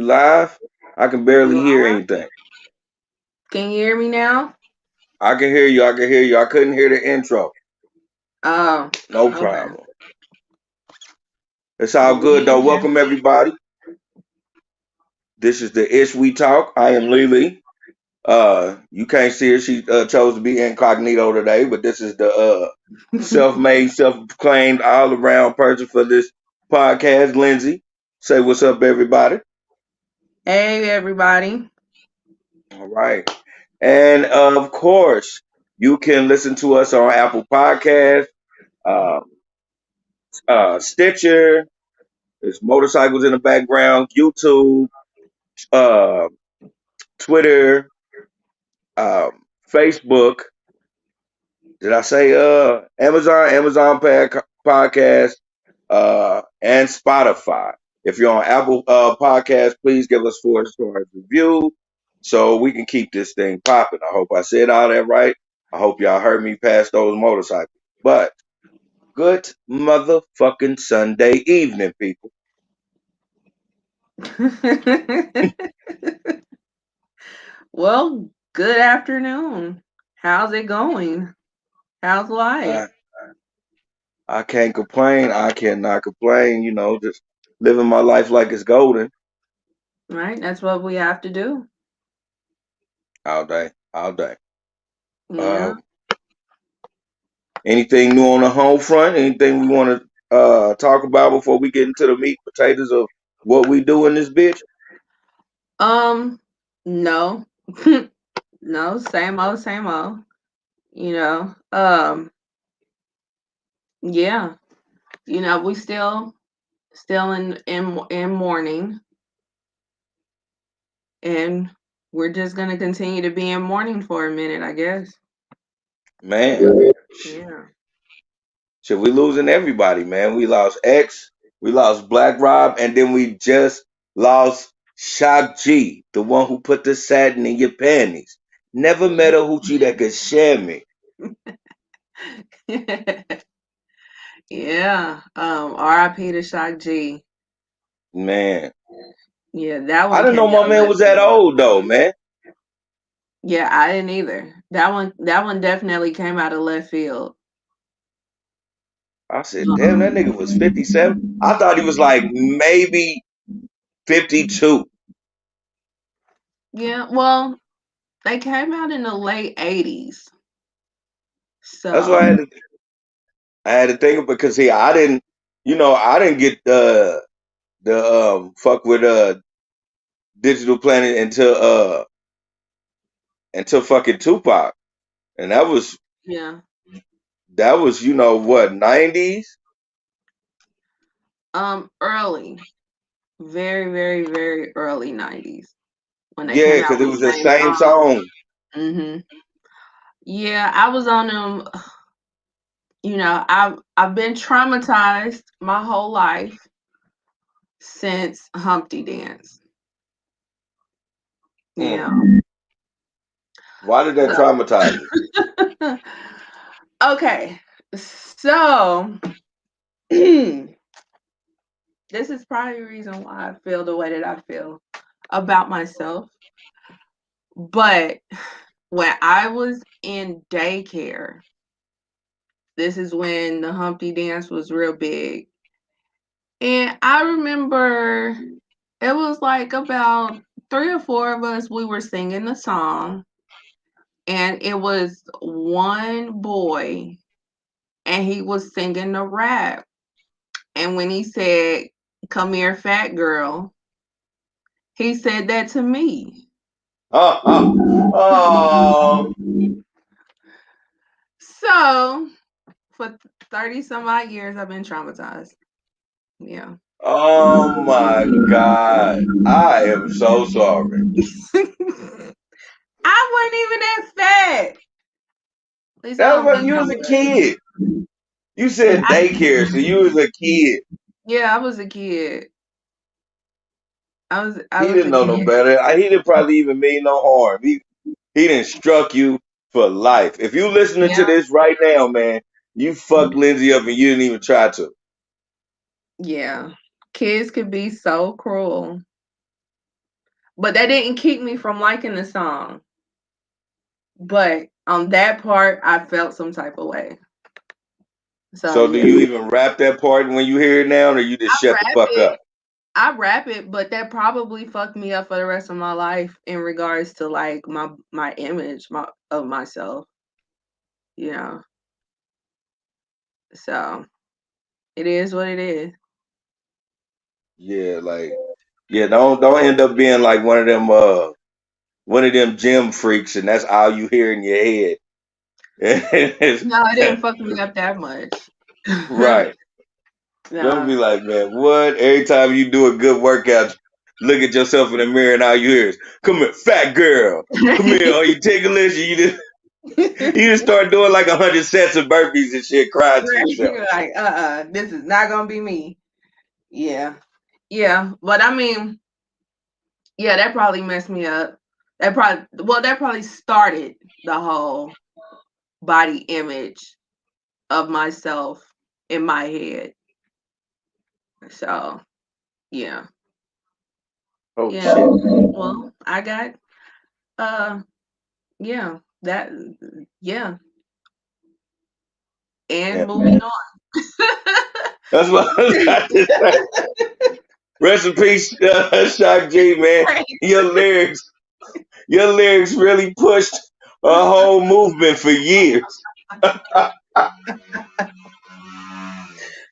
live? I can barely You hear are? anything. Can you hear me now? I can hear you. I can hear you. I couldn't hear the intro. Oh, No okay. problem. It's all Well, we good though. in here. Welcome everybody. This is the Ish We Talk. I am Lily. You can't see her. She chose to be incognito today, but this is the self-made, self-proclaimed, all-around person for this podcast, Lindsay. Say what's up, everybody. Hey, everybody. All right. And of course, you can listen to us on Apple Podcasts, uh, Stitcher. There's motorcycles in the background, YouTube, uh, Twitter, Facebook. Did I say Amazon Podcast, and Spotify. If you're on Apple Podcast, please give us 4 stars review so we can keep this thing popping. I hope I said all that right. I hope y'all heard me pass those motorcycles. But good motherfucking Sunday evening, people. Well, good afternoon. How's it going? How's life? I I can't complain. I cannot complain. You know, just living my life like it's golden Right? That's what we have to do. all day, all day. Yeah. Uh, Anything new on the home front? Anything we want to talk about before we get into the meat and potatoes of what we do in this bitch? Um, no. No, same old, same old. You know. Yeah. We still in mourning, and we're just gonna continue to be in mourning for a minute, I guess. Man, Yeah. shit, we losing everybody, man. We lost X, we lost Black Rob, and then we just lost Shock G, the one who put the satin in your panties. Never met a hoochie that could share me. Yeah. R.I.P. to Shock G. Man, Yeah, that I one didn't came know my out of man left was that field. old though, man. Yeah, I didn't either. That one definitely came out of left field. I said, damn, that nigga was Um, 57. I thought he was like maybe 52. yeah, well, they came out in the late 80s. That's why So, I had to think of because I didn't, I didn't get the fuck with Digital Planet until fucking Tupac, and yeah. that was what 90s. Early. Very, very, very early 90s when they Yeah, came out because it with was the Same same Song. song. Mhm. Yeah, I was on them. I've been traumatized my whole life since Humpty Dance. Mm. Yeah. Why did that traumatize you? So, okay. So, this is probably the reason why I feel the way that I feel about myself. But when I was in daycare, this is when the Humpty Dance was real big. And I remember it was like about three or four of us, we were singing the song, and it was one boy, and he was singing the rap. And when he said, "Come here, fat girl," he said that to me. Oh, So for 30 some odd years, I've been traumatized. Yeah. oh my God! I am so sorry. I wasn't even that fat. At least I That was don't when think you I was a was. kid. You Yeah, said daycare, so you was a kid. yeah, I was a kid. I He was didn't a know no kid. better. He didn't probably even mean no harm. He didn't struck you for life. If you listening to Yeah, this right now, man, you fucked Lindsay up and you didn't even try to. yeah. Kids could be so cruel. But that didn't keep me from liking the song. But on that part, I felt some type of way. So So do yeah, you even rap that part when you hear it now, or you just I shut the rap fuck it. up? I rap it, but that probably fucked me up for the rest of my life in regards to like my image of myself. You know, so it is what it is. Yeah, like yeah, don't end up being like one of them gym freaks, and that's all you hear in your head. No, it didn't fuck me up that much. Right. Don't No. be like, man, what? Every time you do a good workout, look at yourself in the mirror and all you hear is, come here, fat girl. Come here. Are you ticklish? You just start doing like 100 sets of burpees and shit, crying to Right. yourself. You're like, this is not gonna be me. Yeah. Yeah. But I mean, yeah, that probably messed me up. That probably started the whole body image of myself in my head. So yeah. Holy Yeah. shit. Well, I got uh yeah, that yeah. And Yeah, moving man. That's what I was about to say. Rest in peace, Shock G, man. on. Your lyrics, your lyrics really pushed a whole movement for years.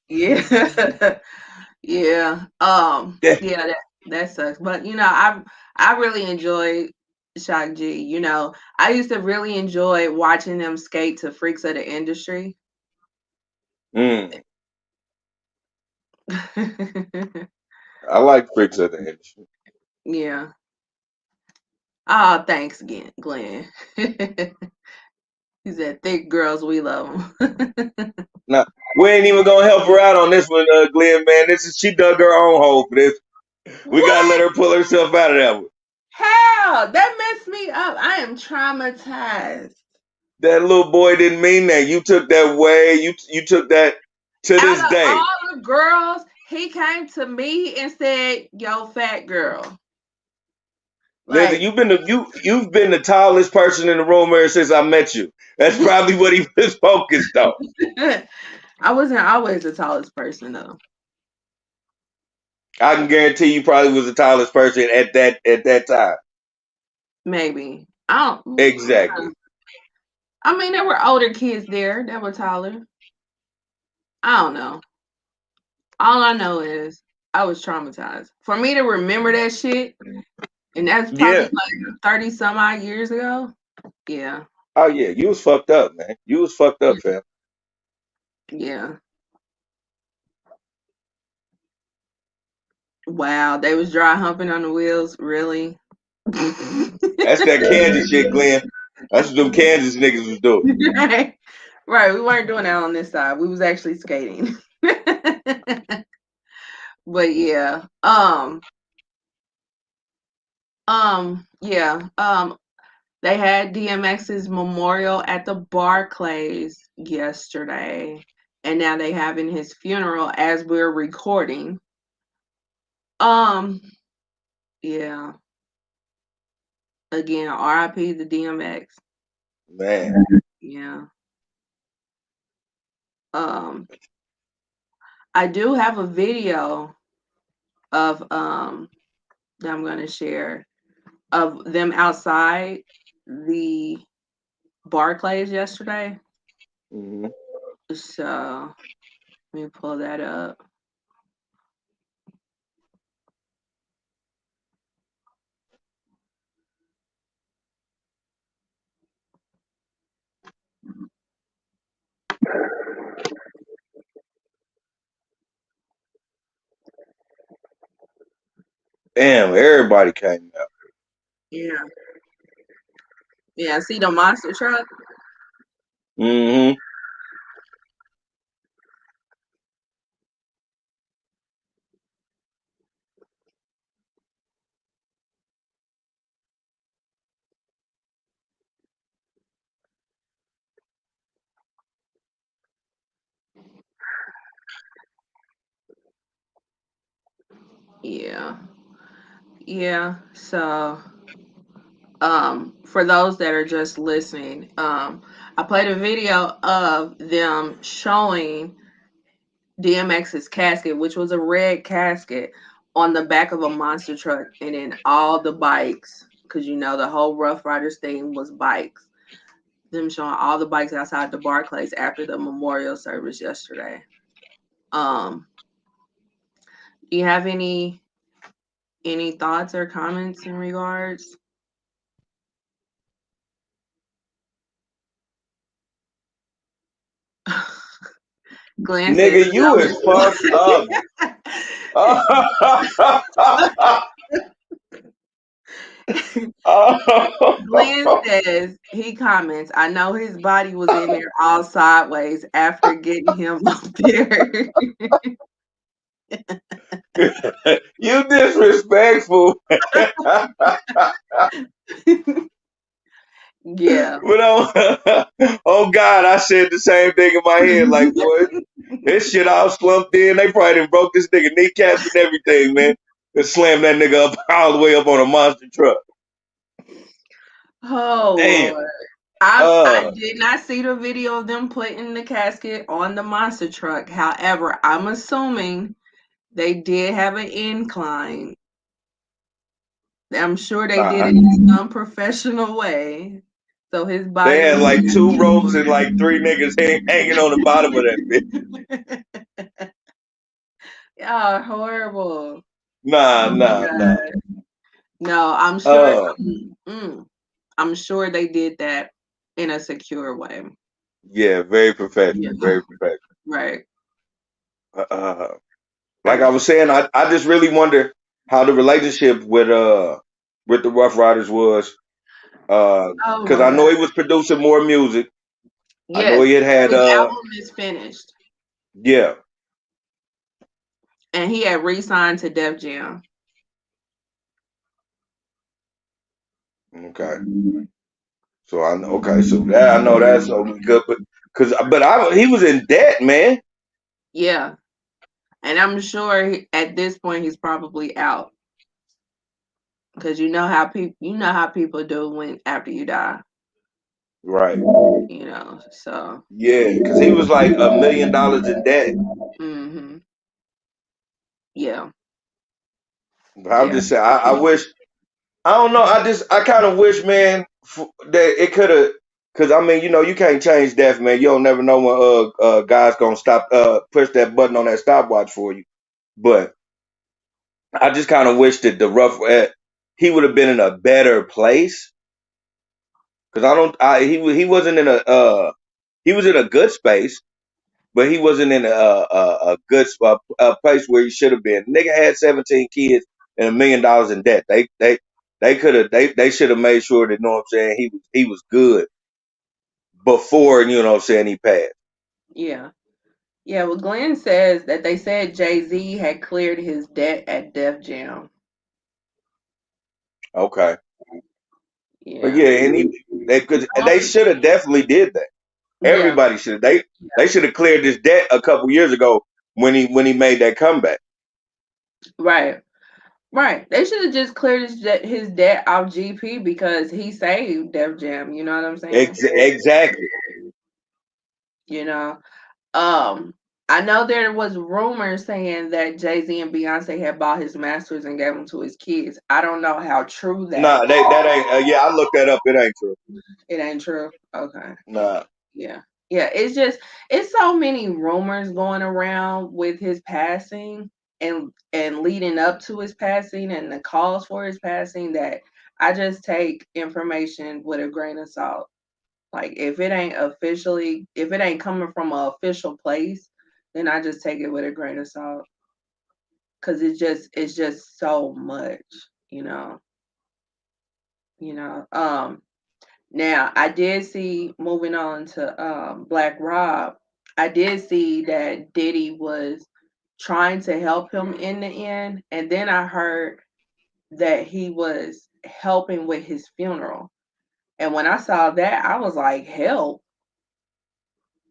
Yeah. Yeah. Yeah. Yeah, that sucks. But I really enjoy Shock G. I used to really enjoy watching them skate to Freaks of the Industry. Mm, I like freaks of the industry. Yeah. Oh, thanks again, Glenn. He said, "Thick girls, we love them." Now, we ain't even gonna help her out on this one, Glenn, man. She dug her own hole for this. We gotta let What? her pull herself out of that one. How? That messed me up. I am traumatized. That little boy didn't mean that. You took that way. You took that to Out this of day. all the girls, he came to me and said, "Yo, fat girl." Listen, Like, you've been the tallest person in the room ever since I met you. That's probably what he was focused on. I wasn't always the tallest person though. I can guarantee you probably was the tallest person at that time. Maybe. I don't. Exactly. I mean, there were older kids there that were taller. I don't know. All I know is I was traumatized. For me to remember that shit, and that's probably Yeah. like 30 some odd years ago. Yeah. Oh yeah. You was fucked up, man. You was fucked up, fam. Yeah. Wow. They was dry humping on the wheels. Really? That's that Kansas shit, Glenn. That's what them Kansas niggas was doing. Right. Right. We weren't doing that on this side. We was actually skating. But yeah. Yeah. They had DMX's memorial at the Barclays yesterday, and now they having his funeral as we're recording. Um, yeah. Again, RIP the DMX. Man. Yeah. Um, I do have a video of that I'm gonna share of them outside the Barclays yesterday. Hmm. So let me pull that up. Damn, everybody came out. Yeah. Yeah, see the monster truck? Hmm. Yeah. Yeah. So, for those that are just listening, I played a video of them showing DMX's casket, which was a red casket, on the back of a monster truck, and then all the bikes, because you know the whole Rough Riders thing was bikes. Them showing all the bikes outside the Barclays after the memorial service yesterday. Um, do you have any thoughts or comments in regards? Glenn says Nigga, you is no. fucked up. Glenn says he comments, I know his body was in there all sideways after getting him up there. You disrespectful. Yeah. But oh God, I said the same thing in my head. Like, boy, this shit all slumped in. They probably done broke this nigga kneecaps and everything, man. And slammed that nigga up all the way up on a monster truck. Oh Damn. Lord. I Uh, did not see the video of them putting the casket on the monster truck. However, I'm assuming they did have an incline. I'm sure they did nah. it in some professional way. So his They body had was like two ropes and like three niggas hanging on the bottom of that bitch. Yeah, horrible. Nah, Oh my nah, nah. God. No, Uh, I'm sure they did that in a secure way. yeah, very Yeah. professional, very professional. Right. Uh, like I Right. was saying, I just really wonder how the relationship with the Rough Riders was. Oh Because my I God. know he was producing more music. I know Yes. he had His album is finished. yeah. And he had re-signed to Def Jam. Okay. So so that I know that's only good, but he was in debt, man. Yeah. And I'm sure at this point he's probably out. Because you know how people do when after you die. Right. So Yeah, because he was like $1 million in debt. hmm yeah. But I'm Yeah. just saying, I wish. I don't know. I kind of wish, man, that it could have. Because I mean, you can't change death, man. You don't never know when God's gonna stop push that button on that stopwatch for you. But I just kind of wish that he would have been in a better place. Because I don't. He wasn't in he was in a good space, but he wasn't in a good a place where he should have been. Nigga had 17 kids and $1 million in debt. They could have they should have made sure that, you know what I'm saying, he was good before, you know what I'm saying, he passed. Yeah. Yeah. Well, Glenn says that they said Jay-Z had cleared his debt at Def Jam. Okay. But Yeah. yeah, and they Um, should have definitely did that. yeah. Everybody should. They should have cleared this debt a couple years ago when he made that comeback. Right. Right. They should have just cleared his debt off GP because he saved Def Jam. You know what I'm saying? Exactly. You know. Um, I know there was rumors saying that Jay-Z and Beyonce had bought his masters and gave them to his kids. I don't know how true that Nah, that ain't. Yeah, I looked that up. It ain't true. it ain't true. Okay. Nah. Yeah. Yeah. It's so many rumors going around with his passing and leading up to his passing and the calls for his passing that I just take information with a grain of salt. Like if it ain't coming from an official place, then I just take it with a grain of salt. Cause it's just so much, you know. You know. Now I did see, moving on to Black Rob, I did see that Diddy was trying to help him in the end, and then I heard that he was helping with his funeral. And when I saw that, I was like, help.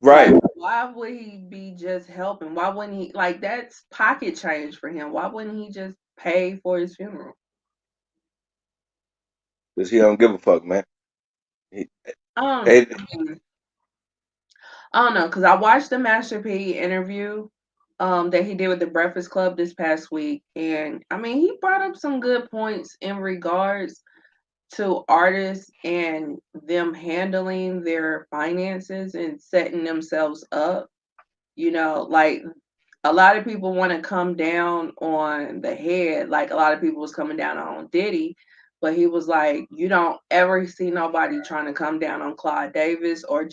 Like, Right. why would he be just helping? Why wouldn't he, like, that's pocket change for him? Why wouldn't he just pay for his funeral? because he don't give a fuck, man. He, Um, it, I don't know, because I watched the Master P interview that he did with the Breakfast Club this past week, and I mean he brought up some good points in regards to artists and them handling their finances and setting themselves up. Like a lot of people want to come down on the head, like a lot of people was coming down on Diddy, but he was like, you don't ever see nobody trying to come down on Claude Davis or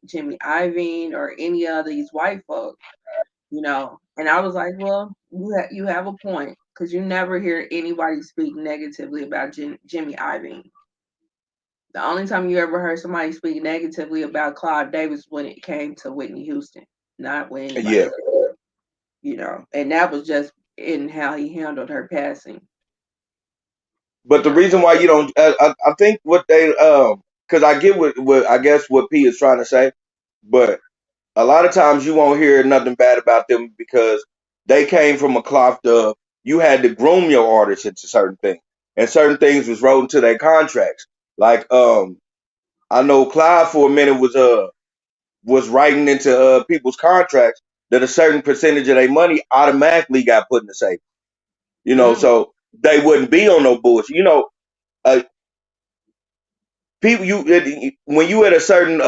Jimmy Iovine or any of these white folks. And I was like, well, you have a point, because you never hear anybody speak negatively about Jimmy Iovine. The only time you ever heard somebody speak negatively about Clive Davis when it came to Whitney Houston, not with anybody yeah. else. And that was just in how he handled her passing. But the reason why you don't, I think what they, because I get what I guess what P is trying to say, but a lot of times you won't hear nothing bad about them because they came from a cloth of you had to groom your artists into certain things, and certain things was wrote into their contracts. Like, I know Clive for a minute was writing into people's contracts that a certain percentage of their money automatically got put in the safe. Mm, So they wouldn't be on no bullshit. Uh, people, when you at a certain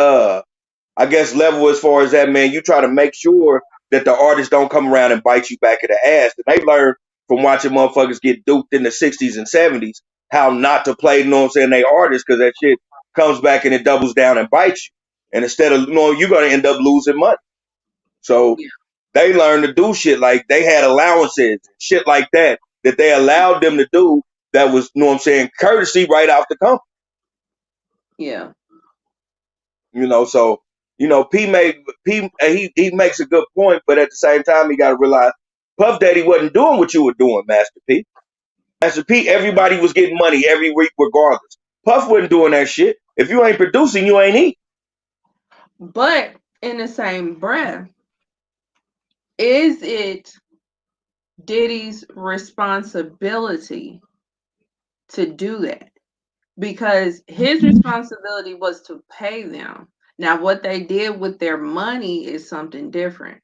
I guess level as far as that, man, you try to make sure that the artists don't come around and bite you back in the ass. And they learned from watching motherfuckers get duped in the 60s and 70s how not to play, they artists, because that shit comes back and it doubles down and bites you. And instead of, you're going to end up losing money. So yeah, they learned to do shit like they had allowances, shit like that they allowed them to do that was, courtesy right off the company. yeah, So he makes a good point, but at the same time he got to realize Puff Daddy wasn't doing what you were doing, Master P. Master P, everybody was getting money every week regardless. Puff wasn't doing that shit. If you ain't producing, you ain't eating. but in the same breath, is it Diddy's responsibility to do that? Because his responsibility was to pay them. Now, what they did with their money is something different.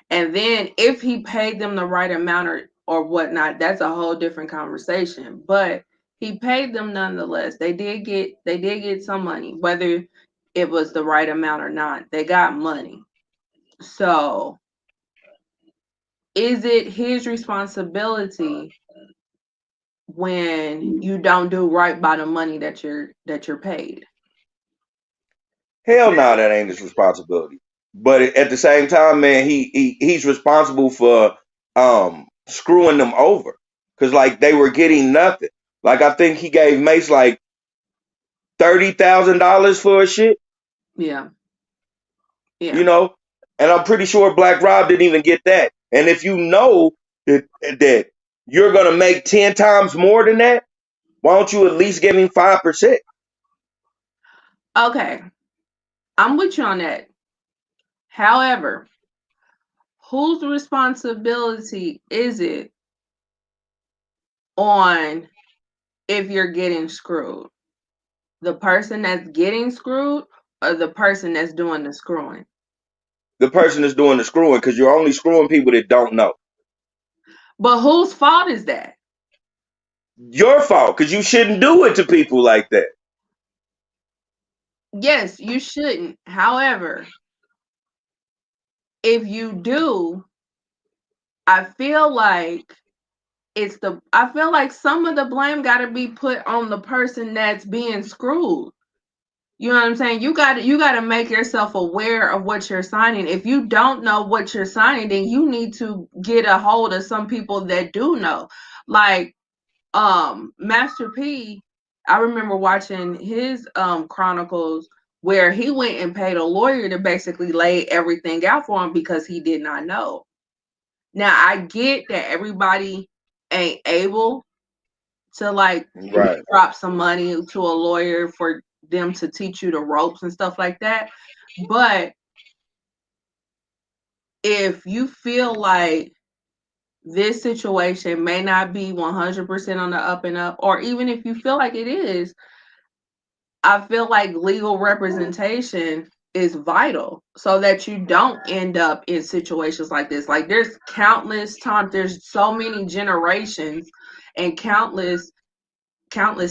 And then if he paid them the right amount or whatnot, that's a whole different conversation. But he paid them nonetheless. They did get some money, whether it was the right amount or not. They got money. So is it his responsibility when you don't do right by the money that you're paid? Hell no, that ain't his responsibility. But at the same time, man, he's responsible for screwing them over because like they were getting nothing. Like I think he gave Mace like $30,000 for a shit. Yeah. you Yeah. know, and I'm pretty sure Black Rob didn't even get that. And if you know that you're gonna make 10 times more than that, why don't you at least give him 5%? Okay. I'm with you on that. However, whose responsibility is it on if you're getting screwed? The person that's getting screwed or the person that's doing the screwing? The person is doing the screwing because you're only screwing people that don't know. But whose fault is that? Your fault because you shouldn't do it to people like that. Yes, you shouldn't. However, if you do, I feel like I feel like some of the blame got to be put on the person that's being screwed. You know what I'm saying? You got to make yourself aware of what you're signing. If you don't know what you're signing, then you need to get a hold of some people that do know. Like Master P, I remember watching his chronicles where he went and paid a lawyer to basically lay everything out for him because he did not know. Now I get that everybody ain't able to like Right. drop some money to a lawyer for them to teach you the ropes and stuff like that. But if you feel like this situation may not be 100% on the up and up, or even if you feel like it is, I feel like legal representation is vital so that you don't end up in situations like this. Like there's countless times, there's so many generations and countless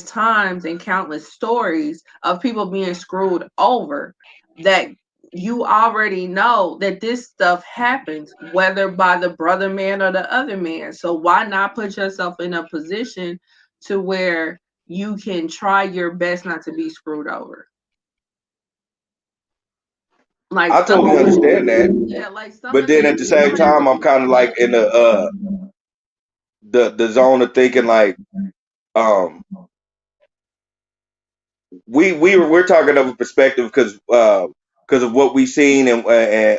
times and countless stories of people being screwed over that you already know that this stuff happens, whether by the brother man or the other man. So why not put yourself in a position to where you can try your best not to be screwed over? Like I some totally of understand that, the, yeah, like but then at the same time, I'm kind of like in the zone of thinking like um we're talking of a perspective because of what we've seen and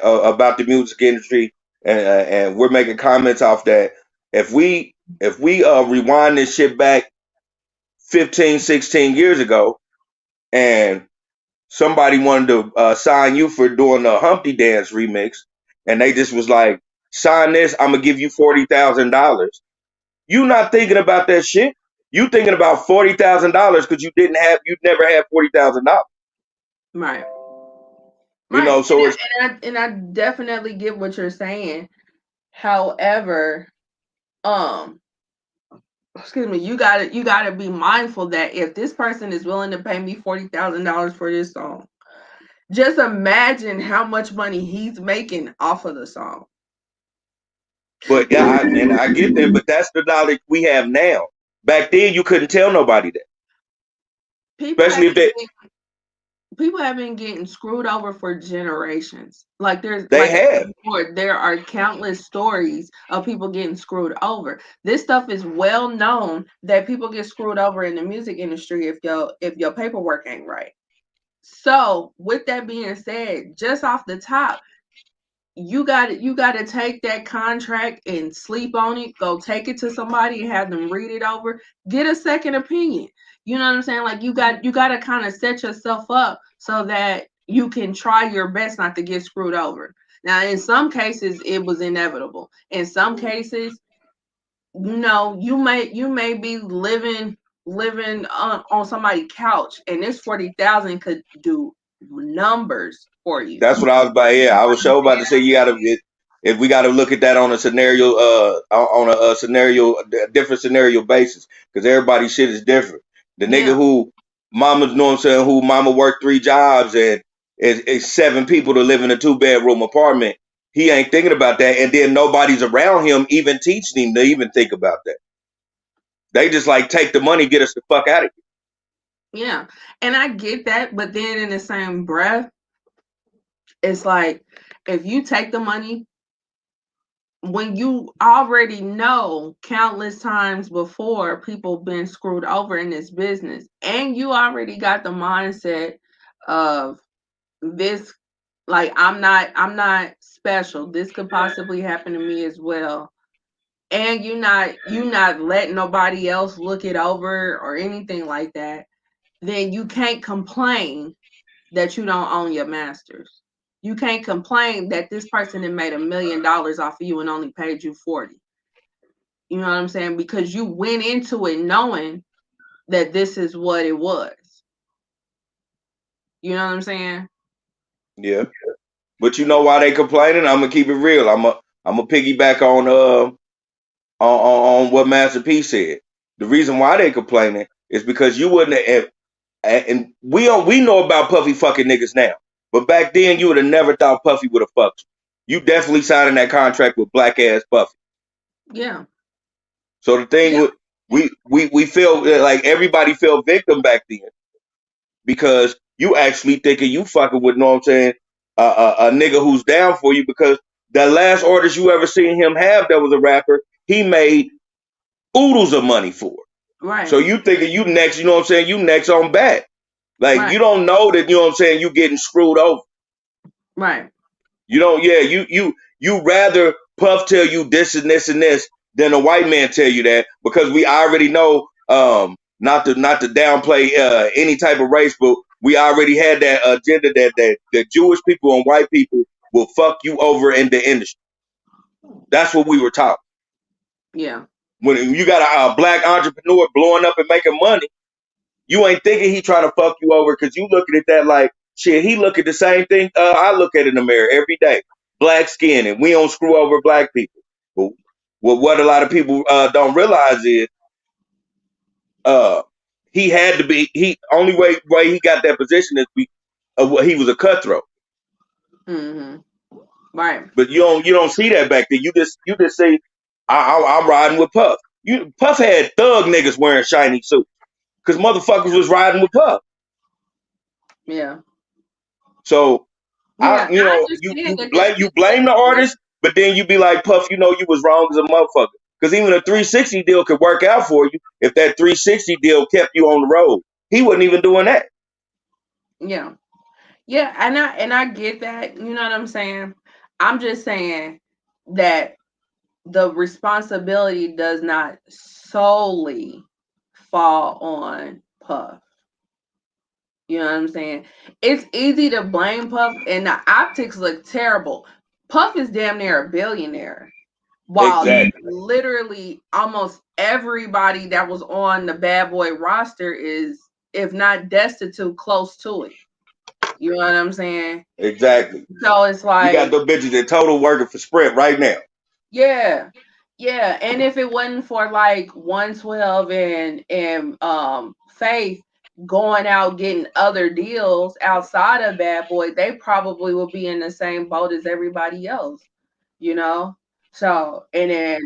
about the music industry and we're making comments off that. If we rewind this shit back 15, 16 years ago and somebody wanted to sign you for doing a Humpty Dance remix and they just was like, sign this, I'm gonna give you $40,000. You not thinking about that shit. You thinking about $40,000 because you never had $40,000. right, You right, know, so it's and I definitely get what you're saying. However, um, excuse me, you gotta be mindful that if this person is willing to pay me $40,000 for this song, just imagine how much money he's making off of the song. but yeah, I get that, but that's the knowledge we have now. Back then, you couldn't tell nobody that, People have especially if people have been getting screwed over for generations. Like there's they like I have. said before, there are countless stories of people getting screwed over. This stuff is well known that people get screwed over in the music industry if your paperwork ain't right. So with that being said, just off the top, you got to take that contract and sleep on it, go take it to somebody and have them read it over, get a second opinion. You know what I'm saying? Like you got to kind of set yourself up so that you can try your best not to get screwed over. Now in some cases it was inevitable. In some cases, you may be living on somebody's couch and this 40,000 could do numbers for you. That's what I was about. Yeah, I was sure about to say you got to if we got to look at that on a scenario, on a scenario, a different scenario basis, because everybody's shit is different. The nigga Yeah. who mama's, know what I'm saying, who mama worked 3 jobs and is 7 people to live in a 2 bedroom apartment. He ain't thinking about that, and then nobody's around him even teaching him to even think about that. They just like take the money, get us the fuck out of Yeah, and I get that, but then in the same breath, it's like if you take the money when you already know countless times before people been screwed over in this business, and you already got the mindset of this, like I'm not special. This could possibly happen to me as well. And you not letting nobody else look it over or anything like that, then you can't complain that you don't own your masters. You can't complain that this person that made $1 million off of you and only paid you 40. You know what I'm saying? Because you went into it knowing that this is what it was. You know what I'm saying? it. Yeah, but you know why they complaining? I'm gonna keep it real. I'm gonna piggyback on what Master P said. The reason why they complaining is because you wouldn't have, and we know about Puffy fucking niggas now, but back then you would have never thought Puffy would have fucked you. You definitely signing that contract with black ass Puffy. Yeah. So the thing Yeah. with we feel like everybody felt victim back then because you actually thinking you fucking with, know what I'm saying, a nigga who's down for you because the last orders you ever seen him have that was a rapper, he made oodles of money for. Right. So you thinking you next, you know what I'm saying, you next on back. Like Right. you don't know that, you know what I'm saying, you getting screwed over. Right. You don't, yeah, you rather Puff tell you this and this and this than a white man tell you that because we already know, not to downplay any type of race, but we already had that agenda that Jewish people and white people will fuck you over in the industry. That's what we were taught. Yeah. When you got a black entrepreneur blowing up and making money, You ain't thinking he trying to fuck you over because you looking at that like shit. He look at the same thing I look at in the mirror every day. Black skin, and we don't screw over black people. But what a lot of people don't realize is uh, he had to be. He only way he got that position is he was a cutthroat. Mm-hmm. Right. But you don't see that back then. You just say I'm riding with Puff. Puff had thug niggas wearing shiny suits because motherfuckers was riding with Puff. Yeah. So Yeah. I you understand you that blame you blame the artist, but then you be like Puff, you was wrong as a motherfucker. Because even a 360 deal could work out for you if that 360 deal kept you on the road. He wasn't even doing that. Yeah. Yeah, and I get that. You know what I'm saying? I'm just saying that the responsibility does not solely fall on Puff. You know what I'm saying? It's easy to blame Puff, and the optics look terrible. Puff is damn near a billionaire, while Exactly. literally almost everybody that was on the Bad Boy roster is, if not destitute, close to it. You know what I'm saying? Exactly. So it's You got like, those bitches in total working for Sprint right now. yeah, yeah. And if it wasn't for like 112 and Faith going out getting other deals outside of Bad Boy, they probably will be in the same boat as everybody else, you know? So, and then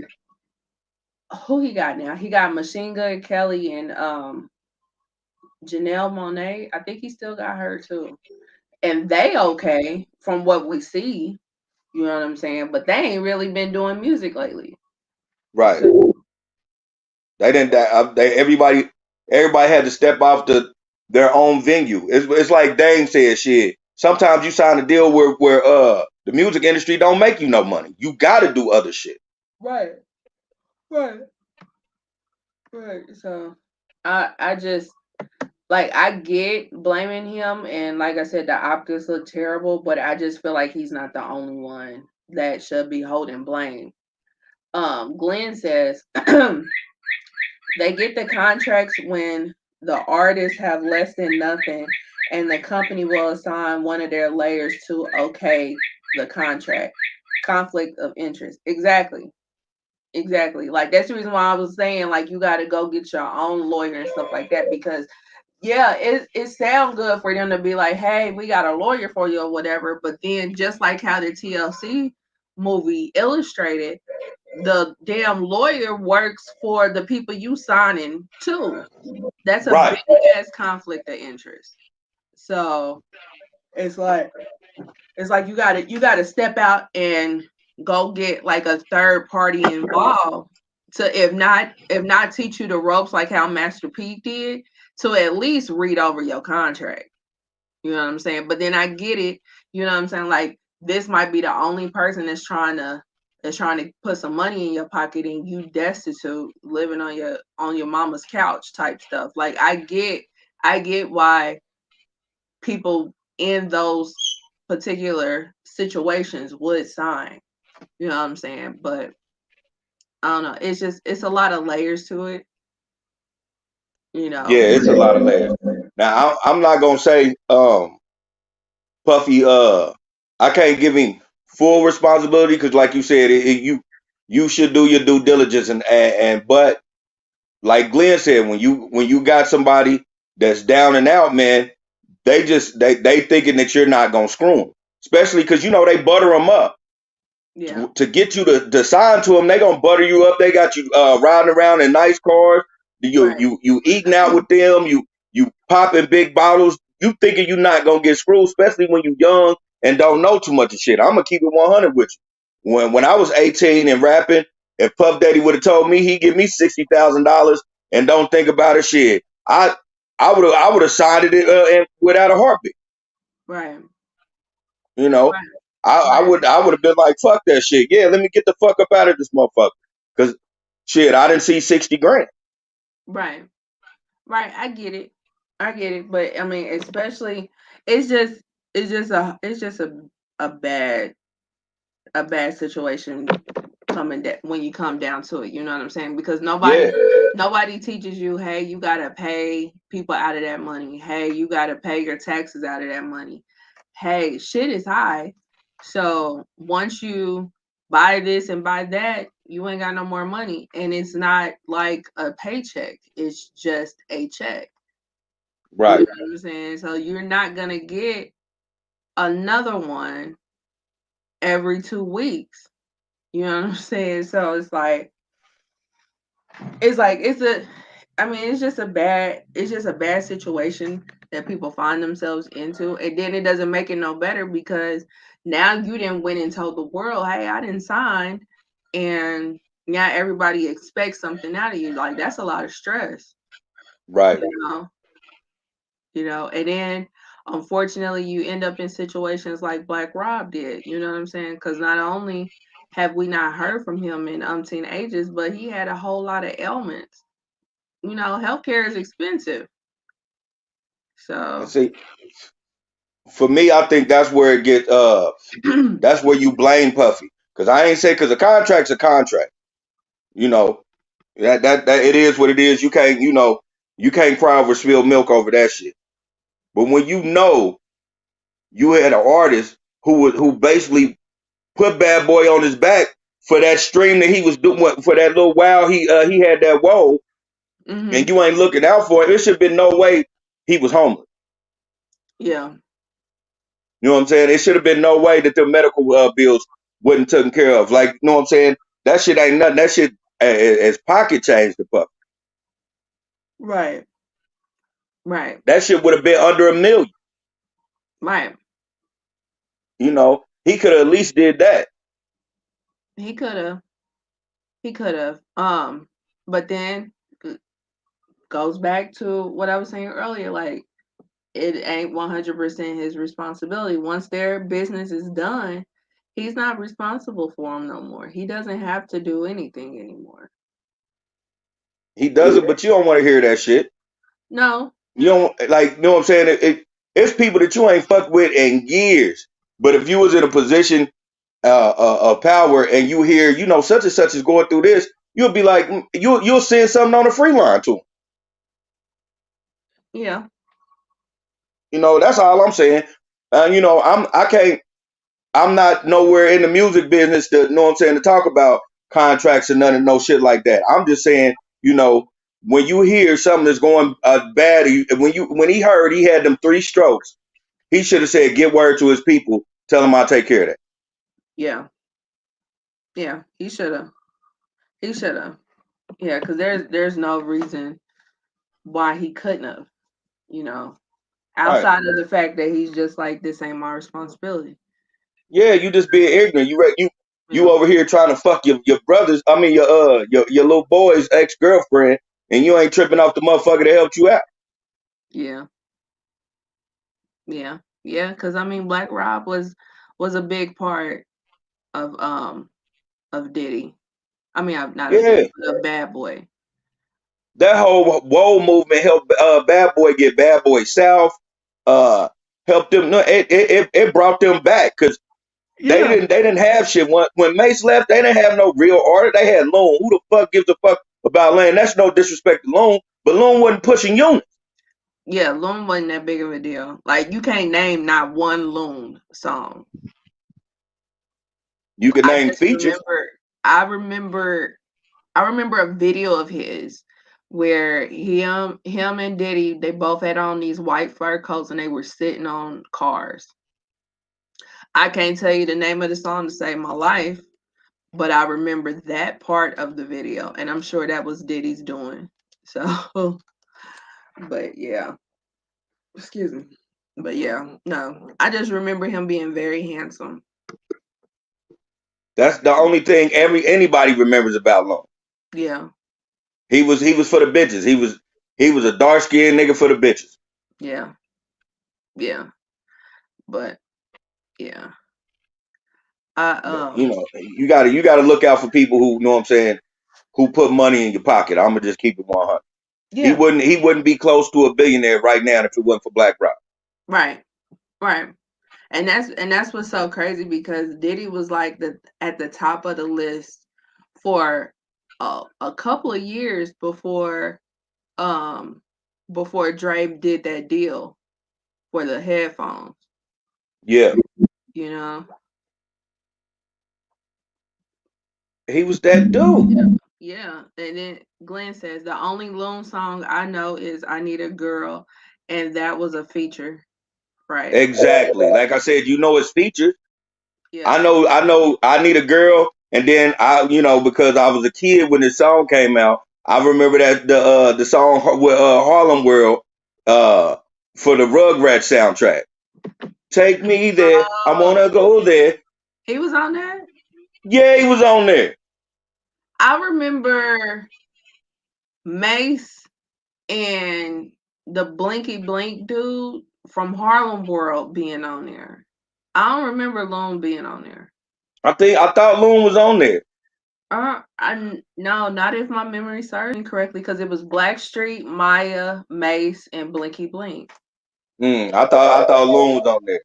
who he got now? He got Machine Gun Kelly and Janelle Monáe. I think he still got her too. And they okay from what we see, you know what I'm saying? But they ain't really been doing music lately. Right. So They didn't. Everybody had to step off their own venue. It's like Dame said, shit. Sometimes you sign a deal where the music industry don't make you no money. You got to do other shit. right, right, right. So I just like, I get blaming him, and like I said, the optics look terrible, but I just feel like he's not the only one that should be holding blame. Glenn says they get the contracts when the artists have less than nothing, and the company will assign one of their layers to okay the contract. Conflict of interest. Exactly. Exactly. Like, that's the reason why I was saying, like, you got to go get your own lawyer and stuff like that, because yeah, it sounds good for them to be like, hey, we got a lawyer for you or whatever. But then, just like how the TLC movie illustrated, the damn lawyer works for the people you signing too. That's a Right. big ass conflict of interest. So it's like you gotta step out and go get like a third party involved to, if not teach you the ropes like how Master P did, to at least read over your contract. You know what I'm saying? But then I get it, you know what I'm saying? Like, this might be the only person that's trying to put some money in your pocket, and you destitute living on your mama's couch type stuff. Like, I get why people in those particular situations would sign. You know what I'm saying? But I don't know. It's a lot of layers to it, you Yeah, know. it's a lot of layers. Now I'm not gonna say Puffy. I can't give him full responsibility because, like you said, you should do your due diligence and but like Glenn said, when you got somebody that's down and out, man, they thinking that you're not gonna screw them, especially because they butter them up Yeah. to get you to sign to them. They gonna butter you up. They got you riding around in nice cars. You Right. you you eating out with them. You popping big bottles. You thinking you're not gonna get screwed, especially when you young and don't know too much of shit. I'm gonna keep it 100 with you. When I was 18 and rapping, if Puff Daddy would have told me he'd give me $60,000 and don't think about it, shit, I would have signed it without a heartbeat. Right. You know, Right. I Right. would I would have been like, fuck that shit. Yeah, let me get the fuck up out of this motherfucker. Cause shit, I didn't see 60 grand. Right. Right. I get it. I get it. But I mean, especially, it's just it's just a bad situation when you come down to it. You know what I'm saying? Because Yeah, nobody teaches you, hey, you gotta pay people out of that money. Hey, you gotta pay your taxes out of that money. Hey, shit is high. So once you buy this and buy that, you ain't got no more money. And it's not like a paycheck. It's just a check. You know right. what I'm saying? So you're not gonna get another one every 2 weeks. You know what I'm saying? So it's a I mean it's just a bad situation that people find themselves into, and then it doesn't make it no better because now you didn't win and told the world, hey, I didn't sign, and now everybody expects something out of you. Like that's a lot of stress, Right. you know. And then unfortunately you end up in situations like Black Rob did, you know what I'm saying? Because not only have we not heard from him in umpteen ages, but he had a whole lot of ailments. Healthcare is expensive. And So see, for me, I think that's where it get that's where you blame Puffy. Cause I ain't say cause a contract's a contract. You know, that it is what it is. You can't cry over spilled milk over that shit. But when you had an artist who basically put Bad Boy on his back for that stream that he was doing for that little while he had that woe, and hmm you ain't looking out for him, it should have been no way he was homeless. yeah, You know what I'm saying? It should have been no way that the medical bills wasn't taken care of. Like, you know what I'm saying? That shit ain't nothing. That shit as pocket change to Puffy. right, right, That shit would have been under $1 million. right. He could have at least did that. He could have, he could have. But then goes back to what I was saying earlier. Like it ain't 100% his responsibility. Once their business is done, he's not responsible for them no more. He doesn't have to do anything anymore. He doesn't, but you don't want to hear that shit. No. You don't like, you know what I'm saying? It's people that you ain't fucked with in years. But if you was in a position of power and you hear, such and such is going through this, you'll be like, you'll send something on the free line to him. Yeah. That's all I'm saying. I'm not nowhere in the music business to, know what I'm saying, to talk about contracts and none of no shit like that. I'm just saying, when you hear something that's going bad, when he heard he had them 3 strokes, he should have said, get word to his people, tell him I'll take care of that. Yeah. Yeah. He should have. He should have. Yeah, because there's no reason why he couldn't have, you know, All right. outside of the fact that he's just like, this ain't my responsibility. Yeah, you just being ignorant. You Yeah. over here trying to fuck your brothers. I mean your little boy's ex girlfriend, and you ain't tripping off the motherfucker that helped you out. Yeah. Yeah. Yeah. Because I mean, Black Rob was a big part of Diddy. I mean, not of Yeah, Diddy, but of Bad Boy. that whole woe movement helped Bad Boy get Bad Boy South. Uh, helped them. No, it brought them back because Yeah. they didn't have shit when Mace left. They didn't have no real artist. They had Loon. Who the fuck gives a fuck about Lane? That's no disrespect to Loon, but Loon wasn't pushing units. Yeah. Loon wasn't that big of a deal. Like you can't name not one Loon song. You could I name just features. remember. I remember. I remember a video of his where him and Diddy, they both had on these white fur coats and they were sitting on cars. I can't tell you the name of the song to save my life, but I remember that part of the video, and I'm sure that was Diddy's doing. So, but yeah, excuse me. But yeah, no, I just remember him being very handsome. That's the only thing anybody remembers about Loon. Yeah, He was for the bitches. He was a dark skinned nigga for the bitches. yeah, yeah. But yeah, I But you gotta look out for people who, know what I'm saying, who put money in your pocket. I'm gonna just keep it 100. He yeah, wouldn't he wouldn't be close to a billionaire right now if it wasn't for Black Rock. right, right. And that's what's so crazy because Diddy was like the at the top of the list for a couple of years um before Dre did that deal for the headphones. Yeah, You know. he was that dude. Yeah, and then Glenn says the only Loon song I know is "I Need a Girl," and that was a feature, right? Exactly. Like I said, you know his features. Yeah. I need a girl, and then because I was a kid when this song came out, I remember that the song with Harlem World uh for the Rugrats soundtrack. Take me there. I Oh, wanna go there. he was on that. Yeah, he was on there. I remember Mace and the Blinky Blink dude from Harlem World being on there. I don't remember Loon being on there. I thought Loon was on there. No, not if my memory serves me correctly, because it was Blackstreet, Maya, Mace, and Blinky Blink. I thought Loon was on there.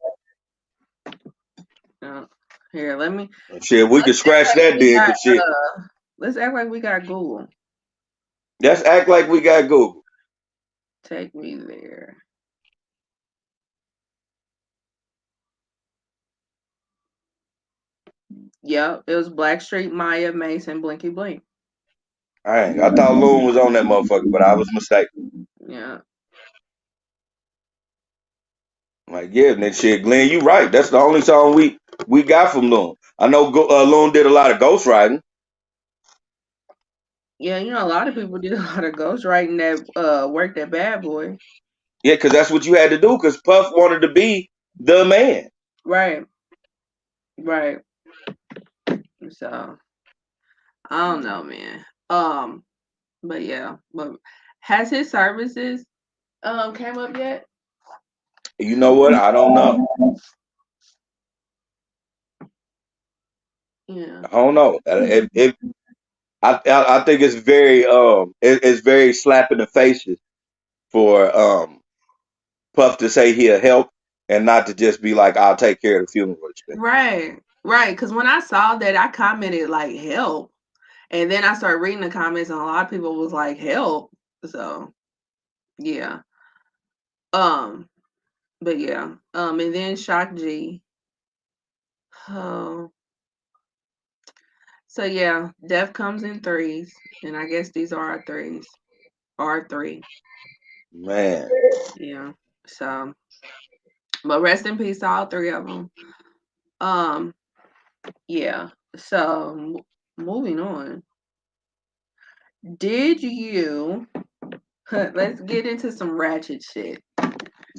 Uh, Here, let me Shit, we could let's act scratch like that we then, got cause shit. let's act like we got Google. Let's act like we got Google. Take me there. Yep, it was Blackstreet, Maya, Mace, and Blinky Blink. I thought Loon was on that motherfucker, but I was mistaken. Yeah. Like, yeah, and then shit, Glenn, you right. That's the only song we got from Loon. I know Loon did a lot of ghostwriting. Yeah, a lot of people did a lot of ghostwriting that worked at Bad Boy. Yeah, because that's what you had to do. Because Puff wanted to be the man. Right. Right. So I don't know, man. But yeah, but has his services came up yet? You know what? I don't know. Yeah. I don't know. I think it's very it's very slap in the faces for Puff to say he'll help and not to just be like, I'll take care of the funeral expense. Right. Right. Because when I saw that, I commented like help. And then I started reading the comments and a lot of people was like help. So yeah. Um, but yeah. And then Shock G. Oh. So yeah, death comes in threes. And I guess these are our threes. Our three. Man, Yeah. So but rest in peace to all three of them. Um, yeah. So moving on. Did you let's get into some ratchet shit.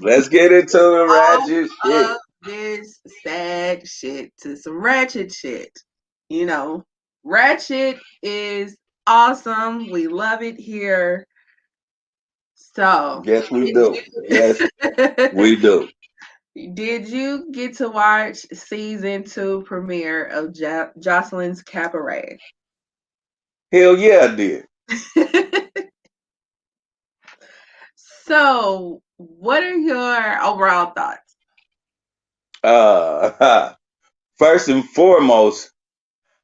let's get into the All ratchet shit. of this sad shit to some ratchet shit. You know, ratchet is awesome. We love it here. So, Yes, we did do. Yes, you, we do. did you get to watch season 2 premiere of Joseline's Cabaret? Hell yeah, I did. So, what are your overall thoughts? First and foremost,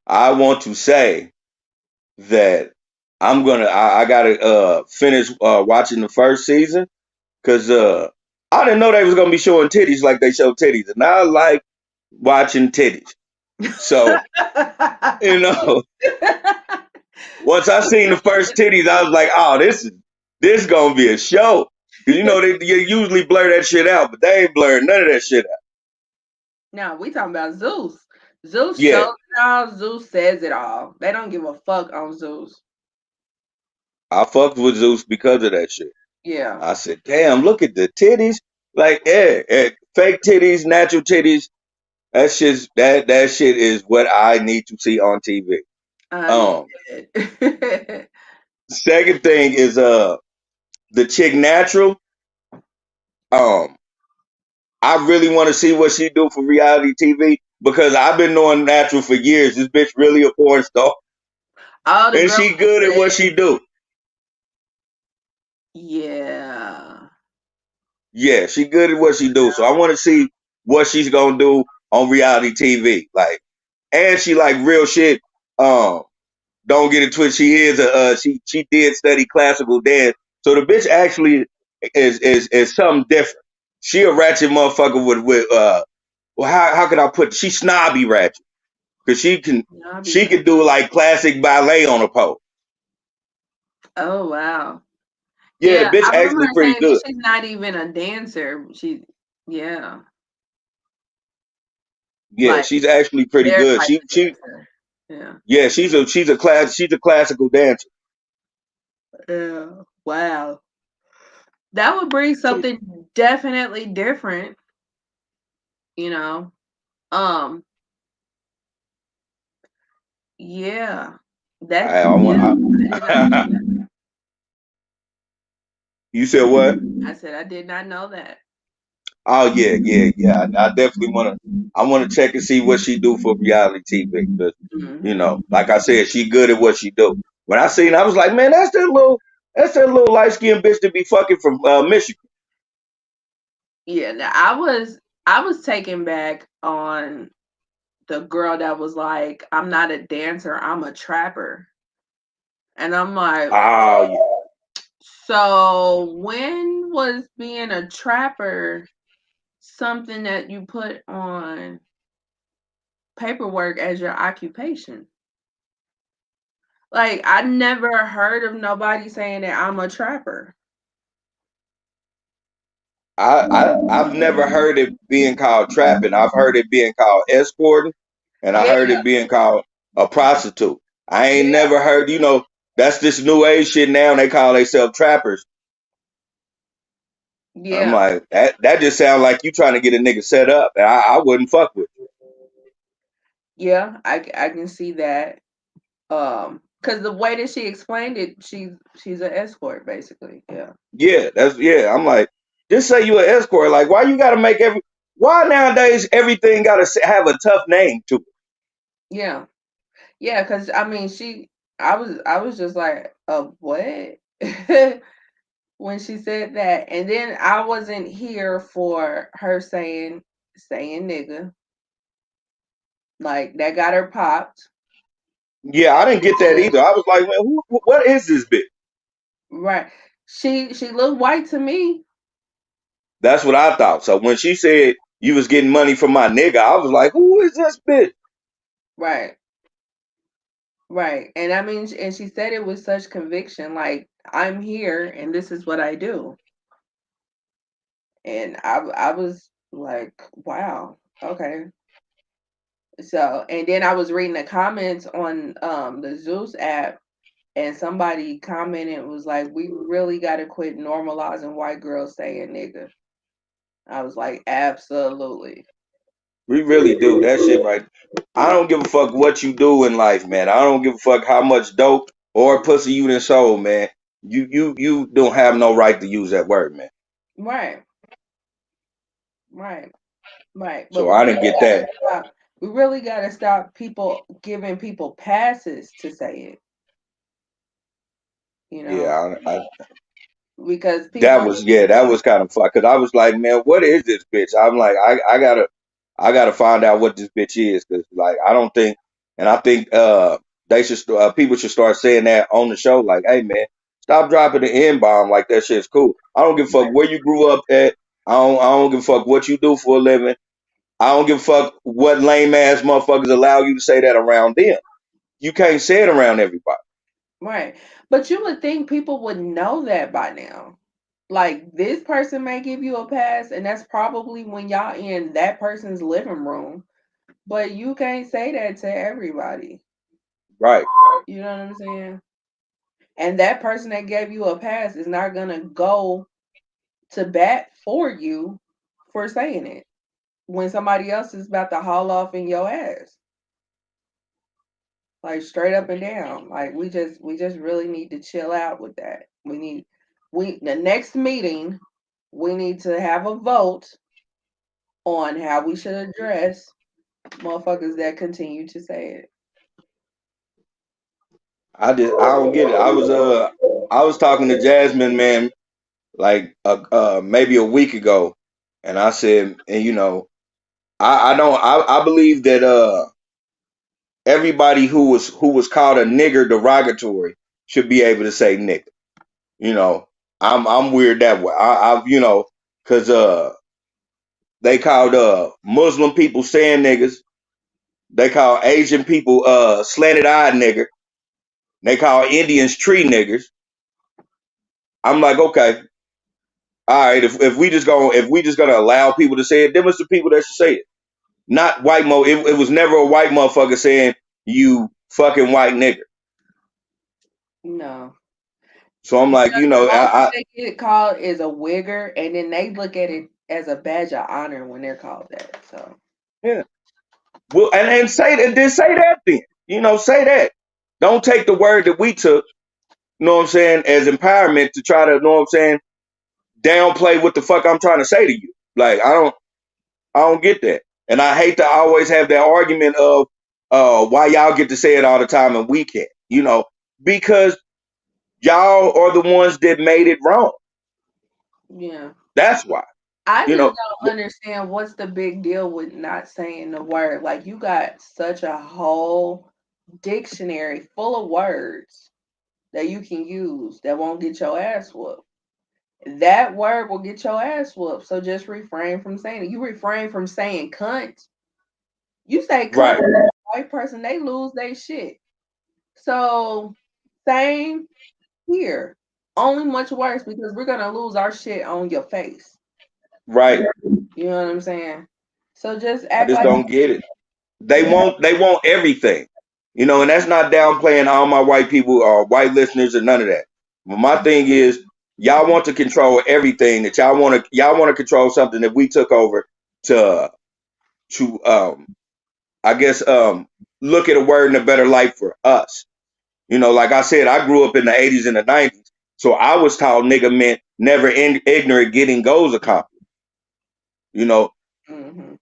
I want to say that I gotta finish watching the first season because I didn't know they was gonna be showing titties like they show titties, and I like watching titties. So you know, once I seen the first titties, I was like, oh, this gonna be a show. Cause they usually blur that shit out, but they ain't blurring none of that shit out. Now we talking about Zeus. Zeus Yeah, shows it all. Zeus says it all. They don't give a fuck on Zeus. I fucked with Zeus because of that shit. Yeah. I said, damn, look at the titties. Like, fake titties, natural titties. That shit is what I need to see on TV. I'm Um, dead. Second thing is the chick natural. Um, I really want to see what she do for reality TV because I've been knowing natural for years. This bitch really a porn star, All the and girls she good at what said, she do. yeah. Yeah, she good at what she do. So I want to see what she's gonna do on reality TV. Like, and she like real shit. Um, don't get it twisted. She is a she did study classical dance, so the bitch actually is something different. She a ratchet motherfucker with well, how can I put? She snobby ratchet because I'll be she right. can do like classic ballet on a pole. Oh wow. Yeah, the Yeah, bitch I remember actually her pretty saying that good. she's not even a dancer. Yeah, Yeah, like she's actually pretty their good. type of She dancer. Yeah. yeah, she's a classical dancer. Yeah. Wow. That would bring So something definitely different, you know. Um, yeah. That I want. yeah, I did not know that. You said what? I said I did not know that. Oh yeah. I definitely want to. I want to check and see what she do for reality TV. Because Hmm. like I said, she good at what she do. When I seen, I was like, man, that's that little light skinned bitch to be fucking from Michigan. Yeah, now I was taken back on the girl that was like, I'm not a dancer, I'm a trapper. And I'm like, Oh yeah. so when was being a trapper something that you put on paperwork as your occupation? Like, I never heard of nobody saying that I'm a trapper. I've never heard it being called trapping. I've heard it being called escorting, and I Yeah, heard it being called a prostitute. I ain't yeah, never heard, that's this new age shit now, and they call themselves trappers. I'm yeah, like, that just sounds like you trying to get a nigga set up, and I wouldn't fuck with yeah. I can see that. Because the way that she explained it, she's an escort basically. Yeah, you. Yeah. I'm like, just say you an escort. Like, why you gotta make why nowadays everything gotta have a tough name to it? yeah, yeah. Because I mean, I was just like, what? When she said that, and then I wasn't here for her saying nigga, like that got her popped. Yeah, I didn't get that either. I was like, man, what is this bitch? Right. She looked white to me. That's what I thought. So when she said you was getting money from my nigga, I was like, who is this bitch? Right. Right. And I mean, and she said it with such conviction, like, I'm here and this is what I do. And I was like, wow, okay. So, and then I was reading the comments on the Zeus app, and somebody commented was like, we really got to quit normalizing white girls saying nigga. I was like, absolutely. We really do that shit right. I don't give a fuck what you do in life, man. I don't give a fuck how much dope or pussy you done sold, man. You don't have no right to use that word, man. Right, right, right. But So I didn't get that. we really got to stop people giving people passes to say it, you know, Yeah, because that people, was that was kind of fuck. Cause I was like, man, what is this bitch? I'm like, I gotta find out what this bitch is. Cause like I don't think, and I think they should people should start saying that on the show. Like, hey man, stop dropping the N bomb. Like that shit's cool. I don't give a fuck where you grew up at. I don't give a fuck what you do for a living. I don't give a fuck what lame ass motherfuckers allow you to say that around them. You can't say it around everybody. right. But you would think people would know that by now. Like, this person may give you a pass, and that's probably when y'all in that person's living room. But you can't say that to everybody. Right. You know what I'm saying? And that person that gave you a pass is not gonna go to bat for you for saying it when somebody else is about to haul off in your ass. Like, straight up and down. Like, we just really need to chill out with that. We the next meeting, we need to have a vote on how we should address motherfuckers that continue to say it. I don't get it. I was talking to Jasmine, man, like maybe a week ago, and I said, and I don't I believe that everybody who was called a nigger derogatory should be able to say nigger. You know, I'm weird that way. I've because they called Muslim people saying niggas. They call Asian people slanted eyed nigger. They call Indians tree niggers. I'm like, okay, all right. If we just gonna allow people to say it, then it's the people that should say it, not white mo. It was never a white motherfucker saying you fucking white nigger. No. So I'm like, The most they get called is a wigger, and then they look at it as a badge of honor when they're called that. So yeah. Well, and say that, then say that then. Say that. Don't take the word that we took, as empowerment to try to, downplay what the fuck I'm trying to say to you. Like I don't get that. And I hate to always have that argument of why y'all get to say it all the time and we can't. Because y'all are the ones that made it wrong. yeah. That's why. I just don't understand what's the big deal with not saying the word. Like, you got such a whole dictionary full of words that you can use that won't get your ass whooped. That word will get your ass whooped. So just refrain from saying it. You refrain from saying cunt. You say cunt Right. to a white person, they lose their shit. So same here. Only much worse because we're gonna lose our shit on your face. Right. You know what I'm saying? So just I act just like don't get it. They yeah, want everything. And that's not downplaying all my white people or white listeners or none of that. But my thing is y'all want to control everything that y'all want to control something that we took over to I guess look at a word in a better light for us. Like I said, I grew up in the 80s and the 90s. So I was taught nigga meant never ignorant, getting goals accomplished. You know, mm-hmm.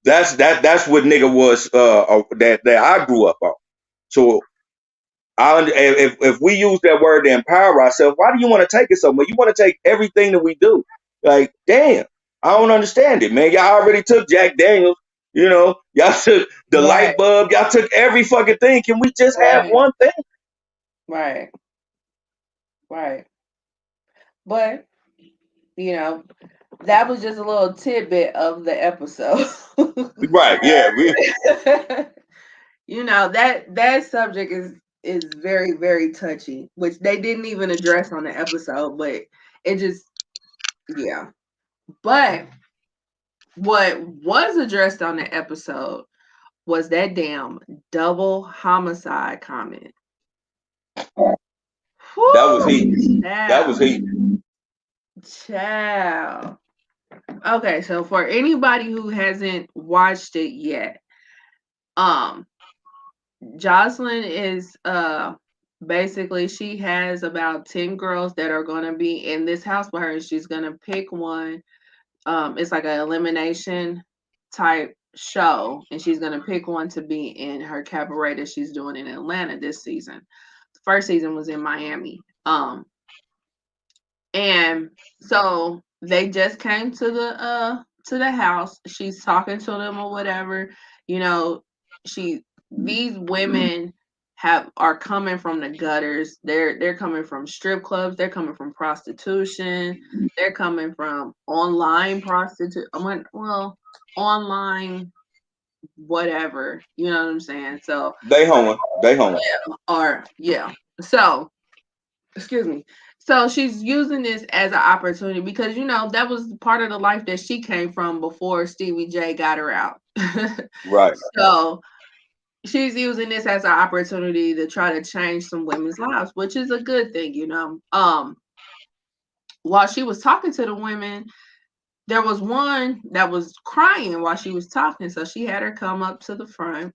that's what nigga was that I grew up on. So if we use that word to empower ourselves, why do you want to take it somewhere? You want to take everything that we do. Like, damn, I don't understand it, man. Y'all already took Jack Daniels, y'all took the Right, light bulb, y'all took every fucking thing. Can we just have right, one thing? right, right. But that was just a little tidbit of the episode. Right, yeah. That subject is very, very touchy, which they didn't even address on the episode, but it just yeah. But what was addressed on the episode was that damn double homicide comment. That was heat. Whew, That was heat. child. Okay, so for anybody who hasn't watched it yet, um, Joseline is basically she has about 10 girls that are gonna be in this house with her, and she's gonna pick one. It's like an elimination type show, and she's gonna pick one to be in her cabaret that she's doing in Atlanta this season. The first season was in Miami. And so they just came to the house. She's talking to them or whatever. You know, these women are coming from the gutters. They're coming from strip clubs, they're coming from prostitution, they're coming from online prostitution. Well, online whatever. You know what I'm saying? So They hoeing. They hoeing. yeah. So excuse me. So she's using this as an opportunity because that was part of the life that she came from before Stevie J got her out. Right. So she's using this as an opportunity to try to change some women's lives, which is a good thing. While she was talking to the women, there was one that was crying while she was talking, so she had her come up to the front.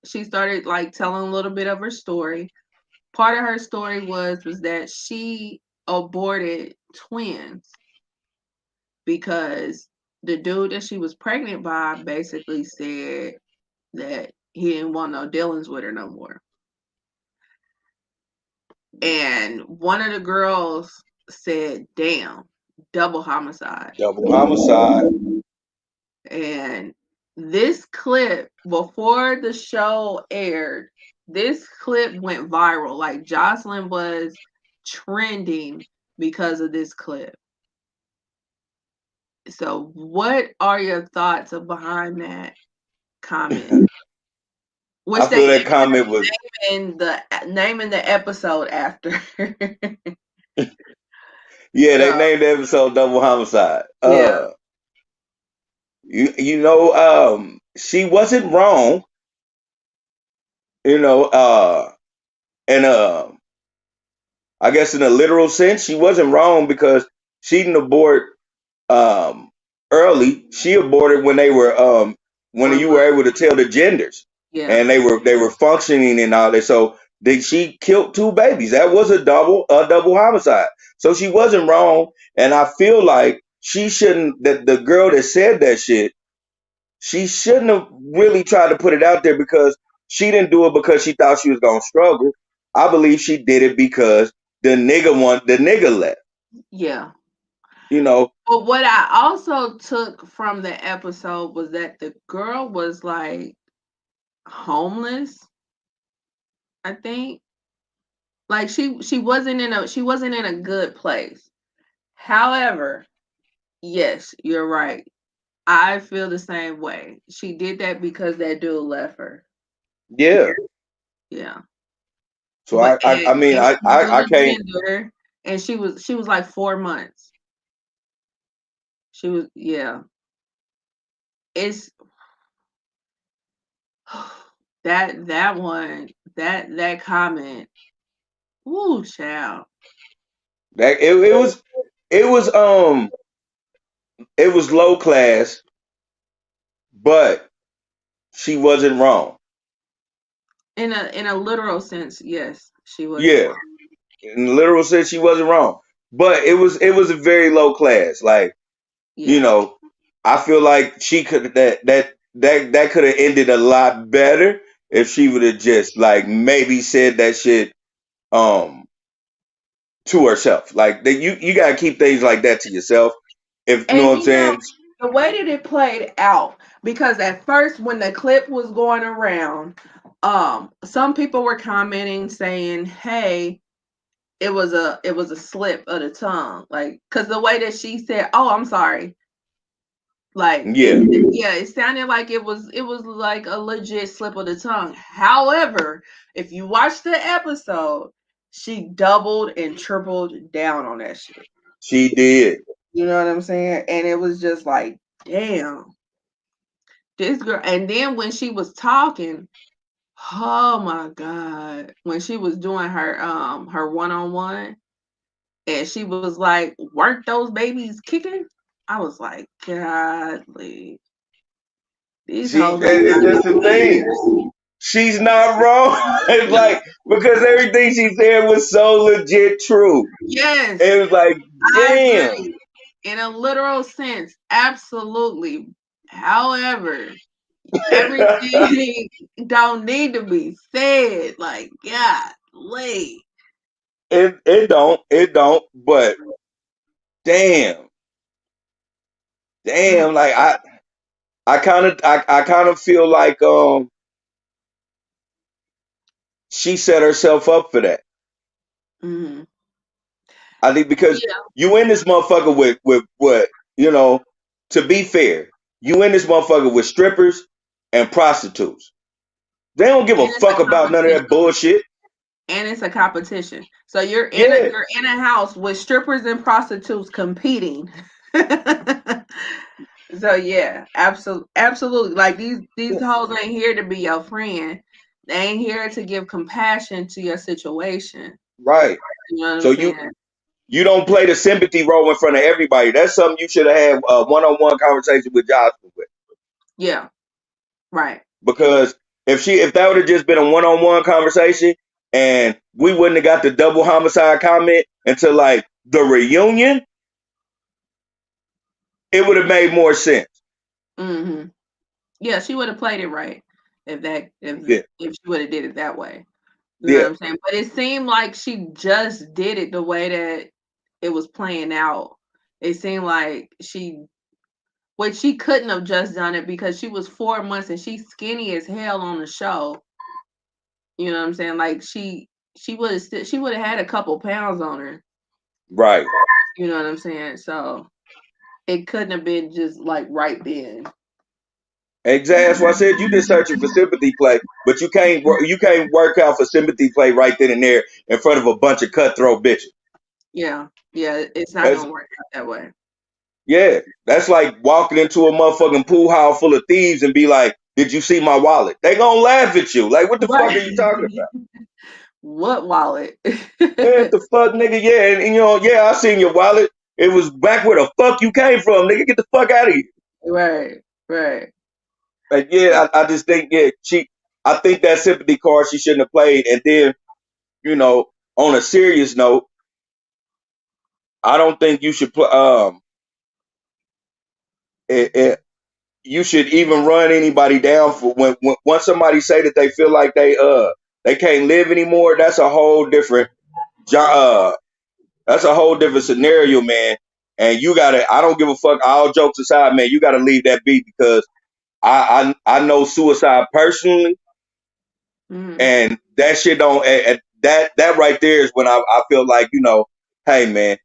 She started like telling a little bit of her story. Part of her story was that she aborted twins because the dude that she was pregnant by basically said that he didn't want no dealings with her no more. And one of the girls said, damn, double homicide. Double homicide. And this clip before the show aired, this clip went viral. Like Joseline was trending because of this clip. So, what are your thoughts behind that comment? I Which feel they that comment was naming the episode after. yeah. They So named the episode "Double Homicide." yeah, She wasn't wrong. You know, and I guess in a literal sense, she wasn't wrong because she didn't abort um early. She aborted when they were when 1 you were month. able to tell the genders Yeah, and they were functioning and all that. So she killed two babies. That was a double homicide. So she wasn't wrong, and I feel like she shouldn't. That the girl that said that shit, she shouldn't have really tried to put it out there because she didn't do it because she thought she was gonna struggle. I believe she did it because the nigga left. yeah. You know, But what I also took from the episode was that the girl was like homeless. I think like she wasn't in a good place. However, yes, you're right. I feel the same way. She did that because that dude left her. yeah. Yeah. So But I mean and she was I a can't. gender and she was like 4 months. She was yeah. It's that one that comment. Ooh, child. That it was it was low class, but she wasn't wrong. In a literal sense, yes, she wasn't Yeah, wrong. in the literal sense, she wasn't wrong. But it was a very low class. Like you Yeah. know, I feel like she could that could have ended a lot better if she would have just like maybe said that shit um to herself. Like that you gotta keep things like that to yourself. If you know And what I'm saying. the way that it played out, because at first when the clip was going around, some people were commenting saying, "Hey, it was a slip of the tongue," like because the way that she said, "Oh, I'm sorry," like Yeah, yeah, it sounded like it was like a legit slip of the tongue. However, if you watch the episode, she doubled and tripled down on that shit. she did. You know what I'm saying? And it was just like, damn, this girl. And then when she was talking, oh my god, when she was doing her one-on-one, and she was like, "Weren't those babies kicking?" I was like, "Godly, these hoes ain't got That's the no thing. ears." She's not wrong. It's like because everything she said was so legit true. Yes, It was like, I damn. agree. In a literal sense, absolutely. However, everything don't need to be said. Like, God, wait. It don't. But damn, damn. Like I kind of feel like she set herself up for that. Mm-hmm. I think because Yeah, you in this motherfucker with what you know. To be fair, you in this motherfucker with strippers and prostitutes. They don't give a and it's a fuck about none of that competition. bullshit. And it's a competition. So you're in a Yeah, you're in a house with strippers and prostitutes competing. So yeah, absolutely. Like these hoes ain't here to be your friend. They ain't here to give compassion to your situation. right. You know what I'm So saying? you don't play the sympathy role in front of everybody. That's something you should have had a one-on-one conversation with Jocelyn with. Yeah, right. Because if that would have just been a one-on-one conversation and we wouldn't have got the double homicide comment until like the reunion, it would have made more sense. Hmm. Yeah, she would have played it right if that Yeah, if she would have did it that way. You know what yeah, I'm saying? But it seemed like she just did it the way that it was playing out. It seemed like she which she couldn't have just done it because she was 4 months and she's skinny as hell on the show. You know what I'm saying? Like she would have had a couple pounds on her. Right. You know what I'm saying? So it couldn't have been just like right then. Exactly. That's why I said you just searching for sympathy play, but you can't work out for sympathy play right then and there in front of a bunch of cutthroat bitches. Yeah, it's not That's gonna work out that way. yeah. That's like walking into a motherfucking pool hall full of thieves and be like, "Did you see my wallet?" They gonna laugh at you. Like, what the fuck are Right. you talking about? What wallet? Yeah, the fuck, nigga. Yeah, and you know, yeah, I seen your wallet. It was back where the fuck you came from, nigga. Get the fuck out of here. Right, right. Like, yeah, I just think, yeah, I think that sympathy card she shouldn't have played. And then, you know, on a serious note, I don't think you should play. You should even run anybody down for when once somebody say that they feel like they can't live anymore. That's a whole different that's a whole different scenario, man. And you gotta. I don't give a fuck. All jokes aside, man, you gotta leave that be because I know suicide personally, Mm. and that shit don't. That right there is when I feel like, hey man,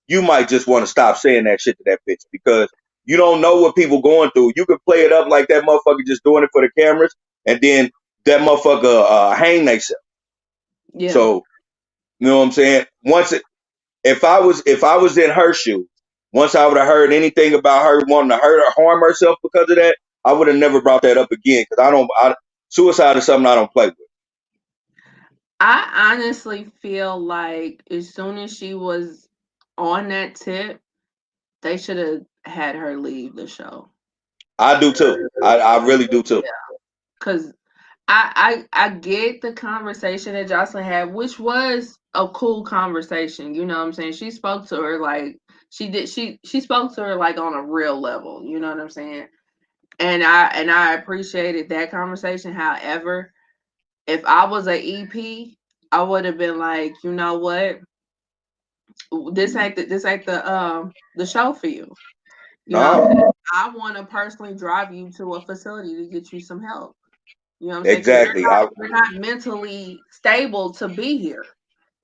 you might just want to stop saying that shit to that bitch because you don't know what people going through. You could play it up like that motherfucker just doing it for the cameras, and then that motherfucker hang themselves. Yeah. So you know what I'm saying? If I was in her shoes, once I would have heard anything about her wanting to hurt or harm herself because of that, I would have never brought that up again because suicide is something I don't play with. I honestly feel like as soon as she was on that tip, they should have had her leave the show. I do too. I really do too. Cause I get the conversation that Joseline had, which was a cool conversation. You know what I'm saying? She spoke to her like she spoke to her like on a real level. You know what I'm saying? And I appreciated that conversation. However, if I was a EP, I would have been like, you know what? This ain't the show for you. You know, No, I want to personally drive you to a facility to get you some help. You know what I'm saying? Because exactly. you're not mentally stable to be here.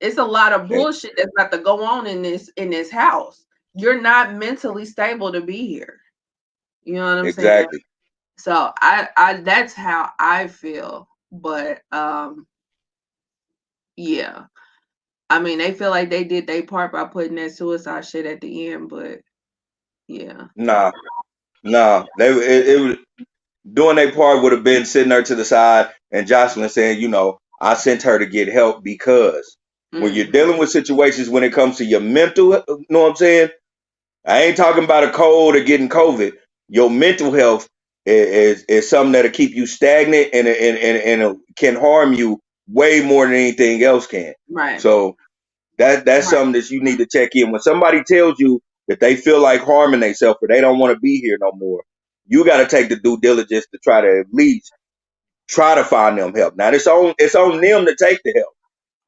It's a lot of E- bullshit that's got to go on in this house. You're not mentally stable to be here. You know what I'm saying? exactly. So I that's how I feel. But yeah. I mean, they feel like they did their part by putting that suicide shit at the end, but yeah. Nah, nah. It was doing their part would have been sitting there to the side and Jocelyn saying, I sent her to get help because when you're Mm, dealing with situations when it comes to your mental, you know what I'm saying? I ain't talking about a cold or getting COVID. Your mental health is something that'll keep you stagnant and it can harm you way more than anything else can. right. So that's Right. something that you need to check in. When somebody tells you that they feel like harming themselves or they don't want to be here no more, you got to take the due diligence to try to at least try to find them help. Now it's on them to take the help,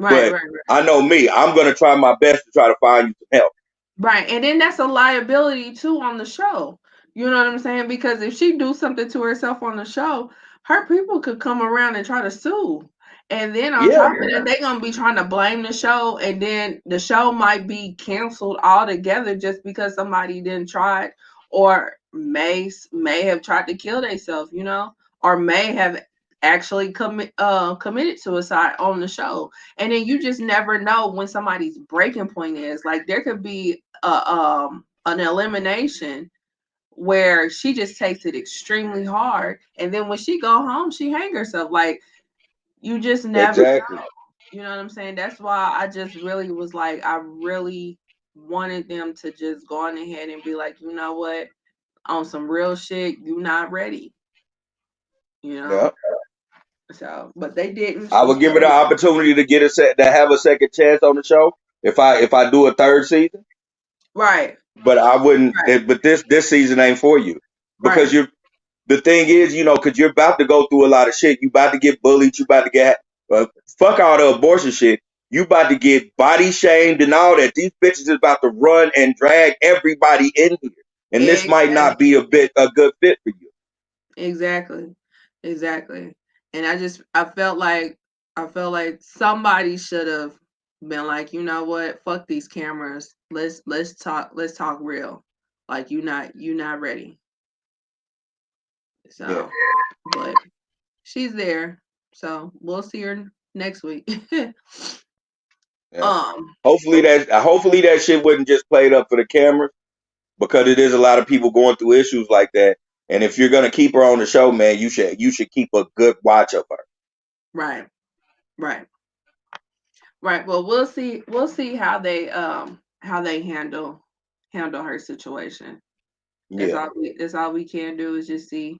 Right, but right, right. I know me, I'm gonna try my best to try to find you some help. Right. And then that's a liability too on the show. You know what I'm saying? Because if she do something to herself on the show, her people could come around and try to sue. And then on Yeah, top of that, they're gonna be trying to blame the show, and then the show might be canceled altogether just because somebody didn't try it, or may have tried to kill themselves, or may have actually committed suicide on the show. And then you just never know when somebody's breaking point is. Like there could be an elimination where she just takes it extremely hard, and then when she go home she hang herself. Like you just never exactly. know. You know what I'm saying? That's why I just really was like, I really wanted them to just go on ahead and be like, you know what, on some real shit, you not ready, you know. Yeah, So but they didn't. I would give her the opportunity to have a second chance on the show if I do a third season. Right, But I wouldn't. right, But this season ain't for you because right, the thing is, because you're about to go through a lot of shit. You about to get bullied. You about to get fuck all the abortion shit. You about to get body shamed and all that. These bitches is about to run and drag everybody in here, and this might Exactly. not be a good fit for you. Exactly. Exactly. And I felt like somebody should have been like, you know what, fuck these cameras. Let's talk real. Like you not ready. Yeah, So, but she's there. So we'll see her next week. yeah. um Hopefully that shit wasn't just played up for the camera, because it is a lot of people going through issues like that. And if you're gonna keep her on the show, man, you should keep a good watch of her. right, right, right. Well, we'll see how they handle her situation. That's Yeah. all we can do is just see.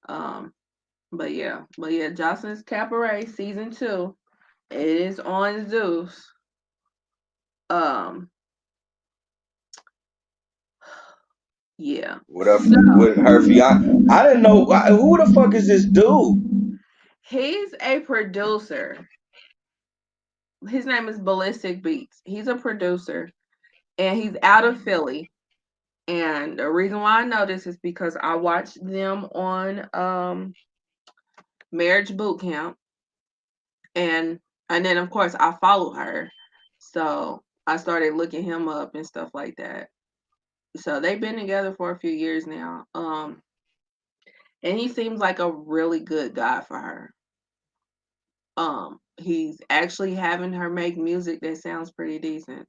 Um but yeah, Joseline's Cabaret season 2. It is on Zeus. Um yeah. With her, So with her fiance. I didn't know who the fuck is this dude. he's a producer. His name is Ballistic Beats. He's a producer and he's out of Philly. And the reason why I know this is because I watched them on Marriage Boot Camp, and then of course I follow her. So I started looking him up and stuff like that. So they've been together for a few years now. And he seems like a really good guy for her. He's actually having her make music that sounds pretty decent.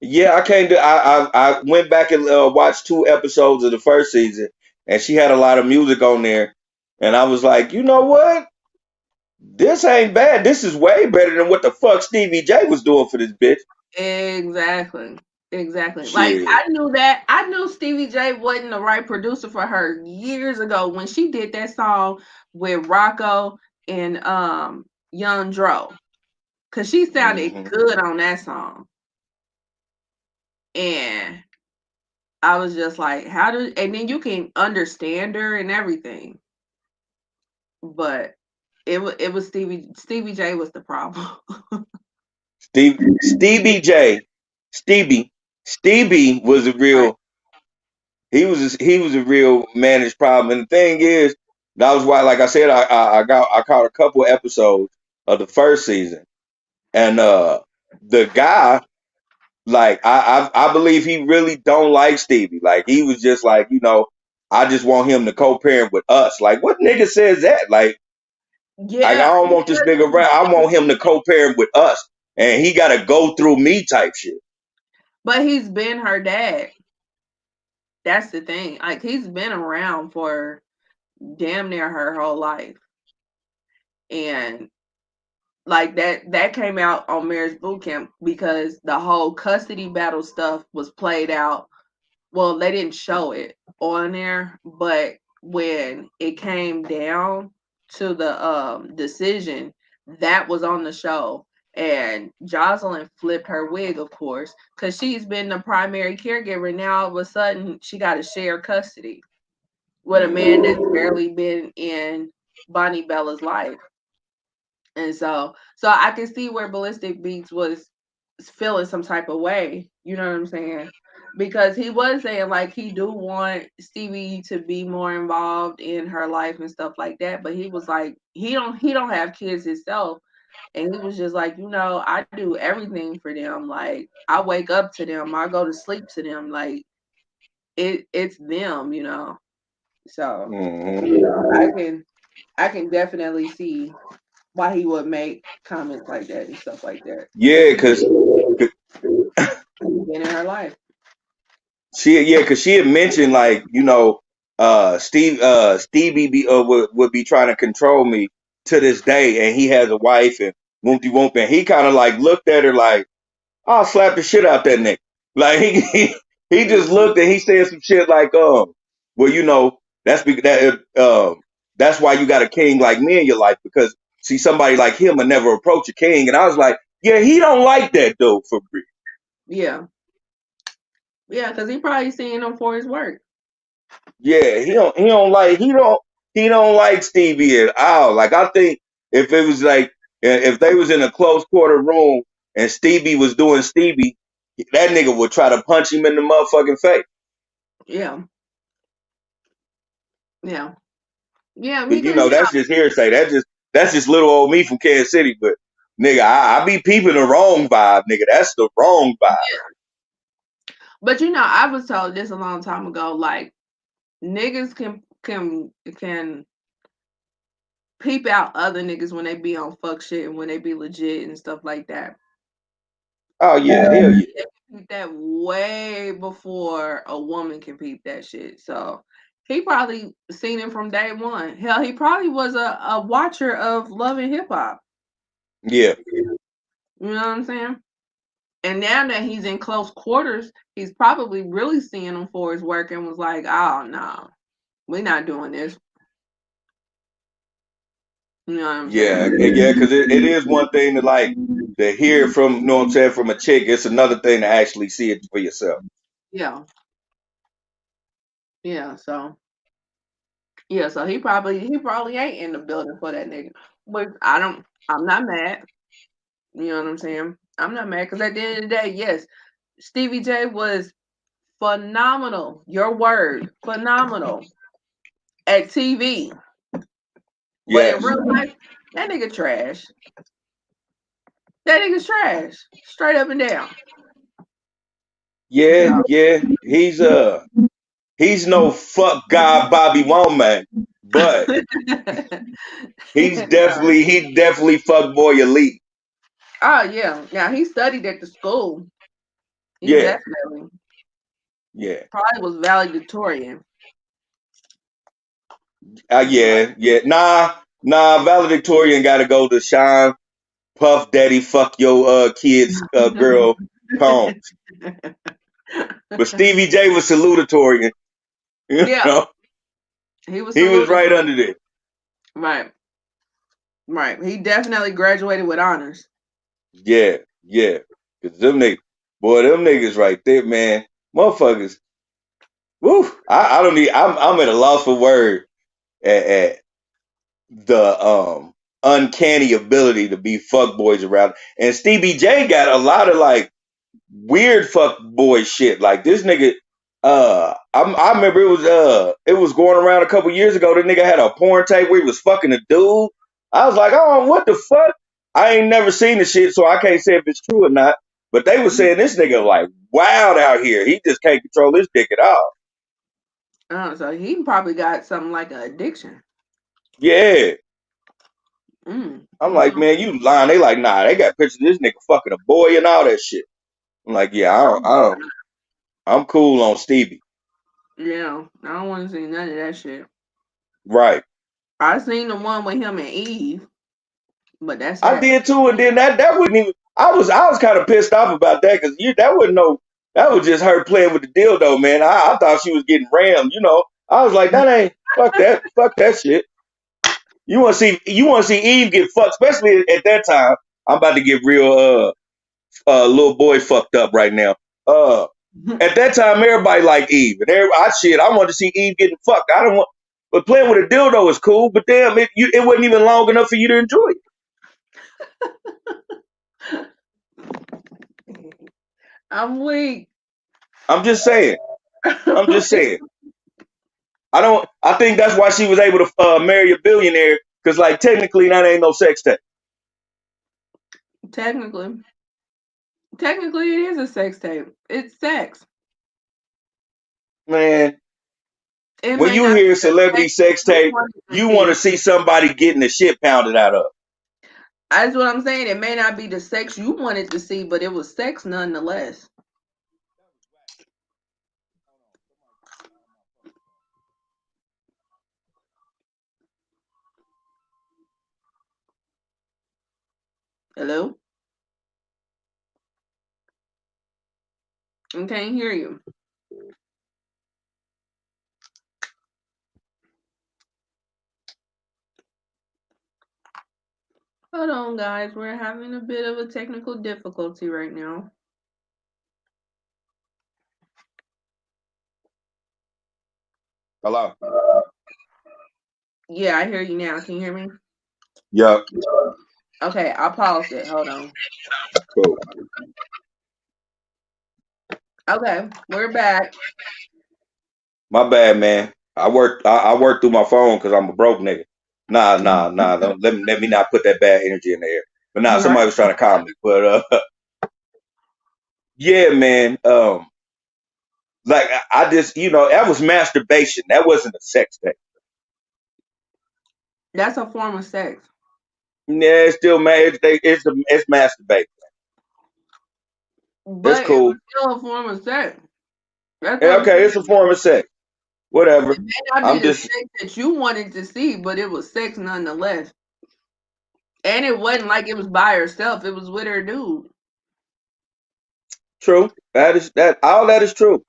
Yeah, I can't do. I went back and watched 2 episodes of the first season, and she had a lot of music on there, and I was like, you know what? This ain't bad. This is way better than what the fuck Stevie J was doing for this bitch. Exactly. Exactly. Like Shit. I knew Stevie J wasn't the right producer for her years ago when she did that song with Rocco and Young Dro. Cause she sounded Hmm. good on that song. And I was just like, and then you can understand her and everything. But it was Stevie J was the problem. Stevie J, Stevie was a Right. real. He was a real managed problem. And the thing is, that was why, like I said, I caught a couple episodes of the first season, and the guy, like I believe he really don't like Stevie. Like he was just like, I just want him to co-parent with us. Like what nigga says that? Like I Yeah, don't want this because nigga around. I want him to co-parent with us, and he got to go through me type shit. but he's been her dad. That's the thing. Like he's been around for damn near her whole life. And like that came out on Marriage Boot Camp because the whole custody battle stuff was played out. Well, they didn't show it on there, but when it came down to the decision, that was on the show. And Joseline flipped her wig, of course, because she's been the primary caregiver. Now all of a sudden she got to share custody with a man that's Mm-hmm. barely been in Bonnie Bella's life. And so I can see where Ballistic Beats was feeling some type of way. You know what I'm saying? Because he was saying like he do want Stevie to be more involved in her life and stuff like that. But he was like he don't have kids himself. And he was just like, I do everything for them. Like I wake up to them, I go to sleep to them. Like it's them. So Mm-hmm. I can definitely see why he would make comments like that and stuff like that because Yeah, cause he's been in her life. cause she had mentioned like, Stevie would be trying to control me to this day, and he has a wife and whoopty whoop, and he kind of like looked at her like, I'll slap the shit out that nigga. Like he just looked and he said some shit like, well, that's why you got a king like me in your life, because see, somebody like him would never approach a king. And I was like, yeah, he don't like that dude for real. Yeah, yeah, because he probably seeing him for his work. Yeah, he don't like Stevie at all. Like I think if it was like if they was in a close quarter room and Stevie was doing Stevie, that nigga would try to punch him in the motherfucking face. Yeah. Yeah. Yeah, But he you could, know, that's just hearsay. That's just little old me from Kansas City. But nigga, I be peeping the wrong vibe, nigga. That's the wrong vibe. but I was told this a long time ago, like niggas can peep out other niggas when they be on fuck shit and when they be legit and stuff like that. Oh yeah, hell yeah. They can peep that way before a woman can peep that shit. So he probably seen it from day one. Hell, he probably was a watcher of Love and Hip Hop. Yeah. You know what I'm saying? And now that he's in close quarters, he's probably really seeing him for his work and was like, "Oh no, we're not doing this." You know what I'm Yeah, saying? yeah, because it is one thing to like to hear from, you know what I'm saying, from a chick. It's another thing to actually see it for yourself. Yeah, yeah. So yeah, so he probably ain't in the building for that nigga. But I'm not mad. You know what I'm saying? I'm not mad because at the end of the day, yes, Stevie J was phenomenal. Your word, phenomenal at TV. But in Yes. real life, that nigga trash. That nigga's trash. Straight up and down. Yeah, So yeah. He's no fuck God Bobby Womack, but he definitely fuck boy elite. oh yeah. Now he studied at the school. He Yeah, definitely yeah. probably was valedictorian. But Yeah, yeah. Nah, valedictorian gotta go to Shine Puff Daddy fuck your kids girl poems. But Stevie J was salutatorian. You yeah, know, he was he was right salutatorian. under there. Right. Right. He definitely graduated with honors. Yeah, yeah. Cause them niggas right there, man. Motherfuckers. Woo. I don't need. I'm at a loss for word at the uncanny ability to be fuckboys around. And Stevie J got a lot of like weird fuck boy shit. Like this nigga, I remember it was going around a couple years ago. The nigga had a porn tape where he was fucking a dude. I was like, oh, what the fuck? I ain't never seen the shit, so I can't say if it's true or not. But they were saying this nigga like wild out here. He just can't control his dick at all. Oh, so he probably got something like an addiction. Yeah. I'm like, Okay. man, you lying. They like, nah, they got pictures of this nigga fucking a boy and all that shit. I'm like, yeah, I'm cool on Stevie. Yeah, I don't want to see none of that shit. Right. I seen the one with him and Eve, but that's I it. did too, and then that wouldn't even. I was kind of pissed off about that because that wasn't no. That was just her playing with the dildo, man. I thought she was getting rammed. I was like, that ain't fuck that shit. You want to see Eve get fucked, especially at that time. I'm about to get real little boy fucked up right now. Uh, at that time, everybody liked Eve, and I wanted to see Eve getting fucked. I don't want, but playing with a dildo is cool. But damn, it wasn't even long enough for you to enjoy it. I'm weak. I'm just saying. I'm just saying. I don't. I think that's why she was able to marry a billionaire because, like, technically, that ain't no sex tape, technically, technically, it is a sex tape. It's sex. man. It When may you not hear be the celebrity sex sex you tape, wanted to you want to see. see somebody getting the shit pounded out of. That's what I'm saying. It may not be the sex you wanted to see, but it was sex nonetheless. Hello? I can't hear you. Hold on, guys. We're having a bit of a technical difficulty right now. Hello. Yeah, I hear you now. Can you hear me? Yup. Okay, I'll pause it. Hold on. Cool. Okay, we're back. My bad, man. I work through my phone because I'm a broke nigga. Nah. Don't, let me not put that bad energy in the air. But nah, Right. somebody was trying to call me. But yeah, man. Like I just, that was masturbation. That wasn't a sex tape. That's a form of sex. Yeah, it's still it's masturbation. It's But it cool. was still a form of sex. That's Yeah, what I'm okay, it's saying. a form of sex. It Whatever. may not be I'm the just sex that you wanted to see, but it was sex nonetheless. And it wasn't like it was by herself, it was with her dude. true. All that is true.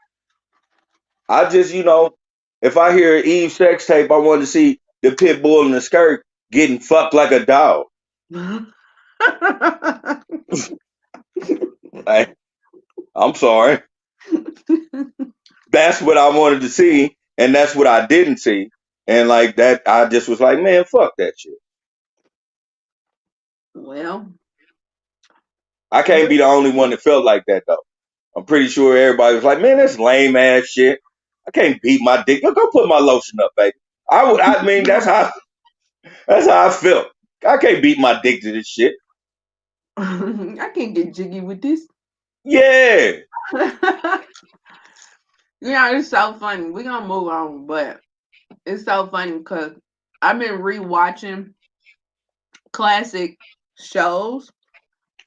I just, if I hear Eve sex tape, I want to see the pit bull in the skirt getting fucked like a dog. Like, I'm sorry. That's what I wanted to see, and that's what I didn't see. And like that, I just was like, man, fuck that shit. Well, I can't be the only one that felt like that though. I'm pretty sure everybody was like, man, that's lame ass shit. I can't beat my dick. Go put my lotion up, baby. I mean, that's how I felt. I can't beat my dick to this shit. I can't get jiggy with this. Yeah. Yeah, it's so funny. We're gonna move on, but it's so funny because I've been rewatching classic shows.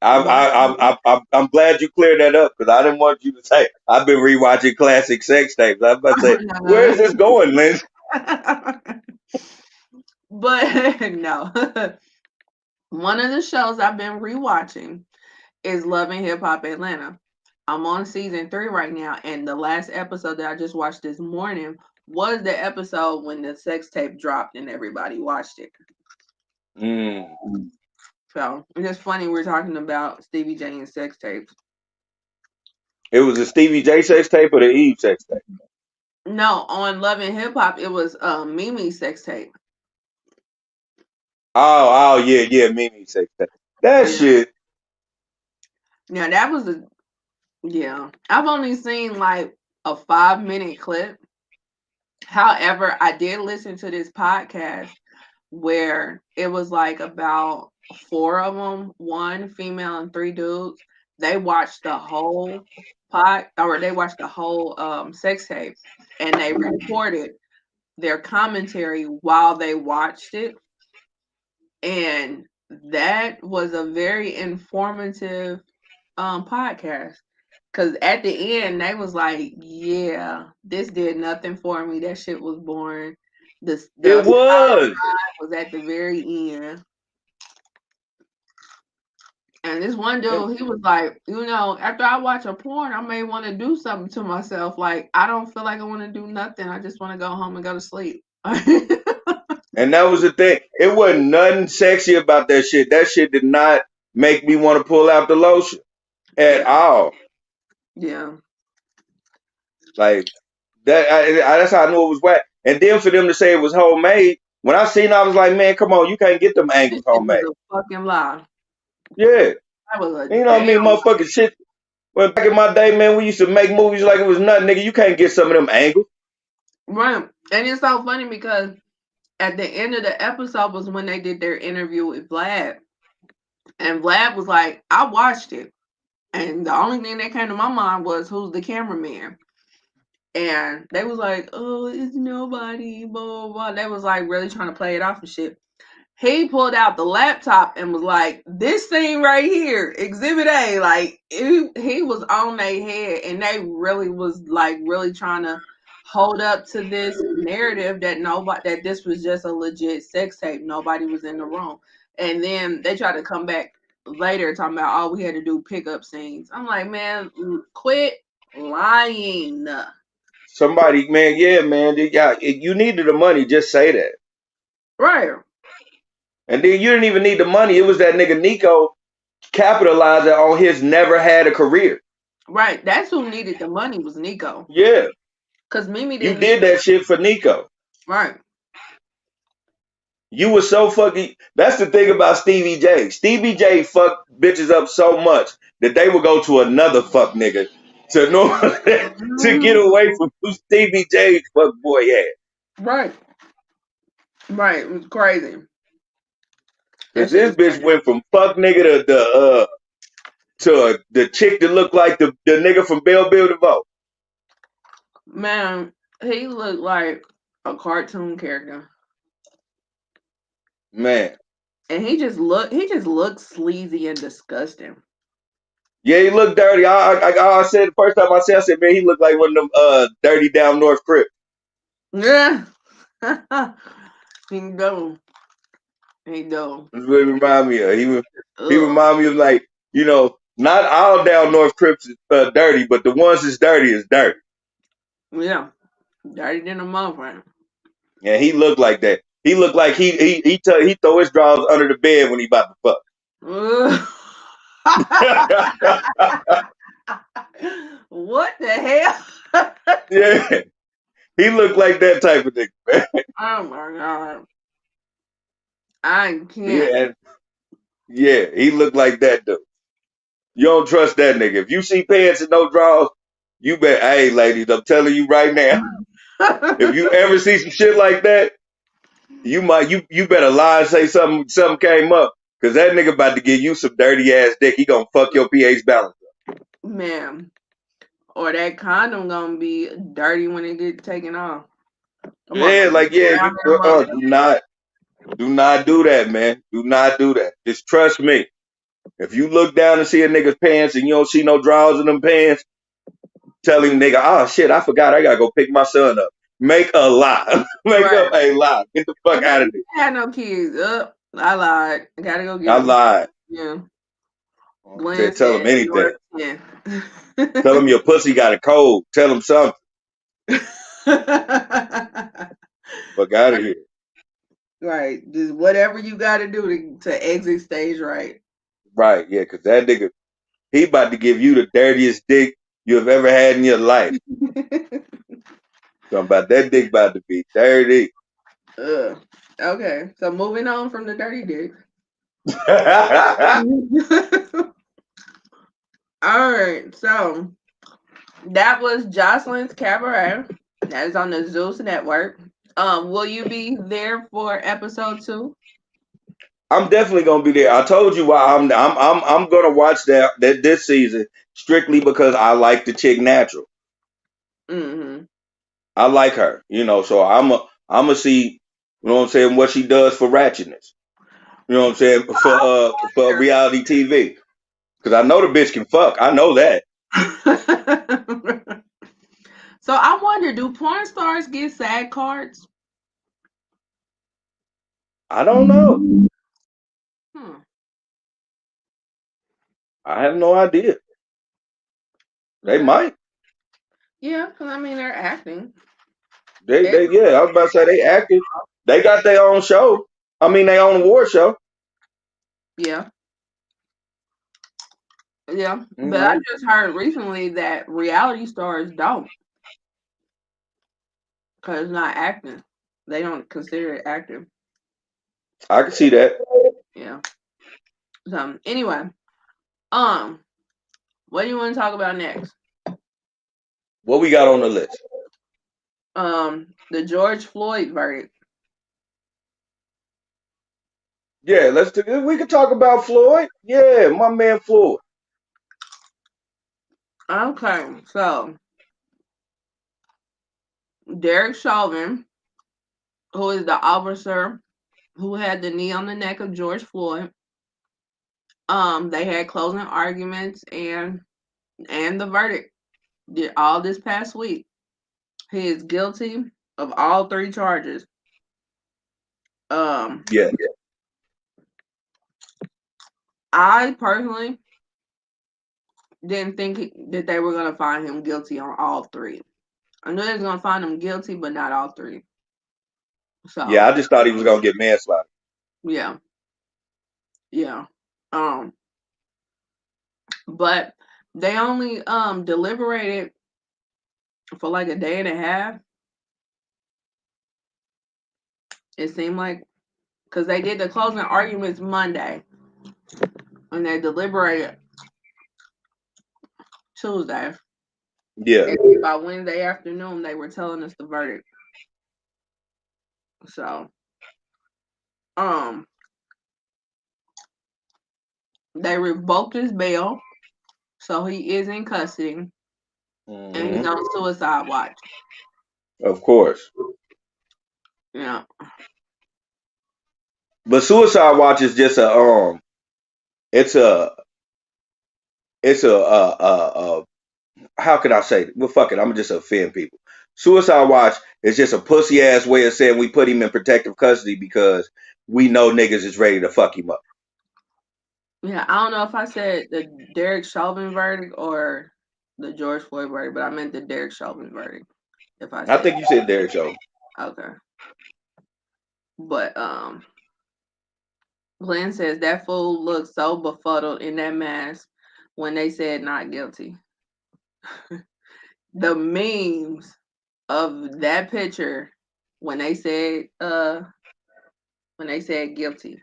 I'm glad you cleared that up because I didn't want you to say I've been rewatching classic sex tapes. I was about to say, where is this going, Lynn? But no. One of the shows I've been rewatching is Love and Hip Hop Atlanta. I'm on season 3 right now, and the last episode that I just watched this morning was the episode when the sex tape dropped and everybody watched it. Mm. So it's just funny we're talking about Stevie J and sex tapes. It was a Stevie J sex tape or the Eve sex tape? No, on Love and Hip Hop, it was Mimi's sex tape. Oh, yeah, Mimi sex tape. That Yeah, shit. yeah, that was a yeah. I've only seen like a 5-minute clip. However, I did listen to this podcast where it was like about 4 of them, one female and 3 dudes. They watched the whole they watched the whole sex tape, and they recorded their commentary while they watched it. And that was a very informative podcast. Cause at the end they was like, "Yeah, this did nothing for me. That shit was boring." The It was. was at the very end. And this one And, dude, he was like, after I watch a porn, I may want to do something to myself. Like, I don't feel like I want to do nothing. I just want to go home and go to sleep. and that was the thing. It wasn't nothing sexy about that shit. That shit did not make me want to pull out the lotion at Yeah, all. yeah, Like that's how I knew it was whack. And then for them to say it was homemade, when I seen it, I was like, man, come on, you can't get them this angles shit was homemade. a fucking lie. Yeah. That was a You know what I damn mean? Motherfucking shit. Well, back in my day, man, we used to make movies like it was nothing, nigga. You can't get some of them angles. right. And it's so funny because at the end of the episode was when they did their interview with Vlad, and Vlad was like, "I watched it, and the only thing that came to my mind was who's the cameraman." And they was like, "Oh, it's nobody." Blah blah blah. They was like really trying to play it off and shit. He pulled out the laptop and was like, "This scene right here, Exhibit A." Like he was on their head, and they really was like really trying to hold up to this narrative that this was just a legit sex tape. Nobody was in the room, and then they tried to come back later talking about all we had to do pickup scenes. I'm like, man, quit lying. Somebody, man, yeah, man, yeah, you needed the money, just say that. Right, And then you didn't even need the money. It was that nigga Nico capitalizing on his never had a career. right. That's who needed the money was Nico, Yeah, because Mimi you didn't need did that shit for Nico. right. You were so fucking. That's the thing about Stevie J. Stevie J fucked bitches up so much that they would go to another fuck nigga to know to get away from who Stevie J's fuck boy had. Right. Right. It was crazy. That Cause shit this was bitch crazy. went from fuck nigga to the chick that looked like the nigga from Bell Bill DeVoe. Man, he looked like a cartoon character. Man. And he just looked sleazy and disgusting. Yeah, he looked dirty. I said the first time I said, man, he looked like one of them dirty down North Crips. Yeah. He do. He do. That's what he remind me of. He Ugh. remind me of like, not all down North Crips is dirty, but the ones that's dirty is dirty. Yeah. Dirty than a motherfucker. And he looked like that. He looked like he throw his drawers under the bed when he about to fuck. Ugh. What the hell? Yeah, he looked like that type of nigga, man. Oh my god. I can't. Yeah, yeah, he looked like that dude. You don't trust that nigga. If you see pants and no drawers, you bet. Hey, ladies, I'm telling you right now. If you ever see some shit like that, you better lie and say something came up, cause that nigga about to give you some dirty ass dick. He gonna fuck your pH balance up. Man. Or that condom gonna be dirty when it get taken off. Come on. Yeah, like yeah, you do not do that, man. Do not do that. Just trust me. If you look down and see a nigga's pants and you don't see no drawers in them pants, tell him nigga, oh shit, I forgot I gotta go pick my son up. Make a lie. Make Right. up a lie. Get the fuck out of there. I had no kids. I lied. I gotta go get I them. lied. Yeah. Glenn Tell him said anything. yeah. Tell him your pussy got a cold. Tell him something. Fuck out of here. Right. Just whatever you gotta do to exit stage right. Right, yeah, cause that nigga, he about to give you the dirtiest dick you have ever had in your life. Talking about that dick about to be dirty. Okay. So moving on from the dirty dick. All right, so that was Joseline's Cabaret. That is on the Zeus Network. Will you be there for episode 2? I'm definitely gonna be there. I told you why I'm gonna watch that this season strictly because I like the chick natural. Mm-hmm. I like her, so I'm a see, what she does for ratchetness. You know what I'm saying? For reality TV. Cause I know the bitch can fuck. I know that. So I wonder, do porn stars get SAG cards? I don't know. Hmm. I have no idea. They Okay. might. Yeah, because I mean they're acting. Yeah, I was about to say they active. They got their own show. I mean, their own award show. Yeah. Yeah. But I Mm-hmm. just heard recently that reality stars don't. Because it's not acting. They don't consider it acting. I can see that. Yeah. So anyway, what do you want to talk about next? What we got on the list? The George Floyd verdict. Yeah, we can talk about Floyd. Yeah, my man Floyd. Okay, so Derek Chauvin, who is the officer who had the knee on the neck of George Floyd, they had closing arguments and the verdict did all this past week. He is guilty of all 3 charges. Yeah. I personally didn't think that they were gonna find him guilty on all 3. I knew they was gonna find him guilty, but not all 3. Yeah, So I just thought he was gonna get manslaughter. yeah, yeah. Um, but they only deliberated for like a day and a half. It seemed like because they did the closing arguments Monday and they deliberated Tuesday. Yeah. And by Wednesday afternoon, they were telling us the verdict. So, um, they revoked his bail, so he is in custody, and he's Hmm. on suicide watch. Of course. Yeah, But suicide watch is just it's a it's a how can I say it? Well, fuck it, I'm just offend people. Suicide watch is just a pussy ass way of saying we put him in protective custody because we know niggas is ready to fuck him up. yeah. I don't know if I said the Derek Chauvin verdict or the George Floyd verdict, but I meant the Derek Chauvin verdict. If I I said think you said Derek Show. okay, but Glenn says that fool looked so befuddled in that mask when they said not guilty. The memes of that picture when they said guilty.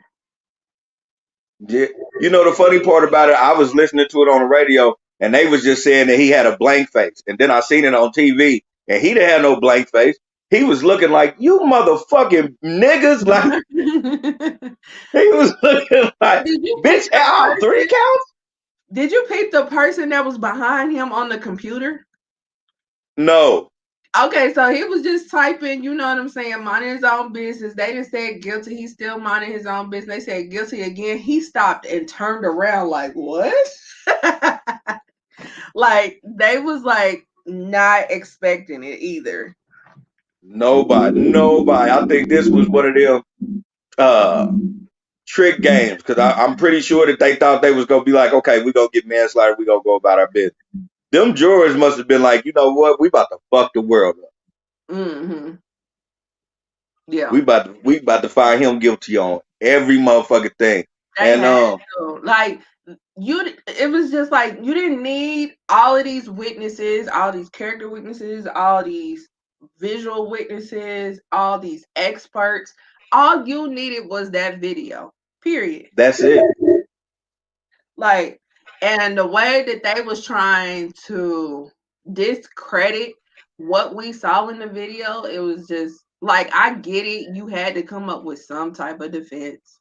Yeah. You know the funny part about it, I was listening to it on the radio and they was just saying that he had a blank face. And then I seen it on TV and he didn't have no blank face. He was looking like you motherfucking niggas. Like Did he was looking like you peep bitch the out three person? counts? Did you peep the person that was behind him on the computer? No. Okay, so he was just typing, you know what I'm saying, minding his own business. They just said guilty. He's still minding his own business. They said guilty again. He stopped and turned around like, what? Like, they was like not expecting it either. Nobody. I think this was one of them uh trick games because I'm pretty sure that they thought they was gonna be like, okay, we gonna get manslaughter, we gonna go about our business. Them jurors must have been like, you know what, we about to fuck the world up. Mm-hmm. Yeah. We about to find him guilty on every motherfucking thing. They And had to. Like, it was just like you didn't need all of these witnesses, all these character witnesses, all these visual witnesses, all these experts. All you needed was that video. Period. that's it. Like, and the way that they was trying to discredit what we saw in the video, it was just like, I get it. You had to come up with some type of defense,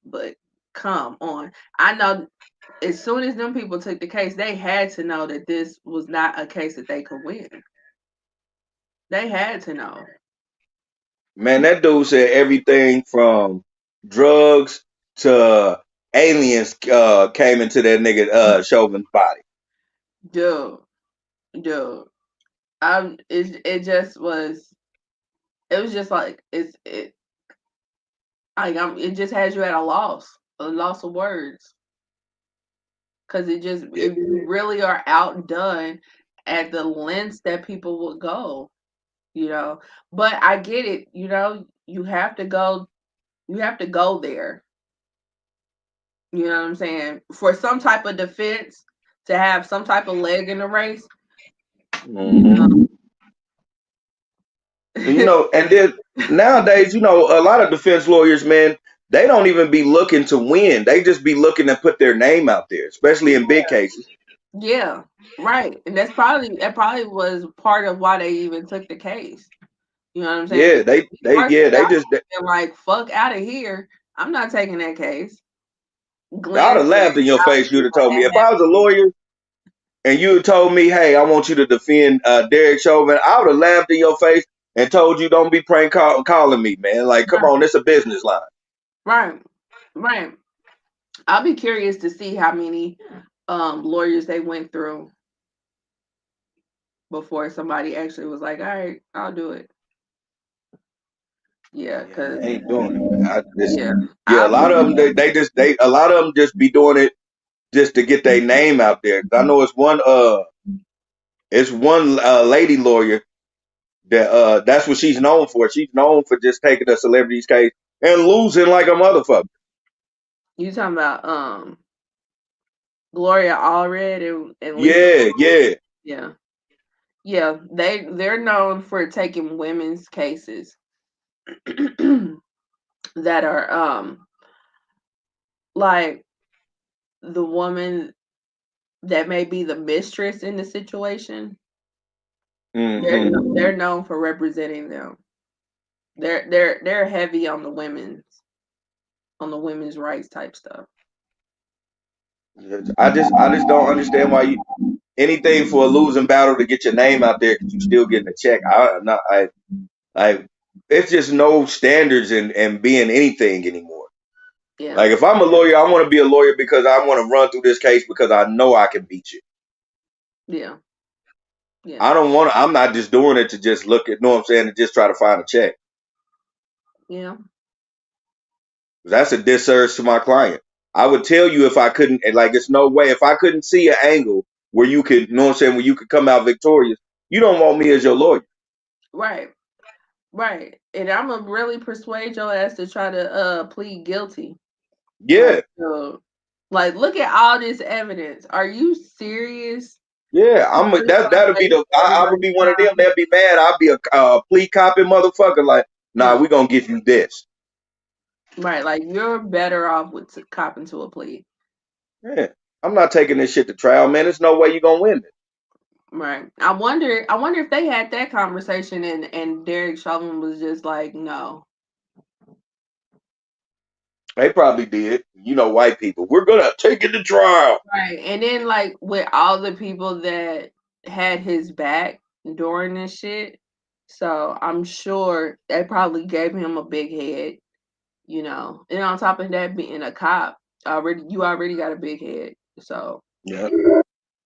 but come on. I know as soon as them people took the case, they had to know that this was not a case that they could win. They had to know. Man, that dude said everything from drugs to aliens came into that nigga Chauvin's body. Dude, dude. It was just like it just has you at a loss of words. Cause Yeah. if you really are outdone at the lengths that people would go, you know. But I get it, you know, you have to go there. You know what I'm saying? For some type of defense to have some type of leg in the race. Mm-hmm. And then nowadays, a lot of defense lawyers, man, they don't even be looking to win. They just be looking to put their name out there, especially in big cases. Yeah, right. And that probably was part of why they even took the case. You know what I'm saying? Yeah, Because they just, they're like, fuck out of here. I'm not taking that case. I'd Glenn have said, laughed in your I face. You'd have told me that if I was a lawyer and you had told me, hey, I want you to defend Derek Chauvin. I would have laughed in your face and told you don't be calling me, man. Like, come on, it's a business line. right, right. I'll be curious to see how many lawyers they went through before somebody actually was like, all right, I'll do it. Yeah, Yeah, because they ain't doing it, man. yeah, Yeah, a I'll lot of them, a lot of them just be doing it just to get their name out there. I know it's one lady lawyer that's what she's known for. She's known for just taking a celebrity's case and losing like a motherfucker. you talking about Gloria Allred and Lisa. Yeah, yeah. Yeah. Yeah, they're known for taking women's cases that are like the woman that may be the mistress in the situation, Mm-hmm. they're known for representing them. They're heavy on the women's rights type stuff. I just don't understand why you anything for a losing battle to get your name out there because you still getting a check. I it's just no standards in being anything anymore. Yeah, Like if I'm a lawyer, I want to be a lawyer because I want to run through this case because I know I can beat you. yeah, yeah, I don't want to. I'm not just doing it to just look at. Know what I'm saying? To just try to find a check. yeah. That's a disservice to my client. I would tell you if I couldn't. And like, it's no way if I couldn't see an angle where you could. Know what I'm saying? Where you could come out victorious. You don't want me as your lawyer. Right, right. And I'm gonna really persuade your ass to try to plead guilty. Yeah, Like look at all this evidence. Are you serious? yeah. You really gonna That'll be waste the. I would everybody's be one of them. time? They'll be mad. I'll be a plea copy motherfucker. Like, nah, Yeah, we gonna give you this. right. Like you're better off with copping to a plea. Yeah, I'm not taking this shit to trial, man. There's no way you gonna win it. Right. I wonder if they had that conversation and Derek Chauvin was just like, no. They probably did. You know, white people. We're gonna take it to trial. Right. And then like with all the people that had his back during this shit, so I'm sure they probably gave him a big head, you know. And on top of that, being a cop, you already got a big head. So Yeah.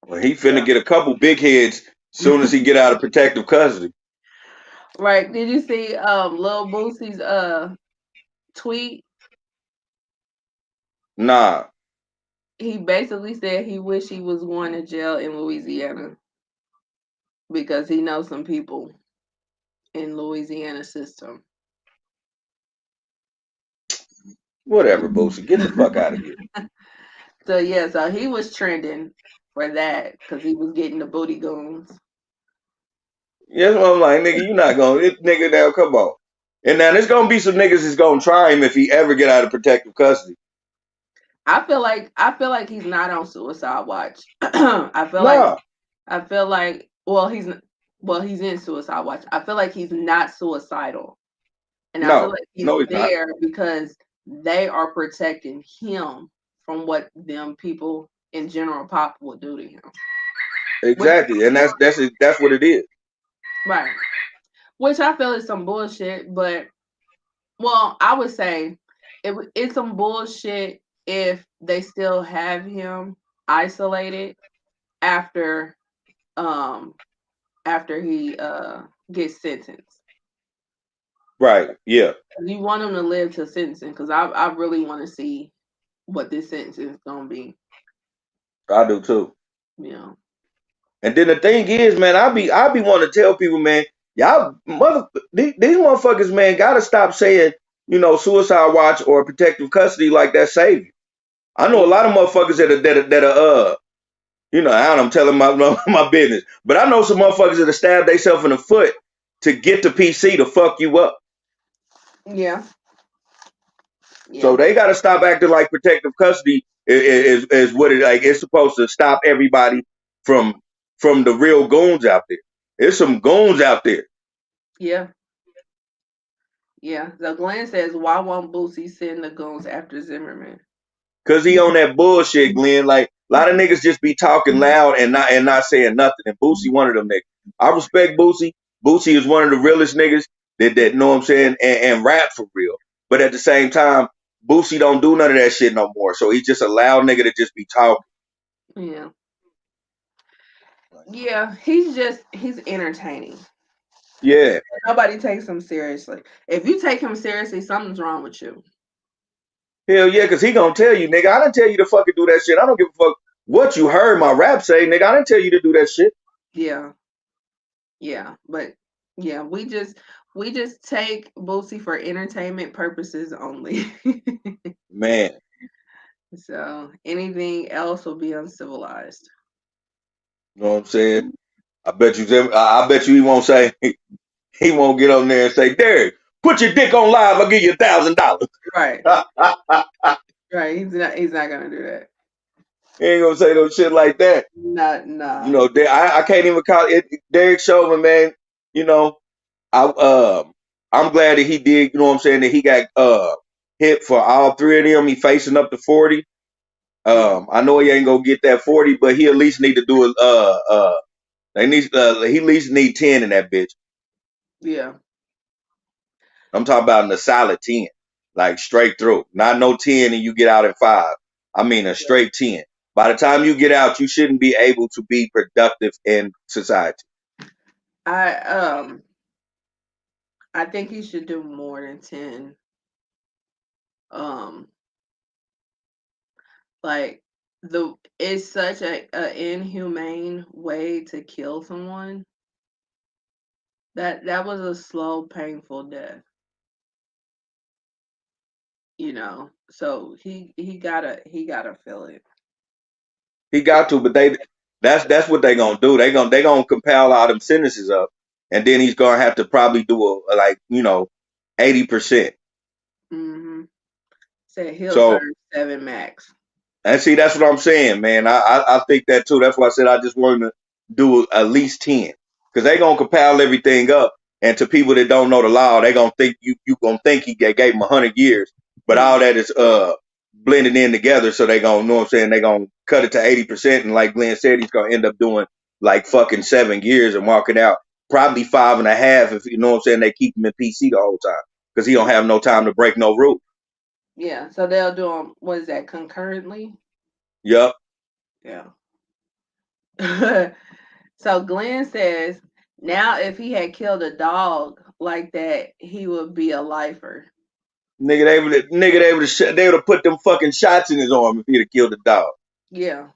Well, he finna get a couple big heads soon as he get out of protective custody. right. Did you see Lil Boosie's tweet? Nah. He basically said he wished he was going to jail in Louisiana because he knows some people in Louisiana system. Whatever, Boosie. Get the fuck out of here. So yeah, so he was trending for that because he was getting the booty goons. Yes, what I'm like, nigga, you not gonna this nigga now, come on. And now there's gonna be some niggas that's gonna try him if he ever get out of protective custody. I feel like he's not on suicide watch. I feel like Nah, I feel like he's in suicide watch. I feel like he's not suicidal. And I feel no, like he's no, he's not. there because they are protecting him from what them people in general pop will do to him. Which Exactly. And that's what it is. right. Which I feel is some bullshit, but well, I would say it's some bullshit if they still have him isolated after um after he gets sentenced. Right. Yeah. You want him to live to sentencing because I really want to see what this sentence is gonna be. I do too. You know. And then the thing is, man, I be wanting to tell people, man, y'all these motherfuckers, man, gotta stop saying, suicide watch or protective custody like that save you. I know a lot of motherfuckers I'm telling my business, but I know some motherfuckers that stab themselves in the foot to get the PC to fuck you up. Yeah. So Yeah. they gotta stop acting like protective custody is what it like. It's supposed to stop everybody from the real goons out there. There's some goons out there. Yeah. Yeah. So Glenn says, why won't Boosie send the goons after Zimmerman? Cause he on that bullshit, Glenn. Like a lot of niggas just be talking loud and not saying nothing. And Boosie one of them niggas. I respect Boosie. Boosie is one of the realest niggas that know what I'm saying and rap for real. But at the same time, Boosie don't do none of that shit no more. So he's just a loud nigga to just be talking. Yeah. Yeah. He's entertaining. Yeah. Nobody takes him seriously. If you take him seriously, something's wrong with you. Hell yeah, cause he gonna tell you, nigga, I didn't tell you to fucking do that shit. I don't give a fuck what you heard my rap say, nigga. I didn't tell you to do that shit. Yeah. Yeah. But yeah, we just take Boosie for entertainment purposes only. Man, So anything else will be uncivilized. you know what I'm saying? I bet you he won't say he won't get on there and say, Derek, put your dick on live, I'll give you $1,000. Right. Right. He's not gonna do that. He ain't gonna say no shit like that. Not You nah. know, I can't even call it Derek Chauvin, man. You know, I'm glad that he did. You know what I'm saying? That he got hit for all three of them. He facing up to 40. Yeah, I know he ain't gonna get that 40, but he at least need to do it. He at least need 10 in that bitch. yeah, I'm talking about in a solid 10, like straight through. Not no 10 and you get out in 5. I mean a yeah. straight 10. By the time you get out, you shouldn't be able to be productive in society. I um I think he should do more than 10. Um like the it's such a inhumane way to kill someone. That was a slow, painful death, you know. So he gotta feel it. He got to, but that's what they gonna do. They gonna compile all them sentences up, and then he's gonna have to probably do a like 80%. Mm-hmm. Said he'll serve So 7 max. and see, that's what I'm saying, man. I think that too. That's why I said I just wanted to do at least 10, because they gonna compile everything up, and to people that don't know the law, they gonna think you gonna think he gave him 100 years, but all Mm, that is blended in together. So they gonna know what I'm saying. They gonna cut it to 80%, and like Glenn said, he's gonna end up doing like fucking 7 years and walking out probably 5.5 if you know what I'm saying. They keep him in PC the whole time because he don't yeah, have no time to break no rule. yeah. So they'll do them. What is that? Concurrently? Yup. Yeah. So Glenn says now if he had killed a dog like that, he would be a lifer. They would have put them fucking shots in his arm if he'd have killed the dog. Yeah,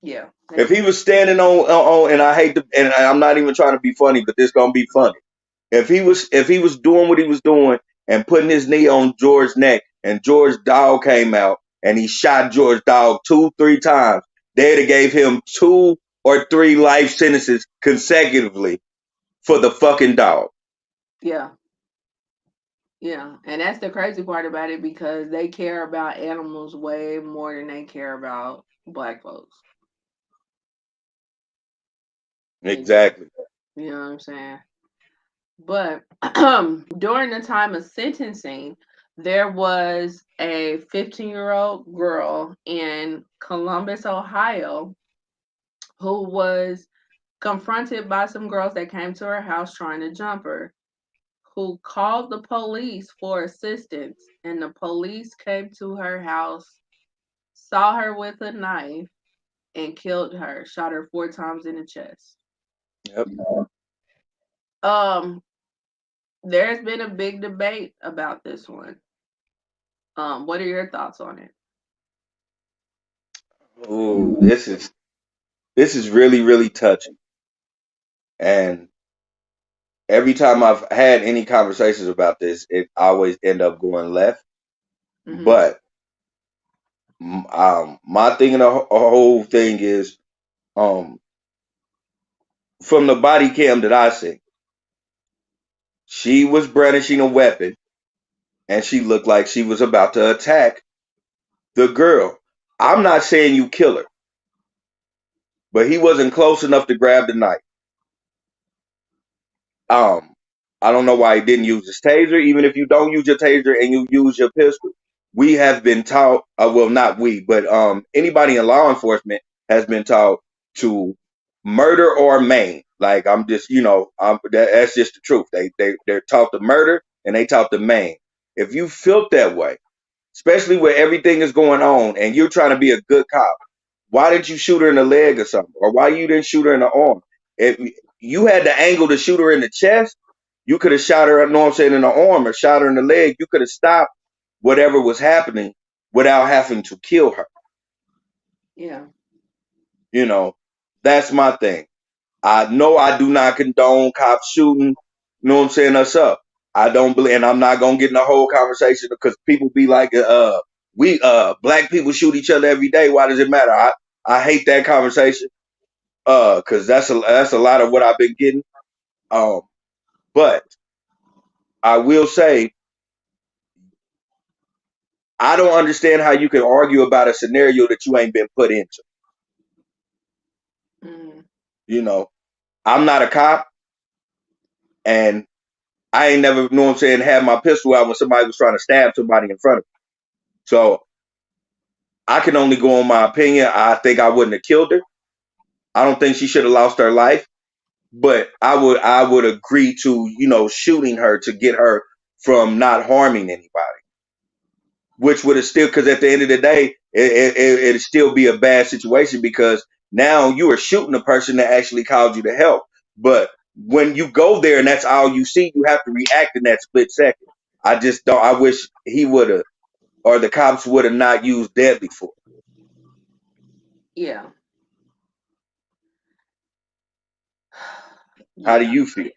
yeah. If he was standing on, and I hate to, and I'm not even trying to be funny, but this gonna be funny. If he was doing what he was doing and putting his knee on George's neck, and George's dog came out and he shot George's dog 2-3 times, they'd have gave him 2 or 3 life sentences consecutively for the fucking dog. Yeah, yeah. And that's the crazy part about it because they care about animals way more than they care about black folks. They do. Exactly. You know what I'm saying? But during the time of sentencing, there was a 15-year-old girl in Columbus, Ohio, who was confronted by some girls that came to her house trying to jump her, who called the police for assistance, and the police came to her house, saw her with a knife, and killed her, shot her 4 times in the chest. Yep. Um, there's been a big debate about this one. What are your thoughts on it? Ooh, this is really really touching, and every time I've had any conversations about this, it always end up going left. Mm-hmm. But my thing in the whole thing is, um, from the body cam that I see, she was brandishing a weapon, and she looked like she was about to attack the girl. I'm not saying you kill her, but he wasn't close enough to grab the knife. Um, I don't know why he didn't use his taser. Even if you don't use your taser and you use your pistol, we have been taught. Well, not we, but anybody in law enforcement has been taught to murder or maim. Like I'm just, that's just the truth. They're taught to murder and they taught to maim. If you felt that way, especially where everything is going on and you're trying to be a good cop, why didn't you shoot her in the leg or something? Or why you didn't shoot her in the arm? If you had the angle to shoot her in the chest, you could have shot her, you know what I'm saying, in the arm or shot her in the leg. You could have stopped whatever was happening without having to kill her. Yeah. You know, that's my thing. I know I do not condone cops shooting, you know what I'm saying, us up. I don't believe, and I'm not gonna get in the whole conversation because people be like, we black people shoot each other every day. Why does it matter? I hate that conversation. Because that's a lot of what I've been getting. Um, but I will say I don't understand how you can argue about a scenario that you ain't been put into. Mm. You know, I'm not a cop, and I ain't never, know what I'm saying, had my pistol out when somebody was trying to stab somebody in front of me. So I can only go on my opinion. I think I wouldn't have killed her. I don't think she should have lost her life, but I would agree to, shooting her to get her from not harming anybody, which would have still, because at the end of the day, it'd still be a bad situation because now you are shooting a person that actually called you to help. But when you go there and that's all you see, you have to react in that split second. I just don't. I wish he would have, or the cops would have not used deadly force. Yeah. How do Yeah. you feel?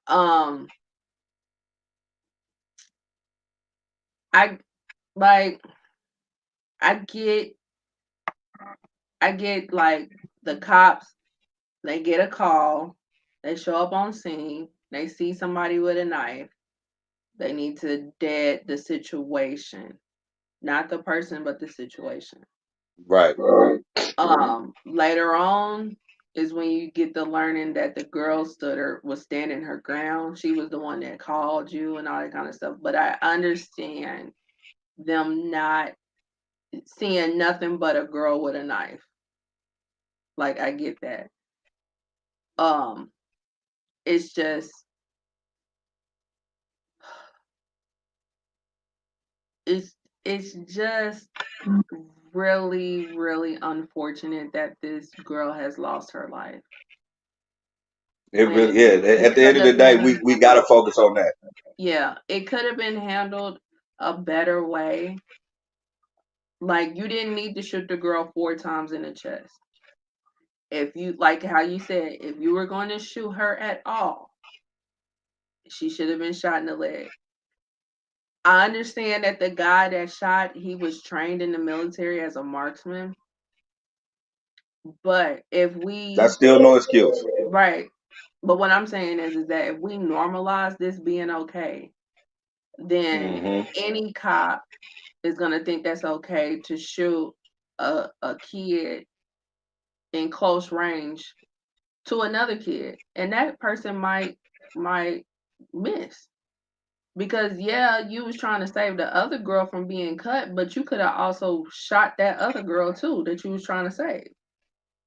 Um, I like I get I get like the cops, they get a call, they show up on scene, they see somebody with a knife, they need to dead the situation. Not the person, but the situation. Right, Later on is when you get the learning that the girl was standing her ground. She was the one that called you and all that kind of stuff. But I understand them not seeing nothing but a girl with a knife. Like I get that. Um, it's just it's it's just really, really unfortunate that this girl has lost her life. it really, When yeah. it At the end could of the have day, been, we got to focus on that. yeah, it could have been handled a better way. Like you didn't need to shoot the girl 4 times in the chest. If you like how you said, if you were going to shoot her at all, she should have been shot in the leg. I understand that the guy that shot, he was trained in the military as a marksman. But if That's we, still no excuse. right, but what I'm saying is that if we normalize this being okay, then Hmm. any cop is gonna think that's okay to shoot a kid in close range to another kid, and that person might miss because yeah, you was trying to save the other girl from being cut, but you could have also shot that other girl too that you was trying to save.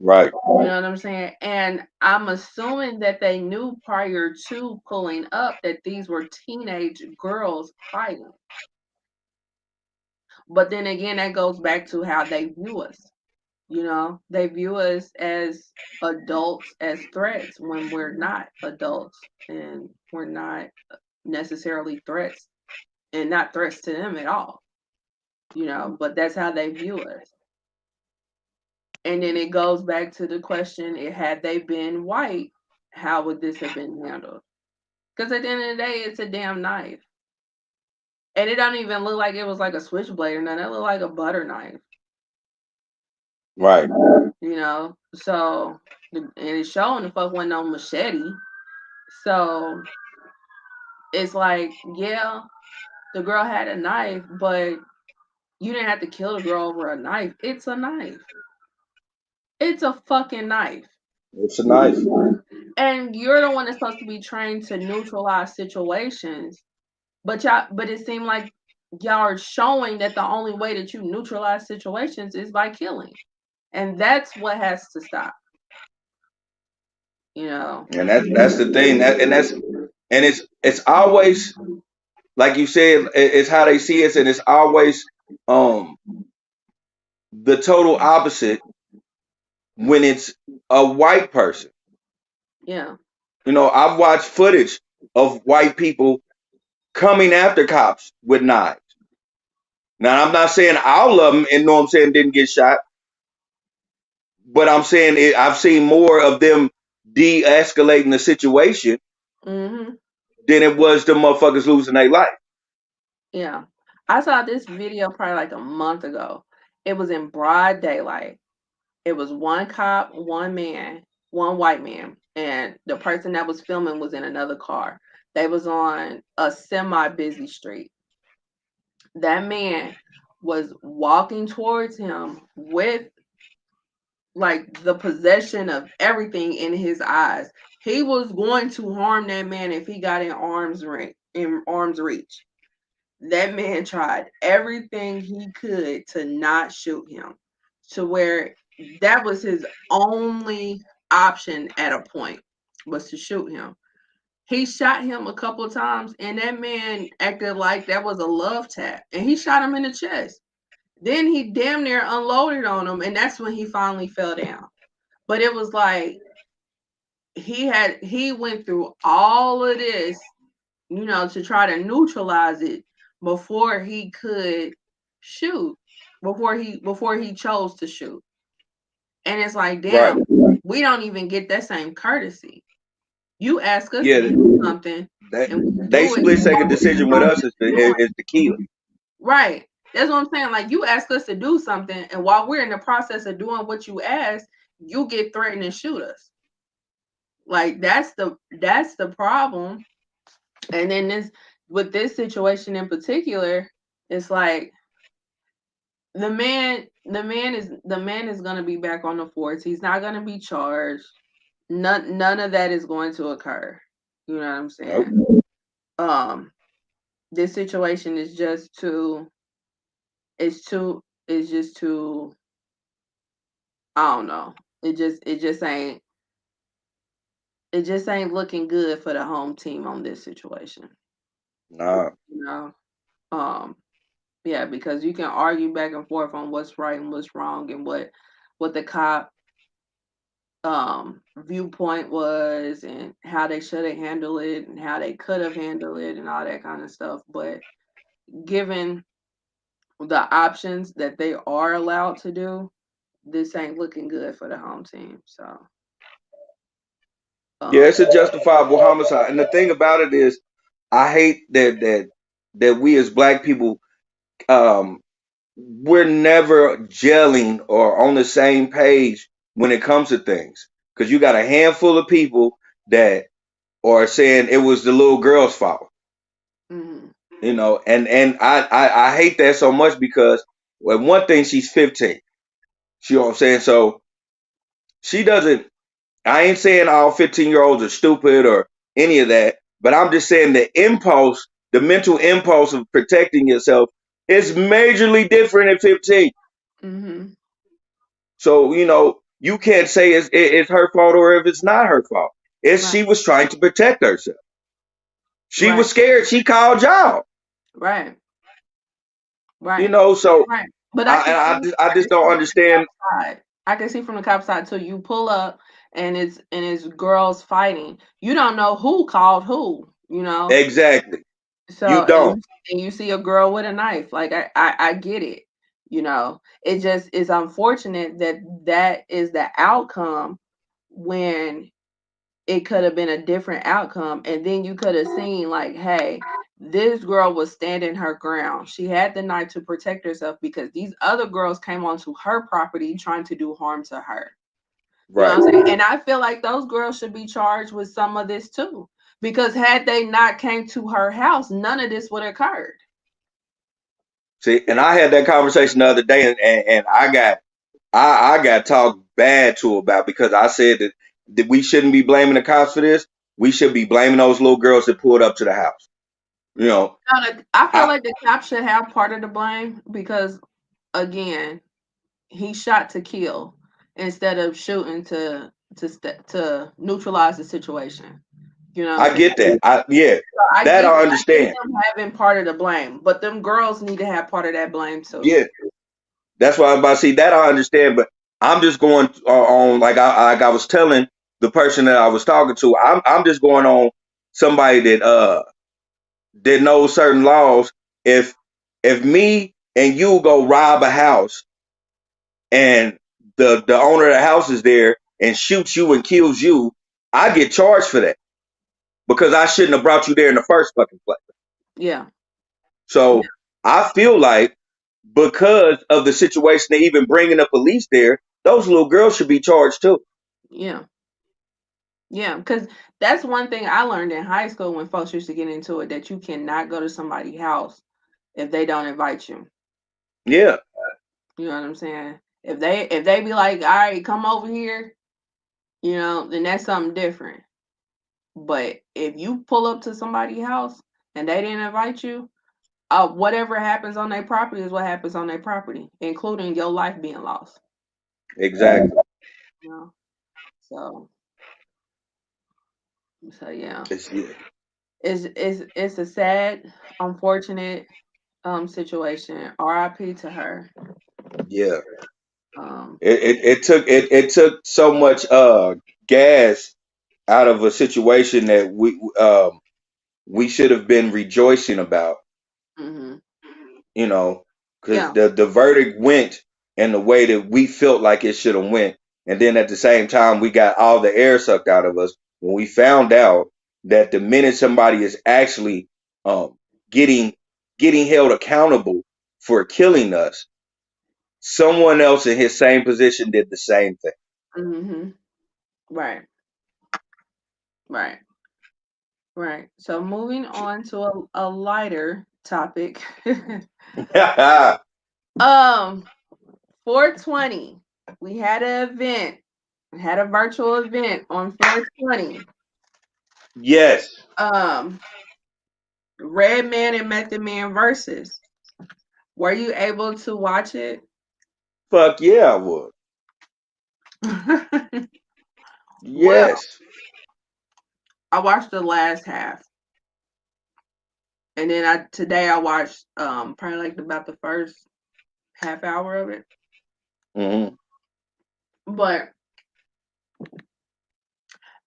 Right, You know what I'm saying? And I'm assuming that they knew prior to pulling up that these were teenage girls fighting. But then again, that goes back to how they view us. You know, they view us as adults as threats when we're not adults and we're not necessarily threats and not threats to them at all. You know, but that's how they view us. And then it goes back to the question: had they been white, how would this have been handled? Because at the end of the day, it's a damn knife. And it don't even look like it was like a switchblade or nothing. It looked like a butter knife, right, you know? So, and it's showing the fuck wasn't no machete. So, it's like, yeah, the girl had a knife, but you didn't have to kill the girl over a knife. It's a knife. It's a fucking knife. it's a knife. And you're the one that's supposed to be trained to neutralize situations. But it seemed like y'all are showing that the only way that you neutralize situations is by killing. And that's what has to stop, you know. And that's the thing. It's always like you said. It's how they see us, and it's always um the total opposite when it's a white person. Yeah. I've watched footage of white people coming after cops with knives. Now, I'm not saying all of them, and know what I'm saying, didn't get shot, but I'm saying I've seen more of them de-escalating the situation Mhm. than it was the motherfuckers losing their life. Yeah. I saw this video probably like a month ago. It was in broad daylight. It was one cop, one man, one white man, and the person that was filming was in another car. They was on a semi busy street. That man was walking towards him with like the possession of everything in his eyes. He was going to harm that man if he got in arm's reach. That man tried everything he could to not shoot him, to where that was his only option at a point, was to shoot him. He shot him a couple of times, and that man acted like that was a love tap, and he shot him in the chest. Then he damn near unloaded on him, and that's when he finally fell down. But it was like he went through all of this, to try to neutralize it before he could shoot, before he chose to shoot. And it's like, Right. damn, we don't even get that same courtesy. You ask us to Yeah. do something, They and we they do it split second decision with us is the key. right. That's what I'm saying. Like, you ask us to do something, and while we're in the process of doing what you ask, you get threatened and shoot us. Like, that's the problem. And then with this situation in particular, it's like the man is going to be back on the force. He's not going to be charged. None of that is going to occur. You know what I'm Nope. saying? Um, this situation is just too. It's too. It's just too. I don't know. It just ain't looking good for the home team on this situation. Nah. You know. Um. Yeah, because you can argue back and forth on what's right and what's wrong and what the cop viewpoint was and how they should have handled it and how they could have handled it and all that kind of stuff. But given the options that they are allowed to do, this ain't looking good for the home team. So Yeah, um it's a justifiable homicide. And the thing about it is, I hate that we as black people, um, we're never gelling or on the same page when it comes to things. Because you got a handful of people that are saying it was the little girl's fault, mhm, and I hate that so much because, well, one thing, she's 15. You know what I'm saying? So she doesn't. I ain't saying all 15-year-olds are stupid or any of that, but I'm just saying the mental impulse of protecting yourself is majorly different at 15. mhm, So, you can't say it's her fault or if it's not her fault. It's right, she was trying to protect herself. She right, was scared. She called y'all. right, You right, know, so right. But I I can and see, I just don't understand side. I can see from the cop side too. You pull up and it's girls fighting. You don't know who called who. exactly. You So don't. and you see a girl with a knife. Like I get it. It just is unfortunate that that is the outcome when it could have been a different outcome. And then you could have seen like, hey, this girl was standing her ground. She had the knife to protect herself because these other girls came onto her property trying to do harm to her. You know Right. what I'm saying? And I feel like those girls should be charged with some of this too. Because had they not came to her house, none of this would have occurred. See, and I had that conversation the other day, and I got talked bad to about because I said that we shouldn't be blaming the cops for this. We should be blaming those little girls that pulled up to the house. You know, I feel I like the cops should have part of the blame because, again, he shot to kill instead of shooting to neutralize the situation. You know what I'm I saying? get that. Yeah, So that I I get understand. them having part of the blame, but them girls need to have part of that blame too. Yeah, that's why I'm about to see that I understand. But I'm just going on like I was telling the person that I was talking to. I'm just going on somebody that knows certain laws. If me and you go rob a house and the owner of the house is there and shoots you and kills you, I get charged for that because I shouldn't have brought you there in the first fucking place. Yeah, So I feel like because of the situation, they even bringing the police there, those little girls should be charged too. yeah, yeah. Because that's one thing I learned in high school when folks used to get into it, that you cannot go to somebody's house if they don't invite you. Yeah, You know what I'm saying? If they be like, all right, come over here, then that's something different. But if you pull up to somebody's house and they didn't invite you, whatever happens on their property is what happens on their property, including your life being lost. exactly. You know? So yeah. Yeah, It's a sad, unfortunate situation. RIP to her. yeah. Um It took so much gas out of a situation that we should have been rejoicing about, mhm. you know, because Yeah. the verdict went in the way that we felt like it should have went, and then at the same time we got all the air sucked out of us when we found out that the minute somebody is actually um, getting getting held accountable for killing us, someone else in his same position did the same Mhm. Right. Right. Right. So moving on to a lighter topic. thing. 420. We had an event. We had a virtual event on 420. Yes, Um, Redman and Method Man versus. Were you able to watch it? fuck yeah, I would. Well, Yes. I watched the last half, and then today I watched probably like about the first half hour of it. Hmm. But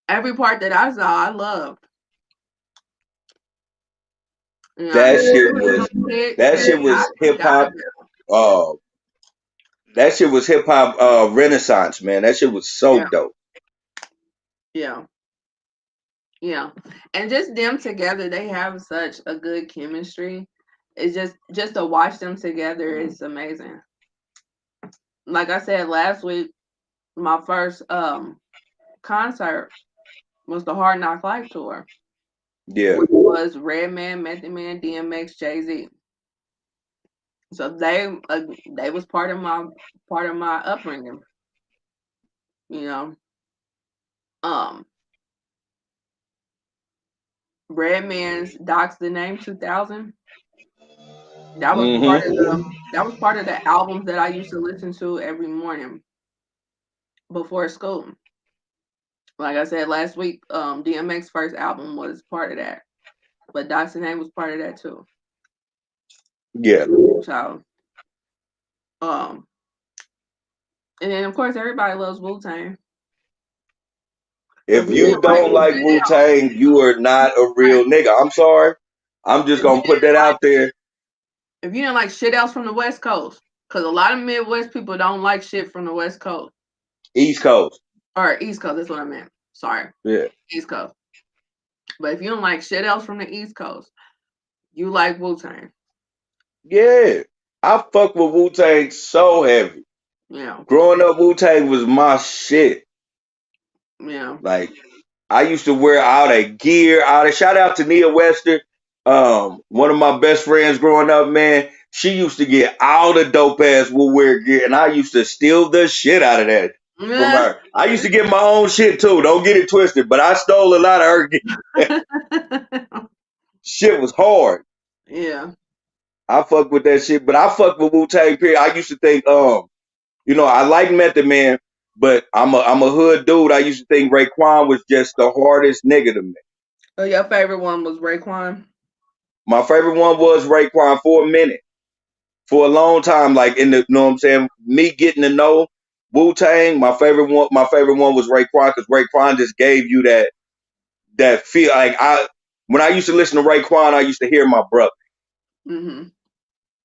every part that I saw, I loved. That There shit was was some hits that that shit I was hip forgot hop. about. Uh, that shit was hip hop renaissance, man. That shit was so Yeah, dope. yeah, yeah. And just them together, they have such a good chemistry. It's just to watch them together is amazing. Like I said last week, my first concert was the Hard Knock Life tour, Yeah, which was Redman, Method Man, DMX, Jay Z. So they was part of my upbringing. You know, um, Redman's Docs the Name 2000. That was part of hmm, the albums that I used to listen to every morning before school. Like I said last week, DMX first album was part of that, but Docs the Name was part of that too. yeah. So, um, and then of course everybody loves Wu Tang. If If you you didn't like don't like shit Wu else, Tang, you are not a right? real nigga. I'm sorry. I'm just If you gonna put didn't that like out there. if you didn't like shit else from the West Coast, because a lot of Midwest people don't like shit from the West Coast East Coast. or East Coast. That's what I meant. Sorry, Yeah, East Coast. But if you don't like shit else from the East Coast, you like Wu Tang. yeah. I fuck with Wu Tang so heavy. Yeah, Growing up, Wu Tang was my shit. yeah. Like I used to wear all that gear, all that. Shout out to Nia Wester, one of my best friends growing up, man. She used to get all the dope ass wear gear, and I used to steal the shit out of that from Yeah. her. I used to get my own shit too. Don't get it twisted, but I stole a lot of her gear. Shit was hard. Yeah. I fuck with that shit, but I fuck with Wu Tang. Period. I used to think, I like Method Man, but I'm a hood dude. I used to think Raekwon was just the hardest nigga to me. Oh, your favorite one was Raekwon? My favorite one was Raekwon for a minute, for a long time. Like in the, you know what I'm saying? Me getting to know Wu Tang, my favorite one was Raekwon because Raekwon just gave you that feel. Like when I used to listen to Raekwon, I used to hear my brother. Mm-hmm.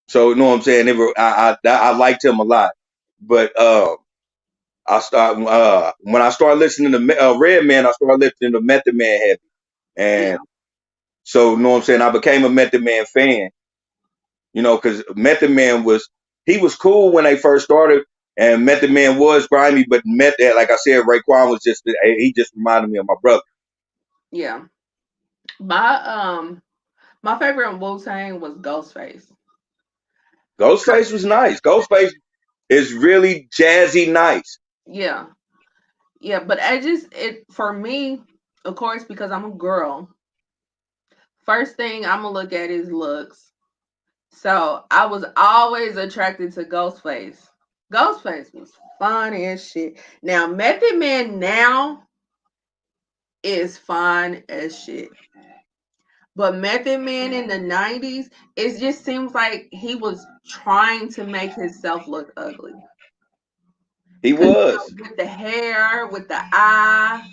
So you know what I'm saying? I liked him a lot, but when I started listening to Redman, I started listening to Method Man heavy, Yeah. and so you know what I'm saying? I became a Method Man fan. Because Method Man he was cool when they first started, and Method Man was grimy, but Method, like I said, Raekwon was he just reminded me of my brother. Yeah. My my favorite Wu Tang was Ghostface. Ghostface was nice. Ghostface is really jazzy nice. Yeah, yeah, but I just it for me, of course, because I'm a girl. First thing I'm gonna look at is looks. So I was always attracted to Ghostface. Ghostface was fun as shit. Now Method Man now is fine as shit. But Method Man in the 90s, it just seems like he was trying to make himself look ugly. He Cause was. with the hair, with the eye,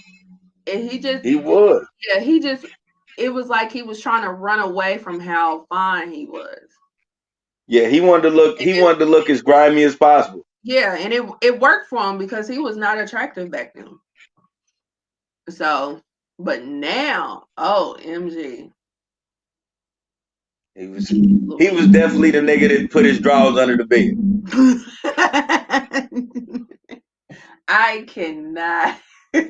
and he just He was. yeah, he just it was like he was trying to run away from how fine he was. Yeah, he wanted to look. He wanted to look as grimy as possible. Yeah, and it worked for him because he was not attractive back then. So, but now, oh, MG. He was. He was definitely the nigga that put his drawers under the bed. I cannot.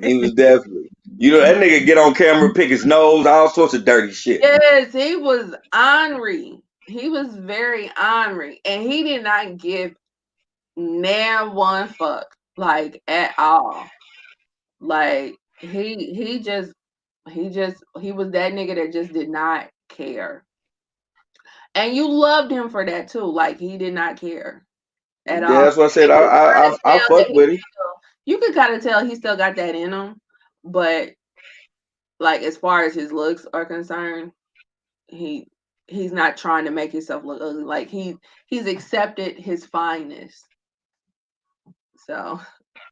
He was definitely. You know that nigga get on camera, pick his nose, all sorts of dirty shit. Yes, he was ornery. He was very ornery, and he did not give now one fuck like at all. Like he was that nigga that just did not care. And you loved him for that too. Like he did not care at Yeah, all. that's what I said. And you could kind of I tell that fuck with him. you could kind of tell he still got that in him. But like as far as his looks are concerned, he he's not trying to make himself look ugly. Like he's accepted his fineness. So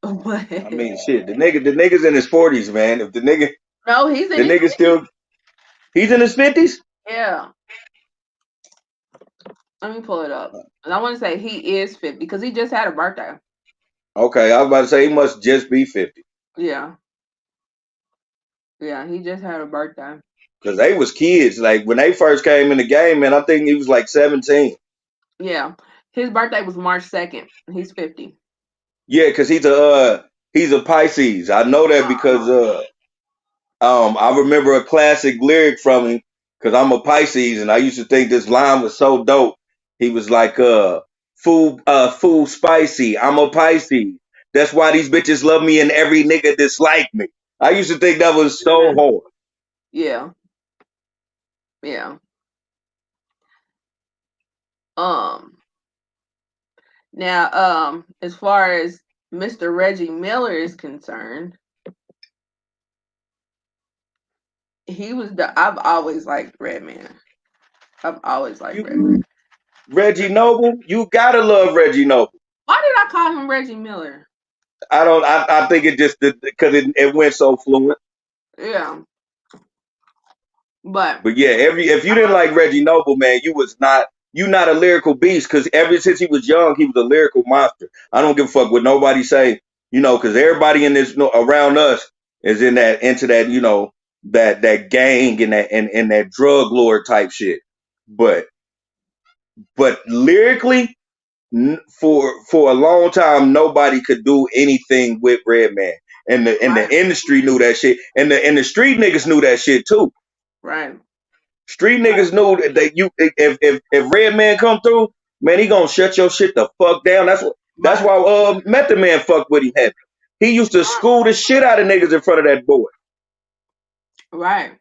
but I mean, shit. The nigga's in his 40s, man. If no, he's the in his nigga still, he's in his 50s. yeah. Let me pull it up. And I want to say he is 50 because he just had a birthday. Okay, I was about to say he must just be 50 Yeah. Yeah, he just had a birthday. because they was kids. Like when they first came in the game, man. I think he was like 17. Yeah. His birthday was March 2nd. He's 50. Yeah, because he's a Pisces. I know that because I remember a classic lyric from him because I'm a Pisces and I used to think this line was so dope. He was like, food spicy. I'm a Pisces. That's why these bitches love me and every nigga dislike me. I used to think that was so hard. Yeah. Yeah. Um Now as far as Mr. Reggie Miller is concerned, I've always liked Redman. I've always liked You Redman. Reggie Noble, you gotta love Reggie Noble. Why did I call him Reggie Miller? I don't. I think it just because it went so fluent. Yeah. But But yeah, if you didn't like Reggie Noble, man, you not a lyrical beast because ever since he was young, he was a lyrical monster. I don't give a fuck what nobody say, because everybody in this around us is into that, that gang and that drug lord type shit. But lyrically, for a long time, nobody could do anything with Redman, and the right, industry knew that shit, and the street niggas knew that shit too. right, Street niggas knew that you if Redman come through, man, he gonna shut your shit the fuck down. That's right, why Method Man fucked with him heavy. He used to school the shit out of niggas in front of that boy. right,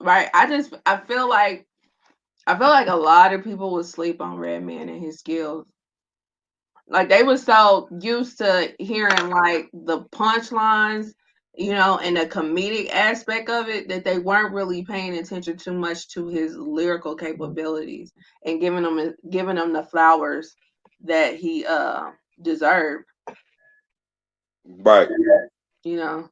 right. I feel like a lot of people would sleep on Redman and his skills. Like they were so used to hearing like the punchlines, and the comedic aspect of it that they weren't really paying attention too much to his lyrical capabilities and giving him the flowers that he deserved, Right. you know.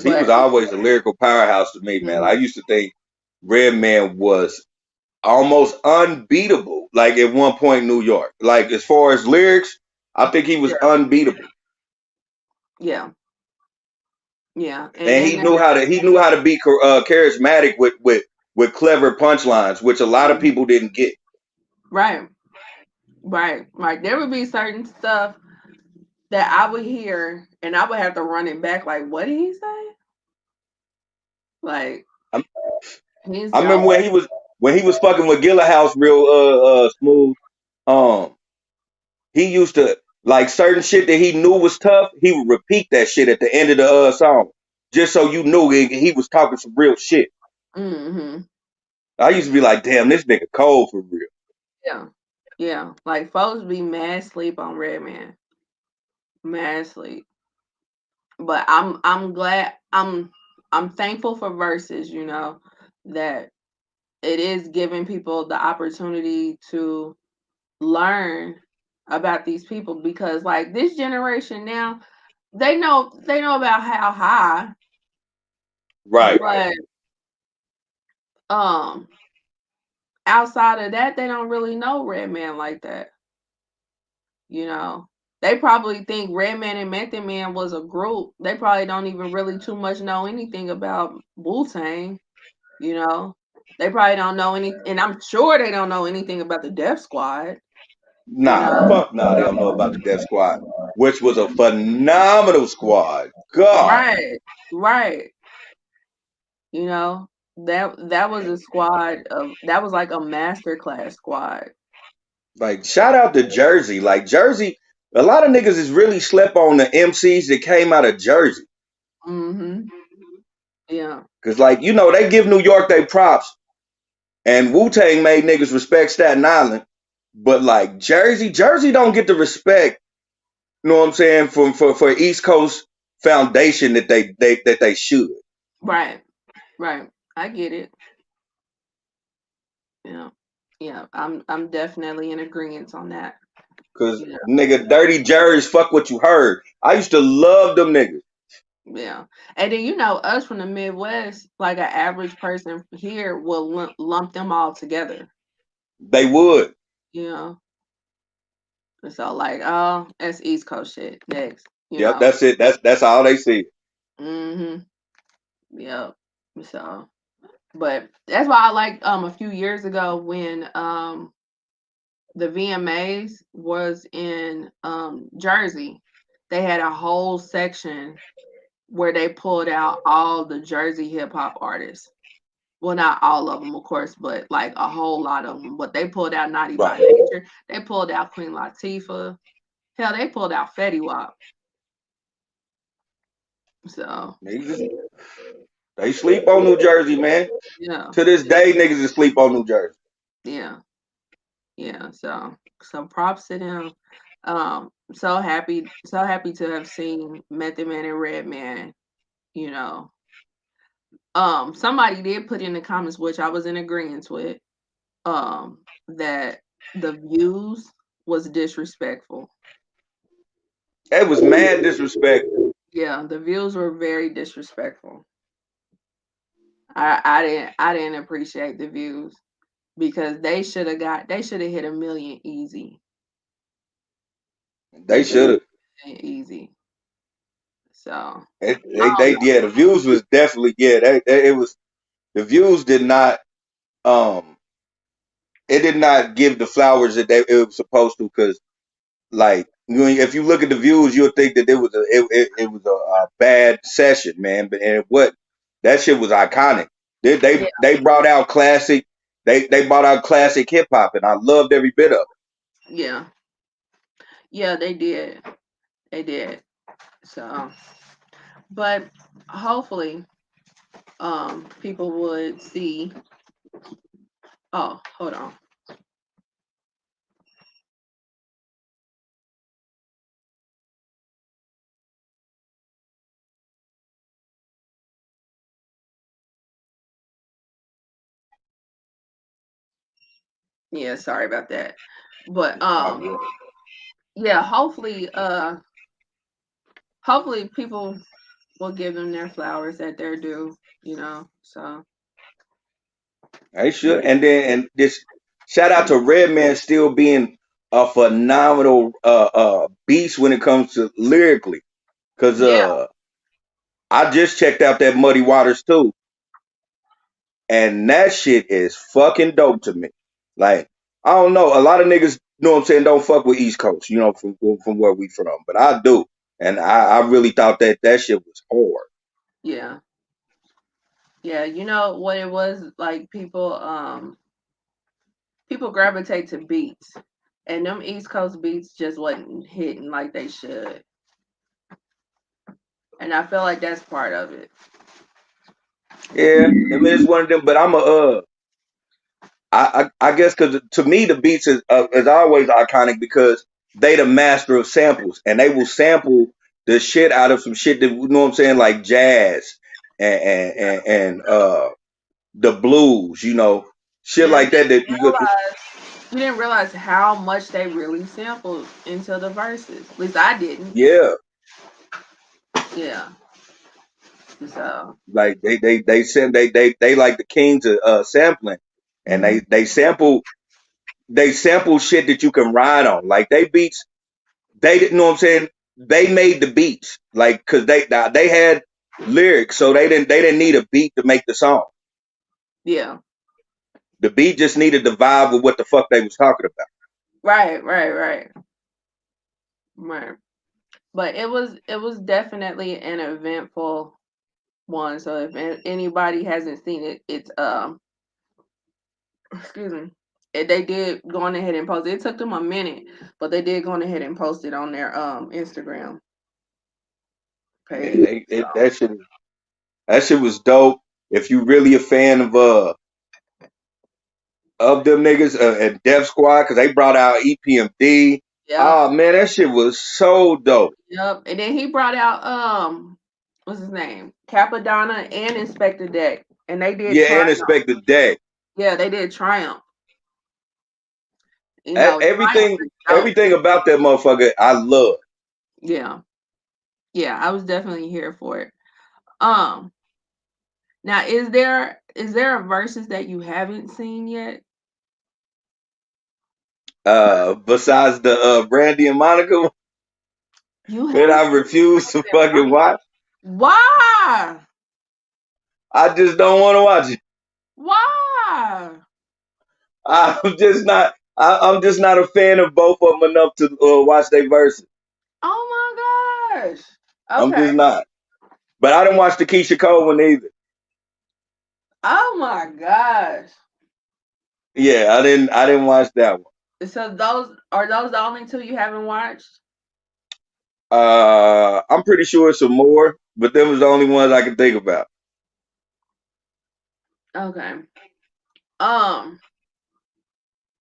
He was But always a lyrical powerhouse to me, man. I mhm, used to think Redman was almost unbeatable. Like at one point in New York. Like as far as lyrics, I think he was yeah, unbeatable. yeah, yeah. And And then he knew how to be charismatic with clever punchlines, which a lot of mhm, people didn't get. right, right, right. There would be certain stuff that I would hear and I would have to run it back like, what did he say? Like I, he's I remember always when he was fucking with Gilla House real smooth. Um, he used to like certain shit that he knew was tough. He would repeat that shit at the end of the song, just so you knew he was talking some real shit. Mm-hmm. I used to be like, damn, this nigga cold for real. Yeah. Yeah. Like folks be mad sleep on Redman. Mad sleep. But I'm glad I'm thankful for verses, you know, that it is giving people the opportunity to learn about these people because like this generation now, they know about how high, Right. but um outside of that, they don't really know Redman like that. You know, they probably think Redman and Method Man was a group. They probably don't even really too much know anything about Wu-Tang. You know, they probably don't know any, and I'm sure they don't know anything about the Def Squad. You Nah, know, fuck nah, they don't know about the Death Squad, which was a phenomenal squad. God. right, right. You know, that was a squad of that was like a masterclass squad. Like shout out to Jersey. Like Jersey, a lot of niggas is really slept on the MCs that came out of Jersey. Mm-hmm. Yeah, Cause like, you know, they give New York they props and Wu-Tang made niggas respect Staten Island. But like Jersey don't get the respect, you know what I'm saying, for East Coast foundation that they should. right, right. I get it. Yeah, yeah. I'm definitely in agreement on that. Cause Yeah, nigga, dirty Jerry's fuck what you heard. I used to love them niggas. yeah. And then you know us from the Midwest, like an average person here will lump them all together. They would. You know, and so like, oh, that's East Coast shit. Next, you Yep, know. that's it. That's all they see. Mm-hmm. Yep. So, but that's why I like a few years ago when the VMAs was in Jersey, they had a whole section where they pulled out all the Jersey hip hop artists. Well, not all of them, of course, but like a whole lot of them. But they pulled out Naughty by Right. Nature. They pulled out Queen Latifah. Hell, they pulled out Fetty Wap. So Niggas, they sleep on New Jersey, man. yeah, To this day, niggas is sleep on New Jersey. yeah, yeah. So props to them. So happy to have seen Method Man and Redman. You know, somebody did put in the comments, which I was in agreement with, that the views was disrespectful. It was mad disrespect. Yeah, the views were very disrespectful. I didn't appreciate the views because they should have hit a million easy. They They should have should have. hit a million easy. So I don't They yeah. The views was definitely yeah. It was the views did not um it did not give the flowers that it was supposed to because like if you look at the views you'll think that it was a bad session, man, but and what that shit was iconic. They know. they, they brought out classic they brought out classic hip hop and I loved every bit of it. Yeah, yeah, they did. They did. So, but hopefully, people would see. Oh, hold on. Yeah, sorry about that. But Oh, yeah. yeah, hopefully people will give them their flowers that they're due. You know, so They should. And then and this shout out to Redman still being a phenomenal beast when it comes to lyrically. Cause yeah, I just checked out that Muddy Waters too. And that shit is fucking dope to me. Like, I don't know. A lot of niggas, you know what I'm saying, don't fuck with East Coast, you know, from where we from. But I do. And I really thought that shit was hard. yeah, yeah. You know what it was like? People gravitate to beats. And them East Coast beats just wasn't hitting like they should. And I feel like that's part of it. Yeah, I mean it's one of them. But I'm I guess because to me the beats is always iconic because they the master of samples and they will sample the shit out of some shit that you know what I'm saying like jazz and the blues, you know, shit Yeah, like that. That you could, we didn't realize how much they really sampled into the verses. At least I didn't. yeah, Yeah. So like they send they like the kings of sampling, and mhm. they sample shit that you can ride on. Like they beats they didn't know what I'm saying. They made the beats like because they had lyrics, so they didn't need a beat to make the song. Yeah. The beat just needed the vibe of what the fuck they was talking about. Right. Right. But it was definitely an eventful one. So if anybody hasn't seen it, it's excuse me. They did go on ahead and post it. It took them a minute, but they did go on ahead and post it on their Instagram Yeah, page. So that shit was dope. If you really a fan of them niggas and Def Squad, because they brought out EPMD. yep, Oh man, that shit was so dope. yep. And then he brought out what's his name? Capadonna and Inspector Deck. And they did Yeah, and Triumph. Inspect the Deck. Yeah, they did Triumph. Triumph Everything, is dope. everything about that motherfucker, I love. Yeah. Yeah, I was definitely here for it. Um Now is there a verses that you haven't seen yet? Besides the Brandy and Monica You that haven't I seen refuse to fucking watch, why? I just don't want to watch it. Why? I'm just not a fan of both of them enough to watch their verses. Oh my gosh. I'm Okay. just not. But I didn't watch the Keisha Cole one either. Oh my gosh. Yeah, I didn't watch that one. So those the only two you haven't watched? I'm pretty sure some more, but them was the only ones I could think about. Okay. Um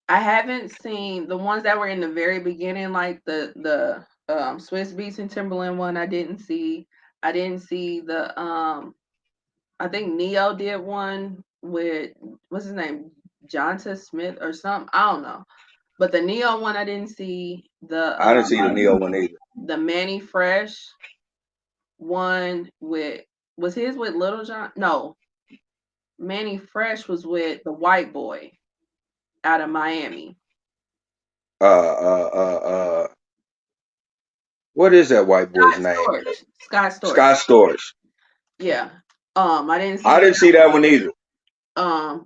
I haven't seen the ones that were in the very beginning, like the Swiss Beats and Timberland one. I didn't see. I didn't see the I think Neo did one with what's his name, Jonta Smith or something. I don't know, but the Neo one I didn't see. I didn't see the Neo one either. The Manny Fresh one with was his with Little John? No, Manny Fresh was with the white boy out of Miami. Uh, uh, uh, uh, what is that white boy's Scott name? Storch. Scott Storch. Scott Storch. Yeah. I didn't see I that. didn't see that one either.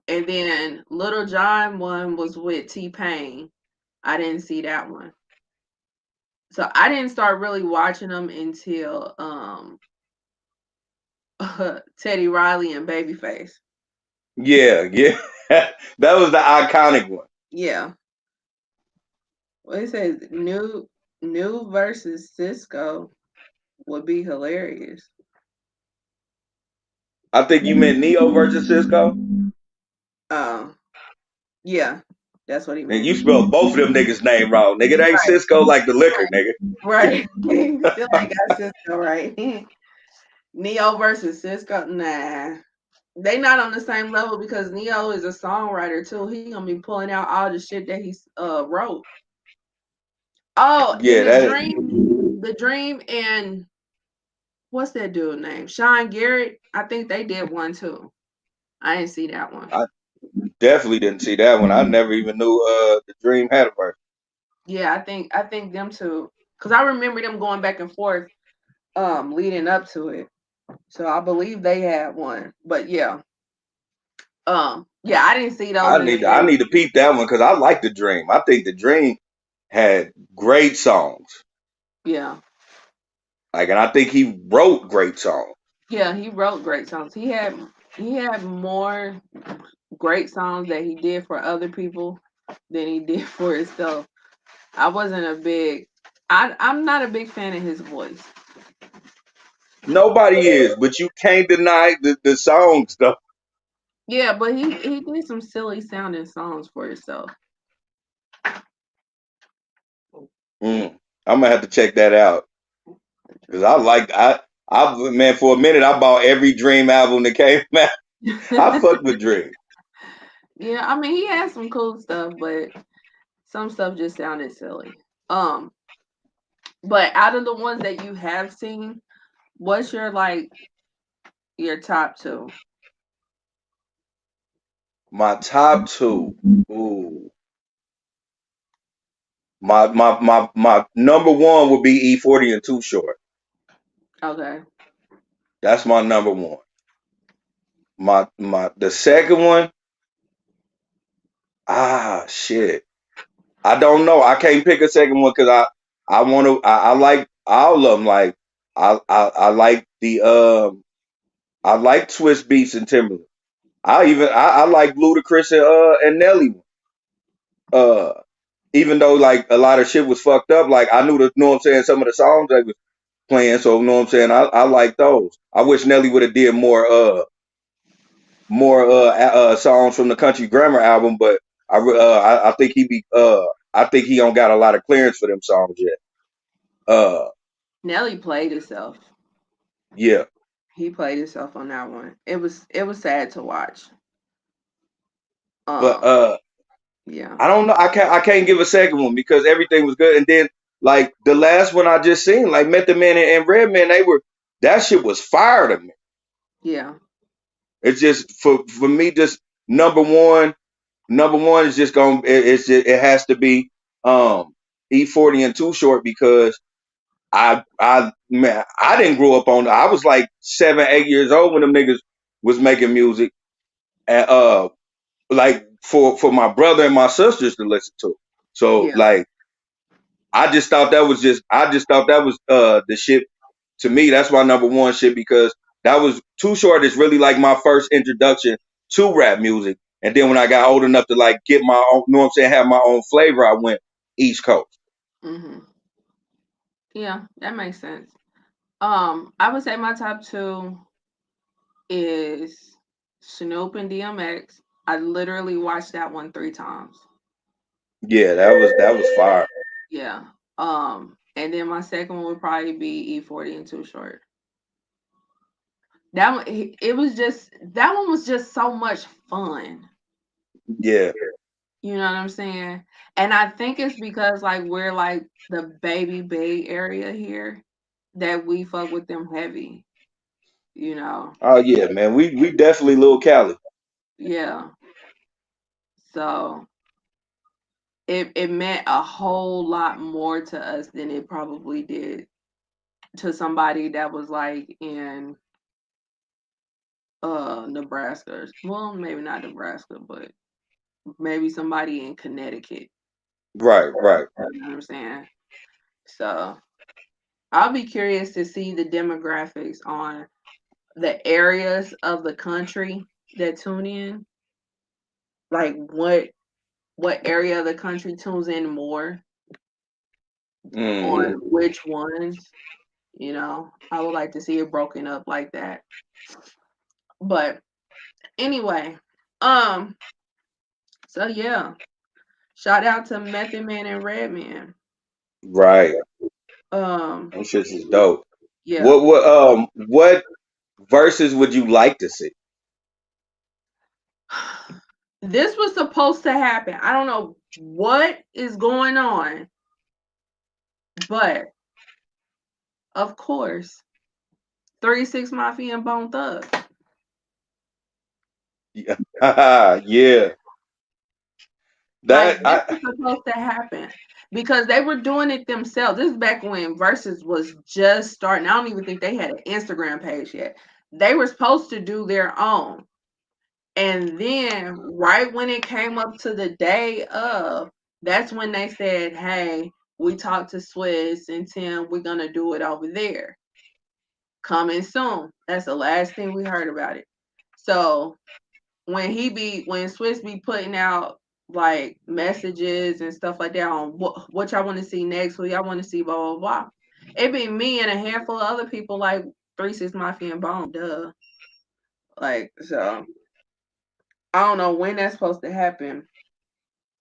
And then Little John one was with T Pain. I didn't see that one. So I didn't start really watching them until Teddy Riley and Babyface. Yeah, yeah. That was the iconic one. Yeah. Well, it says new versus Cisco would be hilarious. I think you meant Neo versus Cisco, Um, yeah, that's what he and meant. you spelled both of them niggas' name wrong, nigga. It ain't Cisco like the liquor, nigga. Right. Still ain't got Cisco right. Neo versus Cisco, nah. They not on the same level because Neo is a songwriter too. He gonna be pulling out all the shit that he wrote. Oh, then Yeah, that. the dream, and what's that dude name? Sean Garrett. I think they did one too. I didn't see that one. I definitely didn't see that one. I never even knew the Dream had a verse. Yeah, I think them two, because I remember them going back and forth leading up to it. So I believe they had one. But yeah. Yeah, I didn't see those in the I very need to peep that one because I like the Dream. I think the Dream had great songs. yeah. Like, and I think he wrote great songs. Yeah, he wrote great songs. He had more great songs that he did for other people than he did for himself. I wasn't a big. I'm not a big fan of his voice. Nobody is, but you can't deny the song stuff. Yeah, but he did some silly sounding songs for himself. I'm gonna have to check that out because I man, for a minute I bought every Dream album that came out. I fuck with Dream. Yeah, I mean he had some cool stuff, but some stuff just sounded silly. Um, but out of the ones that you have seen, what's your like your top two? My top two. Ooh. My number one would be E40 and Too Short. Okay. That's my number one. My the second one, shit. I don't know. I can't pick a second one because I want to. I like all of them. Like I like the I like Swiss Beats and Timberland. I like Ludacris and Nelly. Uh, Even though like a lot of shit was fucked up, like I knew the know what I'm saying, some of the songs they was playing, so you know what I'm saying, I like those. I wish Nelly would have did more songs from the Country Grammar album, but I think I think he don't got a lot of clearance for them songs yet. Nelly played himself. Yeah. He played himself on that one. It was sad to watch. But Um, yeah. I don't know. I can't give a second one because everything was good. And then like the last one I just seen, like Method Man and Redman, that shit was fire to me. Yeah. It's just for me, just number one. Number one is just going. It has to be E40 and Too Short because I didn't grow up on. I was like 7, 8 years old when them niggas was making music, and like for my brother and my sisters to listen to. So Yeah. like I just thought that was the shit to me. That's my number one shit because that was Too Short is really like my first introduction to rap music. And then when I got old enough to like get my own, you know what I'm saying, have my own flavor, I went East Coast. Mhm. Yeah, that makes sense. I would say my top two is Snoop and DMX. I literally watched that one 3 times. Yeah, that was fire. Yeah. And then my second one would probably be E40 and Too Short. That one, it was just that one was just so much fun. Yeah. You know what I'm saying? And I think it's because like we're like the baby Bay area here that we fuck with them heavy. You know? Oh yeah, man. We definitely Lil Cali. Yeah. So it meant a whole lot more to us than it probably did to somebody that was like in Nebraska. Well, maybe not Nebraska, but maybe somebody in Connecticut. Right, right. You know what I'm saying? So I'll be curious to see the demographics on the areas of the country that tune in. Like what area of the country tunes in more on Hmm. which ones, you know. I would like to see it broken up like that. But anyway, um, so yeah, shout out to Method Man and Redman. Right. Um, Them shits is dope. yeah. What verses would you like to see? This was supposed to happen. I don't know what is going on, but of course, 36 Mafia and Bone Thugs. Yeah. Yeah. Like That this I was supposed to happen because they were doing it themselves. This is back when Versus was just starting. I don't even think they had an Instagram page yet. They were supposed to do their own. And then right when it came up to the day of, that's when they said, "Hey, we talked to Swiss and Tim, we're gonna do it over there. Coming soon." That's the last thing we heard about it. So when Swiss be putting out like messages and stuff like that on what y'all want to see next, who y'all want to see, blah blah blah. It be me and a handful of other people like 3 6 Mafia and Bone, duh. Like so, I don't know when that's supposed to happen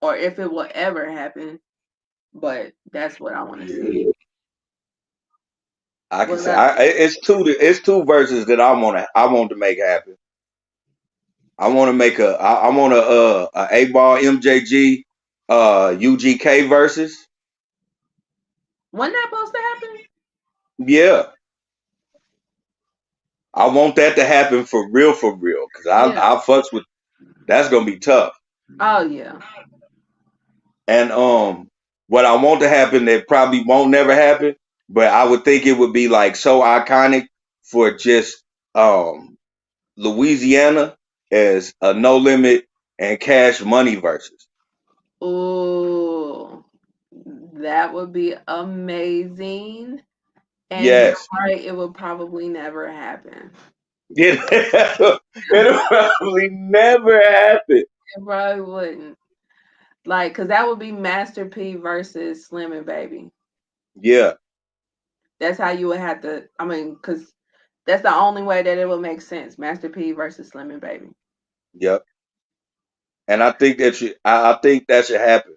or if it will ever happen, but that's what I want to see. I can What say about you? it's two verses that I want to make happen. I want to make I want a 8 ball MJG UGK versus. When that supposed to happen? Yeah, I want that to happen for real, because Yeah. I fucks with that's gonna be tough. Oh yeah. And what I want to happen that probably won't never happen, but I would think it would be like so iconic for just Louisiana as a No Limit and Cash Money versus. Ooh, that would be amazing. And you're Yes. right, it would probably never happen. It'll probably never happen. It probably wouldn't. Like, cause that would be Master P versus Slim and Baby. Yeah. That's how you would have to. I mean, cause that's the only way that it would make sense. Master P versus Slim and Baby. Yep. And I think I think that should happen.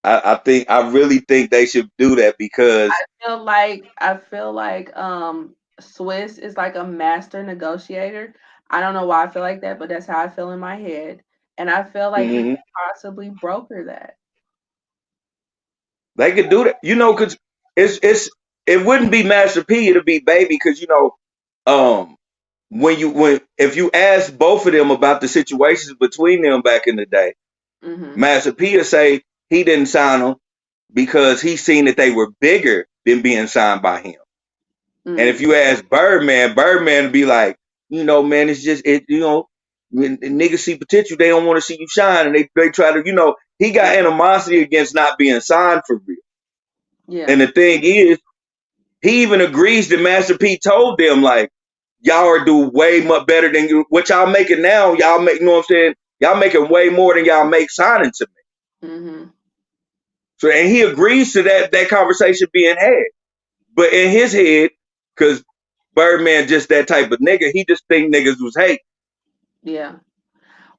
I really think they should do that because I feel like Swiss is like a master negotiator. I don't know why I feel like that, but that's how I feel in my head. And I feel like he mhm, could possibly broker that. they could do that. Because it's it wouldn't be Master P, it'll be Baby, because um when if you ask both of them about the situations between them back in the day, Mhm. Master P will say he didn't sign them because he seen that they were bigger than being signed by him. And if Mm. you ask Birdman would be like, man, it's just when niggas see potential, they don't want to see you shine, and they try to, he got animosity against not being signed for real. And Yeah. the thing is, he even agrees that Master P told them like, y'all are doing way much better than what y'all making now. Y'all make, you know what I'm saying? Y'all making way more than y'all make signing to me. Mhm. So, and he agrees to that conversation being had. But in his head, because Birdman just that type of nigga, he just think niggas was hate. Yeah.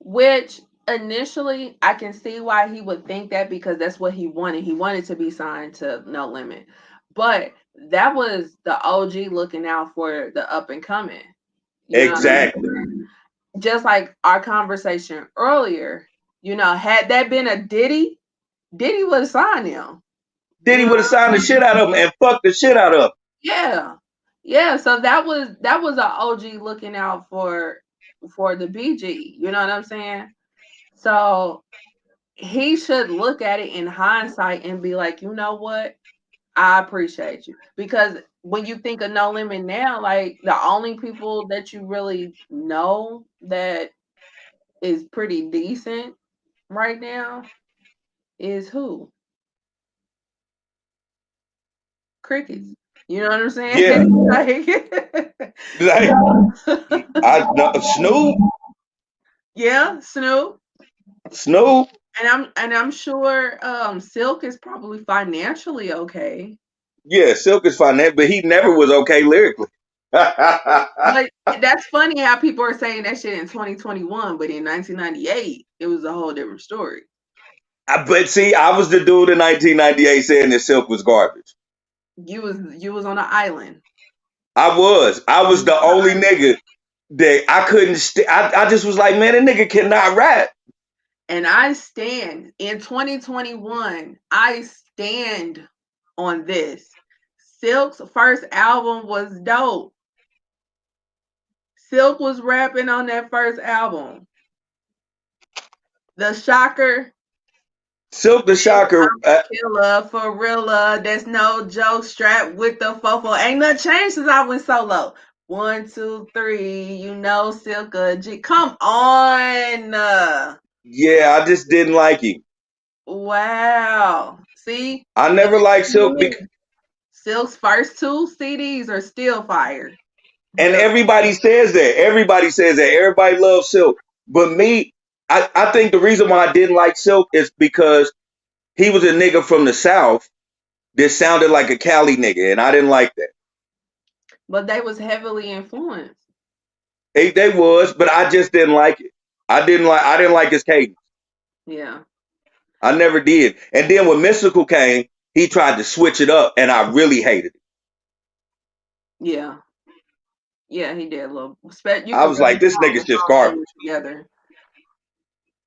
Which initially I can see why he would think that because that's what he wanted. He wanted to be signed to No Limit. But that was the OG looking out for the up and coming. You know what I'm Exactly. saying? Just like our conversation earlier, had that been a Diddy would have signed him. Then You he know would have signed the shit out of him and fucked the shit out of him. Yeah. Yeah, so that was a OG looking out for the BG. You know what I'm saying? So he should look at it in hindsight and be like, you know what? I appreciate you. Because when you think of No Limit now, like the only people that you really know that is pretty decent right now is who? Crickets. You know what I'm Yeah. saying? Like, Like I no, Snoop, yeah, Snoop. Snoop. And I'm sure Silk is probably financially okay. Yeah, Silk is fine, but he never was okay lyrically. But that's funny how people are saying that shit in 2021, but in 1998, it was a whole different story. But see, I was the dude in 1998 saying that Silk was garbage. You was on an island. I was the only nigga that I couldn't. I just was like, man, that nigga cannot rap. And I stand in 2021, I stand on this. Silk's first album was dope. Silk was rapping on that first album. The Shocker, Silk the Shocker. I'm a killer for real. There's no joke. Strapped with the fofo. Ain't nothing changed since I went solo. 1, 2, 3. Silka G. Come on. Yeah, I just didn't like him. Wow. See, I and never liked Silk Silk's first 2 CDs are still fire. and But everybody says that. Everybody says that. Everybody loves Silk. But me, I think the reason why I didn't like Silk is because he was a nigga from the South that sounded like a Cali nigga, and I didn't like that. But they was heavily influenced. They was, but I just didn't like it. I didn't like his cadence. Yeah. I never did. And then when Mystical came, he tried to switch it up, and I really hated it. Yeah. Yeah, he did a little. You I could was really like, this tell nigga's the just songs they garbage. were together.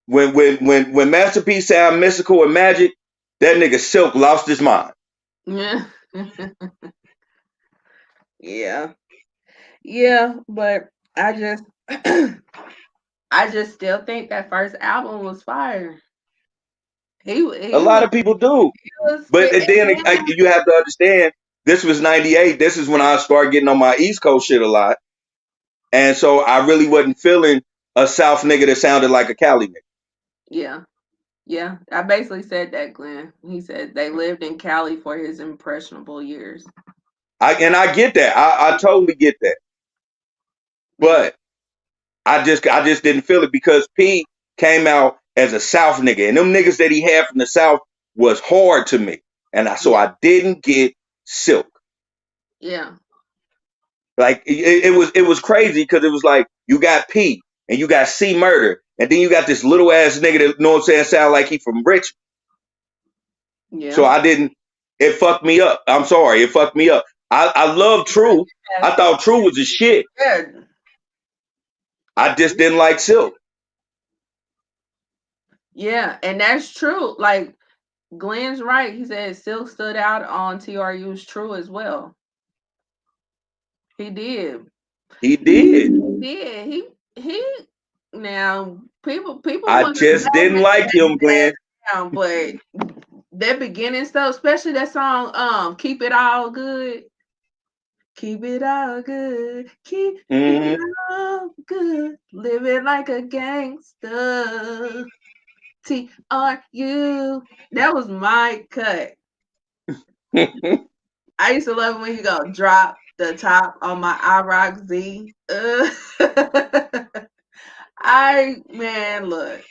When Masterpiece sound Mystical and Magic, that nigga Silk lost his mind. Yeah. Yeah. Yeah, but I just I just still think that first album was fire. A He lot of people do. was But spit then you have to understand, this was 98. This is when I started getting on my East Coast shit a lot. And so I really wasn't feeling a South nigga that sounded like a Cali nigga. Yeah. Yeah. I basically said that, Glenn. He said they lived in Cali for his impressionable years. I get that. I totally get that. Yeah. But I just didn't feel it because P came out as a South nigga. And them niggas that he had from the South was hard to me. And so I didn't get Silk. Yeah. Like it was crazy because it was like you got P and you got C Murder, and then you got this little ass nigga that, know what I'm saying, sound like he from Richmond. So Yeah. I didn't. It fucked me up. I'm sorry, it fucked me up. I love True. I thought True was a shit. Yeah. I just didn't like Silk. Yeah, and that's true. Like Glenn's right. He said Silk stood out on TRU's True as well. He did. He did. He did. He now people I want to just didn't like him, Glenn. down, but that beginning stuff, especially that song, Keep It All Good. Keep it all good. Keep it Mm-hmm. all good. Living like a gangster. TRU. That was my cut. I used to love when he go drop the top on my iRock Z. Man, look.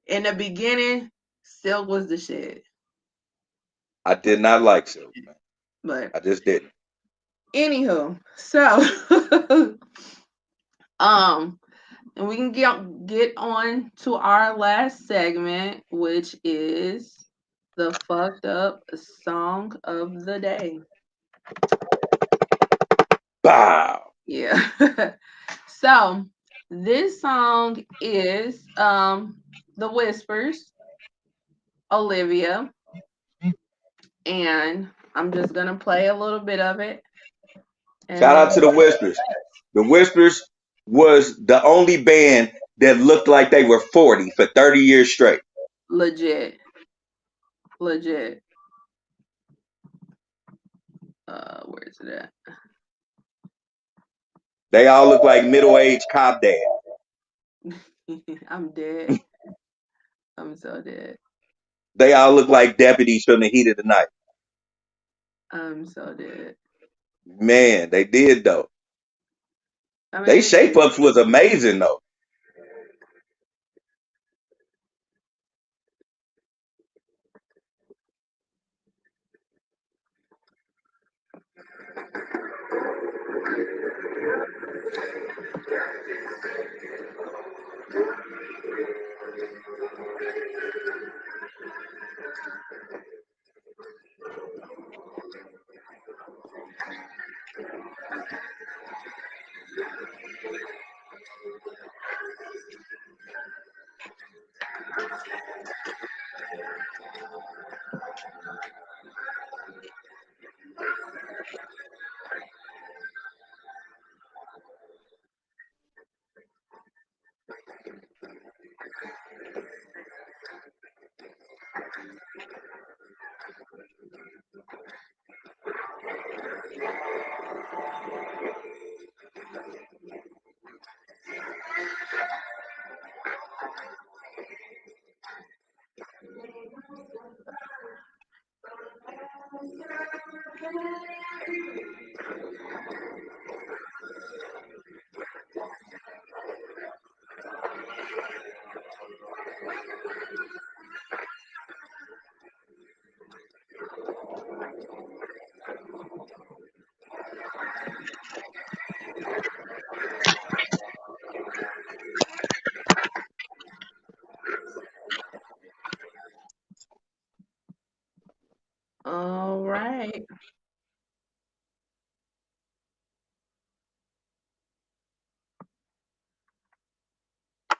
In the beginning, Silk was the shit. I did not like Silk, man. But I just didn't. anywho, so and we can get on to our last segment, which is the fucked up song of the day. Bow. Yeah. So this song is the Whispers Olivia, and I'm just gonna play a little bit of it and Shout out to the Whispers. The Whispers was the only band that looked like they were 40 for 30 years straight. legit. Where is it at? They all look like middle-aged cop dad. I'm dead. I'm so dead. They all look like deputies from the heat of the night. I'm so dead. Man, they did though. I They mean, shape ups was amazing though.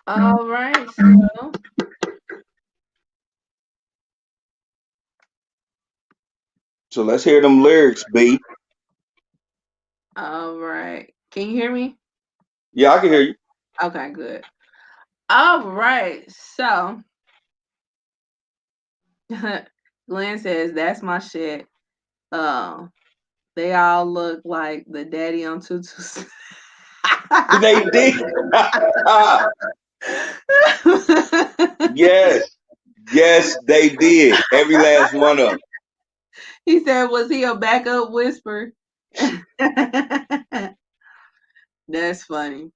All right, so So let's hear them lyrics, B. all right. Can you hear me? Yeah, I can hear you. Okay, good. All right, so Glenn says that's my shit. Um, they all look like the daddy on Tutu. They did. Yes, yes, they did. Every last one of them. He said, "Was he a backup whisper?" That's funny.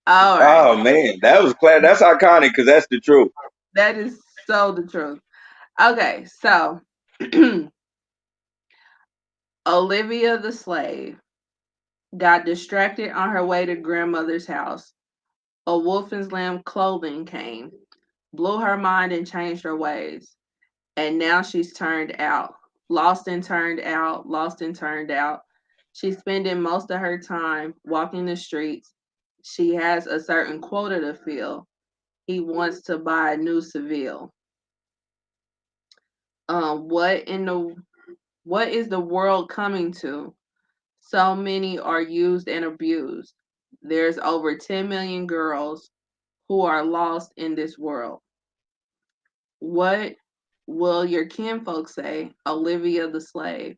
All right, Oh man, that was class. That's iconic because that's the truth. that is so the truth. Okay, so Olivia the slave got distracted on her way to grandmother's house. A wolf in lamb clothing came, blew her mind and changed her ways. And now she's turned out, lost and turned out, lost and turned out. She's spending most of her time walking the streets. She has a certain quota to fill. He wants to buy a new Seville. What in the what is the world coming to? So many are used and abused. There's over 10 million girls who are lost in this world. What will your kinfolk say? Olivia the slave.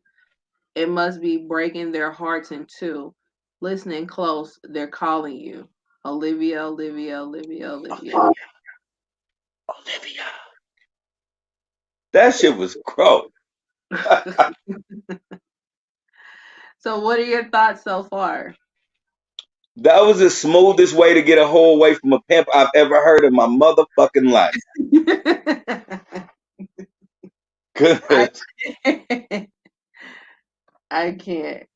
It must be breaking their hearts in two. Listening close, they're calling you. Olivia, Olivia, Olivia, Olivia. Olivia, Olivia. That shit was crow. So, what are your thoughts so far? That was the smoothest way to get a hoe away from a pimp I've ever heard in my motherfucking life. I Cause, can't. I can't.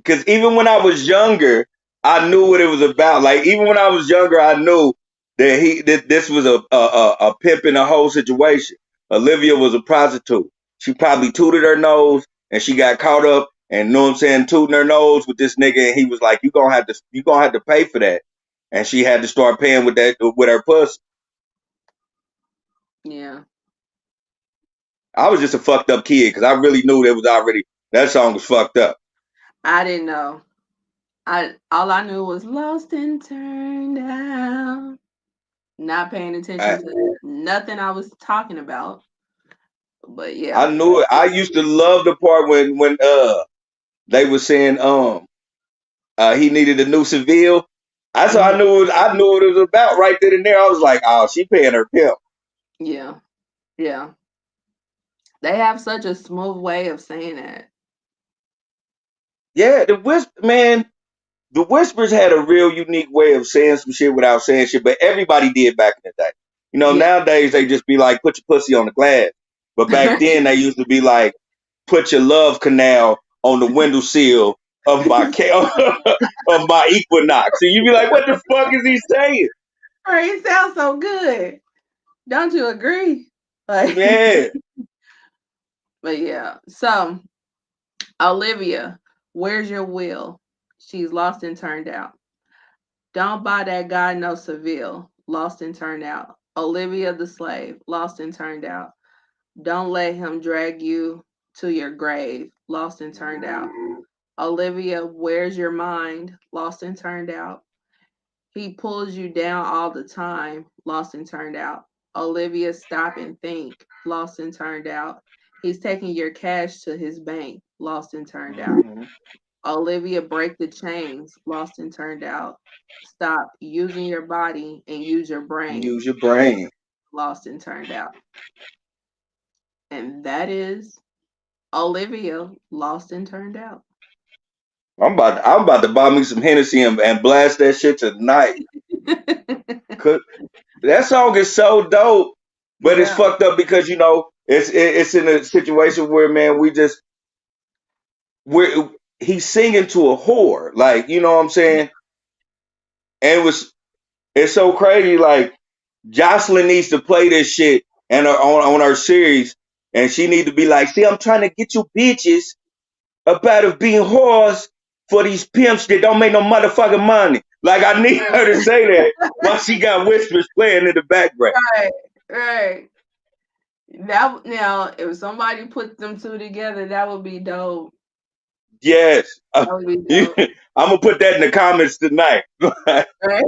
Cause even when I was younger, I knew what it was about. Like even when I was younger, I knew that this was a pimp in a hoe situation. Olivia was a prostitute. She probably tooted her nose and she got caught up and know what I'm saying, tooting her nose with this nigga and he was like, you gonna have to pay for that. And she had to start paying with her pussy. Yeah, I was just a fucked up kid because I really knew that song was fucked up. I didn't know. I all I knew was lost and turned out. Not paying attention I, to nothing I was talking about. But I yeah. knew it. I used to love the part when they were saying he needed a new Seville. That's how Mhm. I knew what it was about right then and there. I was like, oh, she paying her pimp. Yeah. Yeah. They have such a smooth way of saying that. Yeah, the Whispers had a real unique way of saying some shit without saying shit, but everybody did back in the day. You know, Yeah. nowadays they just be like, put your pussy on the glass. But back then they used to be like, put your love canal on the windowsill of my of my Equinox. And you be like, what the fuck is he saying? Right, it sounds so good. Don't you agree? Like, Yeah. but yeah. So, Olivia, where's your will? She's lost and turned out. Don't buy that guy no Seville. Lost and turned out. Olivia the slave. Lost and turned out. Don't let him drag you to your grave. Lost and turned out. Olivia, where's your mind? Lost and turned out. He pulls you down all the time. Lost and turned out. Olivia, stop and think. Lost and turned out. He's taking your cash to his bank. Lost and turned out. Mhm. Olivia, break the chains. Lost and turned out. Stop using your body and use your brain. Use your brain. Lost and turned out. And that is Olivia, lost and turned out. I'm about to buy me some Hennessy and blast that shit tonight. 'Cause that song is so dope, but it's Yeah, fucked up because it's in a situation where man we're he's singing to a whore, like you know what I'm saying, and it's so crazy. Like Joseline needs to play this shit and on our series, and she need to be like, see, I'm trying to get you bitches about of being whores for these pimps that don't make no motherfucking money. Like I need her to say that while she got whispers playing in the background. Right, right. That now, if somebody put them two together, that would be dope. Yes. That would be I'm dope. gonna put that in the comments tonight. Right.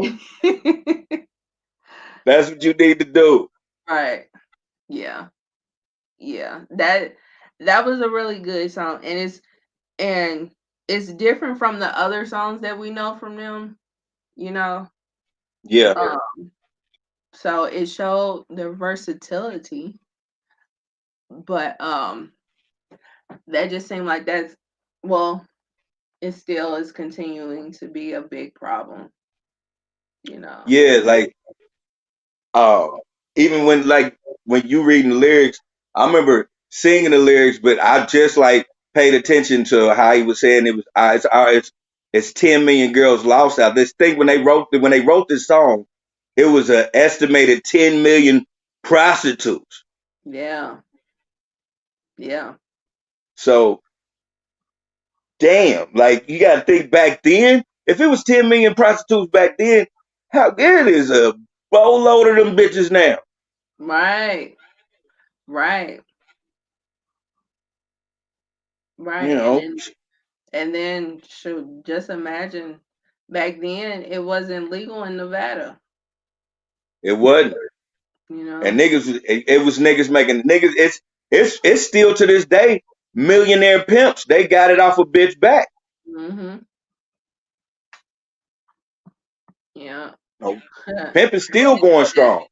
That's what you need to do. Right. Yeah. Yeah. That was a really good song. And it's different from the other songs that we know from them, you know. Yeah. So it showed their versatility, but that just seemed like that's well, it still is continuing to be a big problem, you know. Yeah, like um even when you reading the lyrics, I remember singing the lyrics, but I just like paid attention to how he was saying it was it's 10 million girls lost out. This thing when they wrote this song, it was an estimated 10 million prostitutes. Yeah. Yeah. So damn, like you gotta think back then, if it was 10 million prostitutes back then, how it is a boatload of them bitches now. Right. Right. You Right. know, And then should just imagine back then it wasn't legal in Nevada, it wasn't. you And know. niggas, it was niggas making niggas. It's still to this day millionaire pimps. They got it off a bitch back. Mhm. Yeah. No, pimp is still going strong.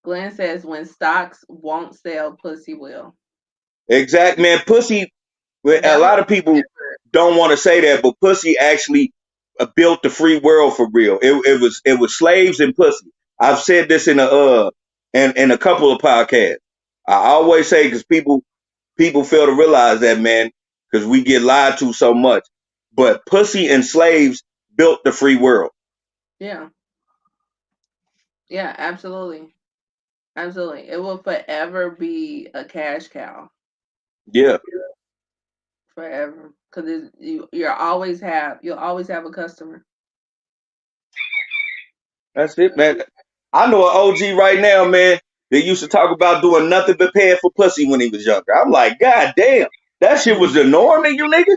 Glenn says when stocks won't sell, pussy will. Exact man, pussy. Well, a That was lot of people don't want to say that, but pussy actually built the free world for real. It was slaves and pussy. I've said this in a couple of podcasts. I always say because people fail to realize that, man, because we get lied to so much. But pussy and slaves built the free world. yeah. Yeah, absolutely. Absolutely. It will forever be a cash cow. Yeah, Forever. Because you'll always have a customer. that's it, man. I know an OG right now, man, that used to talk about doing nothing but paying for pussy when he was younger. I'm like, God damn, that shit was the norm in you niggas?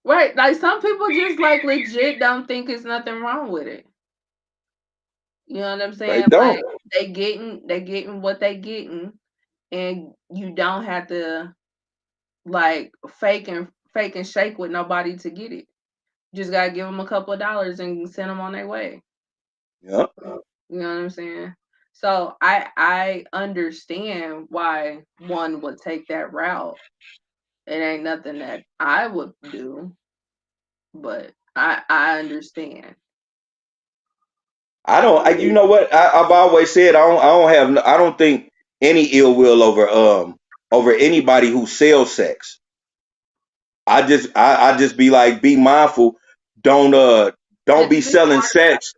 Right. Like some people just like legit don't think it's nothing wrong with it. You know what I'm They saying? don't. Like they getting what they getting, and you don't have to like fake and shake with nobody to get it. You just gotta give them a couple of dollars and send them on their way. Yeah. You know what I'm saying? So I understand why one would take that route. It ain't nothing that I would do, but I understand. You know what? I've always said I don't think any ill will over anybody who sells sex. I just be like, be mindful. Don't don't Just be be selling sex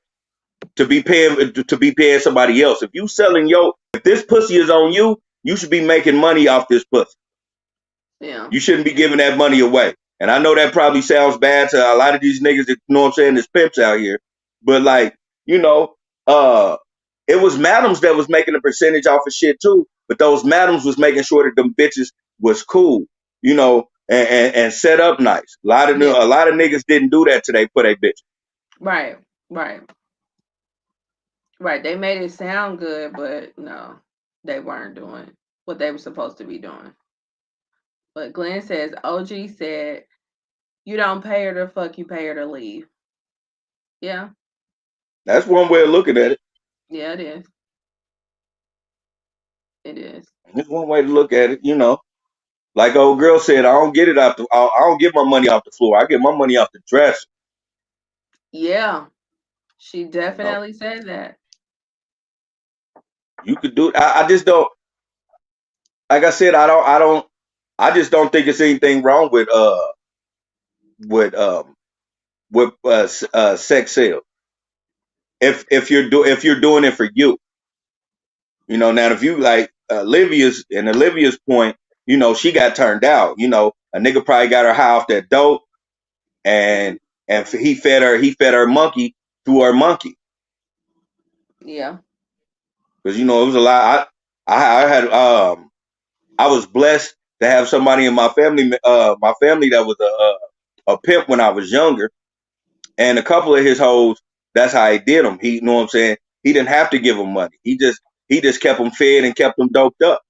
to be paying somebody else. If this pussy is on you, you should be making money off this pussy. yeah. You shouldn't be giving that money away. And I know that probably sounds bad to a lot of these niggas that, you know what I'm saying, there's pimps out here. But like, you know, uh it was madams that was making a percentage off of shit too. But those madams was making sure that them bitches was cool, you know, and set up nice. Yeah. A lot of niggas didn't do that today for their bitch. Right. Right. Right. They made it sound good, but no, they weren't doing what they were supposed to be doing. But Glenn says OG said you don't pay her to fuck, you pay her to leave. Yeah. That's one way of looking at it. Yeah, it is. It is. It's one way to look at it, you know. Like old girl said, I don't get my money off the floor. I get my money off the dresser. Yeah. She You know, definitely said that. you could do it. I just don't. Like I said, I don't. I just don't think it's anything wrong with sex sales. If you're doing it for you, you know. Now if you like Olivia's point, you know, she got turned out. You know, a nigga probably got her high off that dope, and and he fed her monkey through her monkey. Yeah. Because it was a lot. I had I was blessed to have somebody in my family that was a pimp when I was younger, and a couple of his hoes. That's how he did them. He, you know what I'm saying. He didn't have to give them money. He just kept them fed and kept them doped up.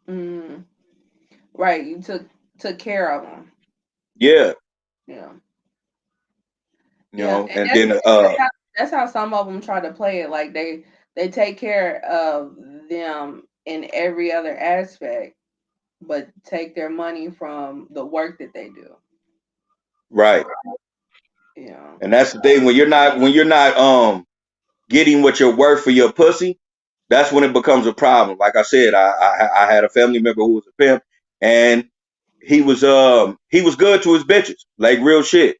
Mm. Right. You took care of them. Yeah, Yeah. Yeah. And and that's then that's how some of them try to play it. Like they take care of them in every other aspect, but take their money from the work that they do. right. Yeah. And that's the thing when you're not getting what you're worth for your pussy, that's when it becomes a problem. Like I said, I had a family member who was a pimp, and he was good to his bitches, like real shit.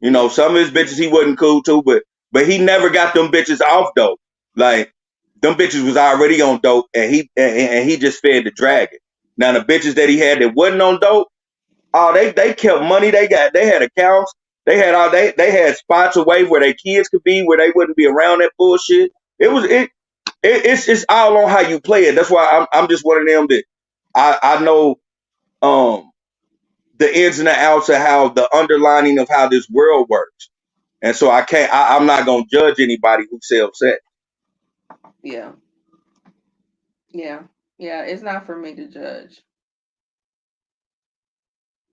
Yeah. Some of his bitches he wasn't cool to, but he never got them bitches off dope. Like them bitches was already on dope, and he just fed the dragon. Now the bitches that he had that wasn't on dope, oh, they kept money. They had accounts. They had spots away where their kids could be, where they wouldn't be around that bullshit. It's all on how you play it. That's why I'm just one of them that I know um the ins and the outs of how the underlining of how this world works. And so I'm not gonna judge anybody who sells sex. Yeah. Yeah. Yeah. It's not for me to judge.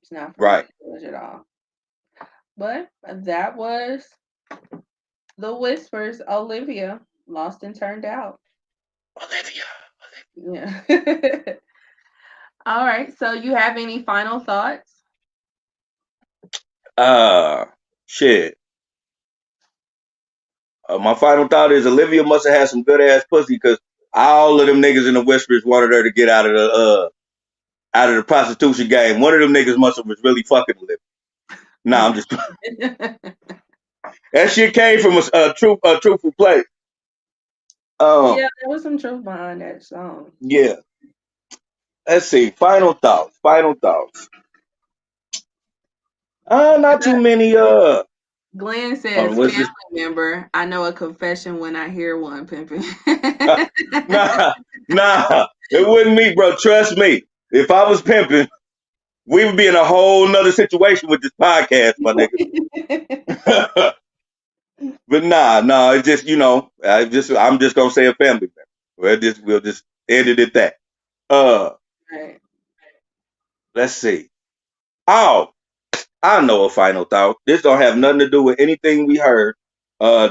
It's not for me Right. to judge at all. But that was the Whispers Olivia lost and turned out. Olivia. Yeah. All right. So you have any final thoughts? Uh shit. My final thought is Olivia must have had some good ass pussy because all of them niggas in the Whispers wanted her to get out of the prostitution game. One of them niggas must have was really fucking Olivia. Nah, I'm just that shit came from a truthful place. Um, Yeah, there was some truth behind that song. yeah. Let's see. Final thoughts. Final thoughts. Not too many. Glenn Hold on, says, what's family this? member. I know a confession when I hear one, pimping. Nah, nah. It wasn't me, bro. Trust me. If I was pimping, we would be in a whole nother situation with this podcast, my nigga. But nah. It's just I'm just gonna say a family member. We'll just end it at that. Uh, Right. let's see. Oh, I know a final thought. This don't have nothing to do with anything we heard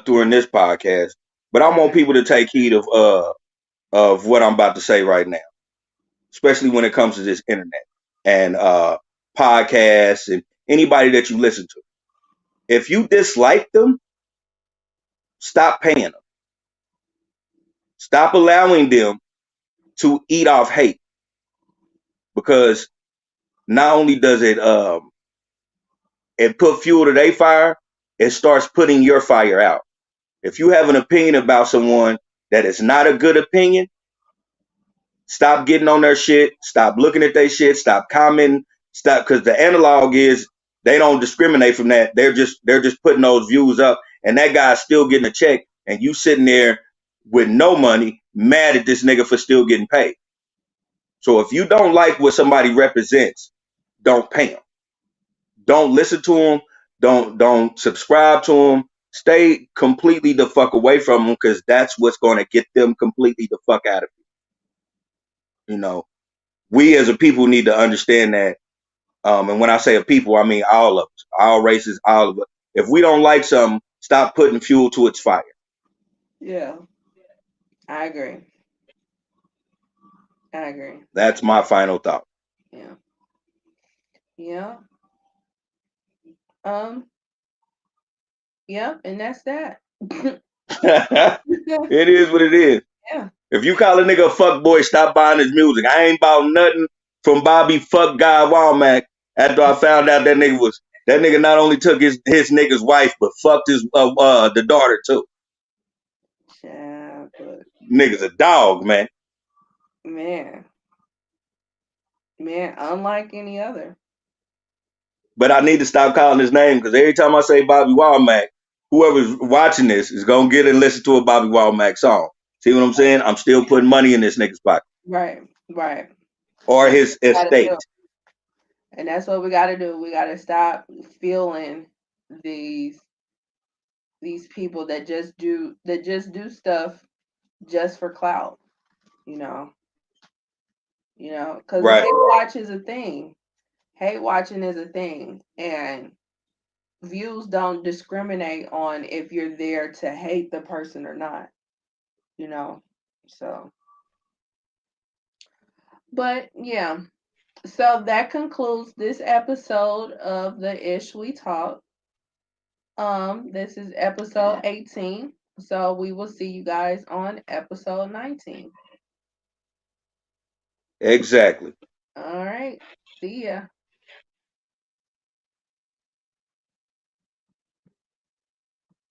during this podcast, but I want Okay. people to take heed of what I'm about to say right now, especially when it comes to this internet and podcasts and anybody that you listen to. If you dislike them, stop paying them. Stop allowing them to eat off hate, because not only does it put fuel to their fire, it starts putting your fire out. If you have an opinion about someone that is not a good opinion, stop getting on their shit. Stop looking at their shit. Stop commenting. Stop, because the analog is they don't discriminate from that. They're just putting those views up, and that guy's still getting a check, and you sitting there with no money, mad at this nigga for still getting paid. So if you don't like what somebody represents, don't pay them. Don't listen to them. Don't subscribe to them. Stay completely the fuck away from them, because that's what's going to get them completely the fuck out of you. We as a people need to understand that. And when I say a people, I mean all of us, all races, all of us. If we don't like something, stop putting fuel to its fire. Yeah, I agree. I agree. That's my final thought. Yeah. Yeah. Um, yeah, and that's that. It is what it is. Yeah. If you call a nigga a fuck boy, stop buying his music. I ain't bought nothing from Bobby Fuck Guy Walmack after I found out that nigga not only took his nigga's wife, but fucked his the daughter too. Yeah, but Nigga's a dog, man. man, man, unlike any other. but I need to stop calling his name because every time I say Bobby Womack, whoever's watching this is gonna get and listen to a Bobby Womack song. See what I'm saying? I'm still putting money in this nigga's pocket Right, right. or That's his what we gotta estate. do. And that's what we gotta do. We gotta stop feeling these these people that just do stuff just for clout, you know. Because Right. hate watch is a thing. Hate watching is a thing, and views don't discriminate on if you're there to hate the person or not, you know. So, but yeah. So that concludes this episode of the Ish We Talk. This is episode 18. So we will see you guys on episode 19. Exactly. All right. See ya.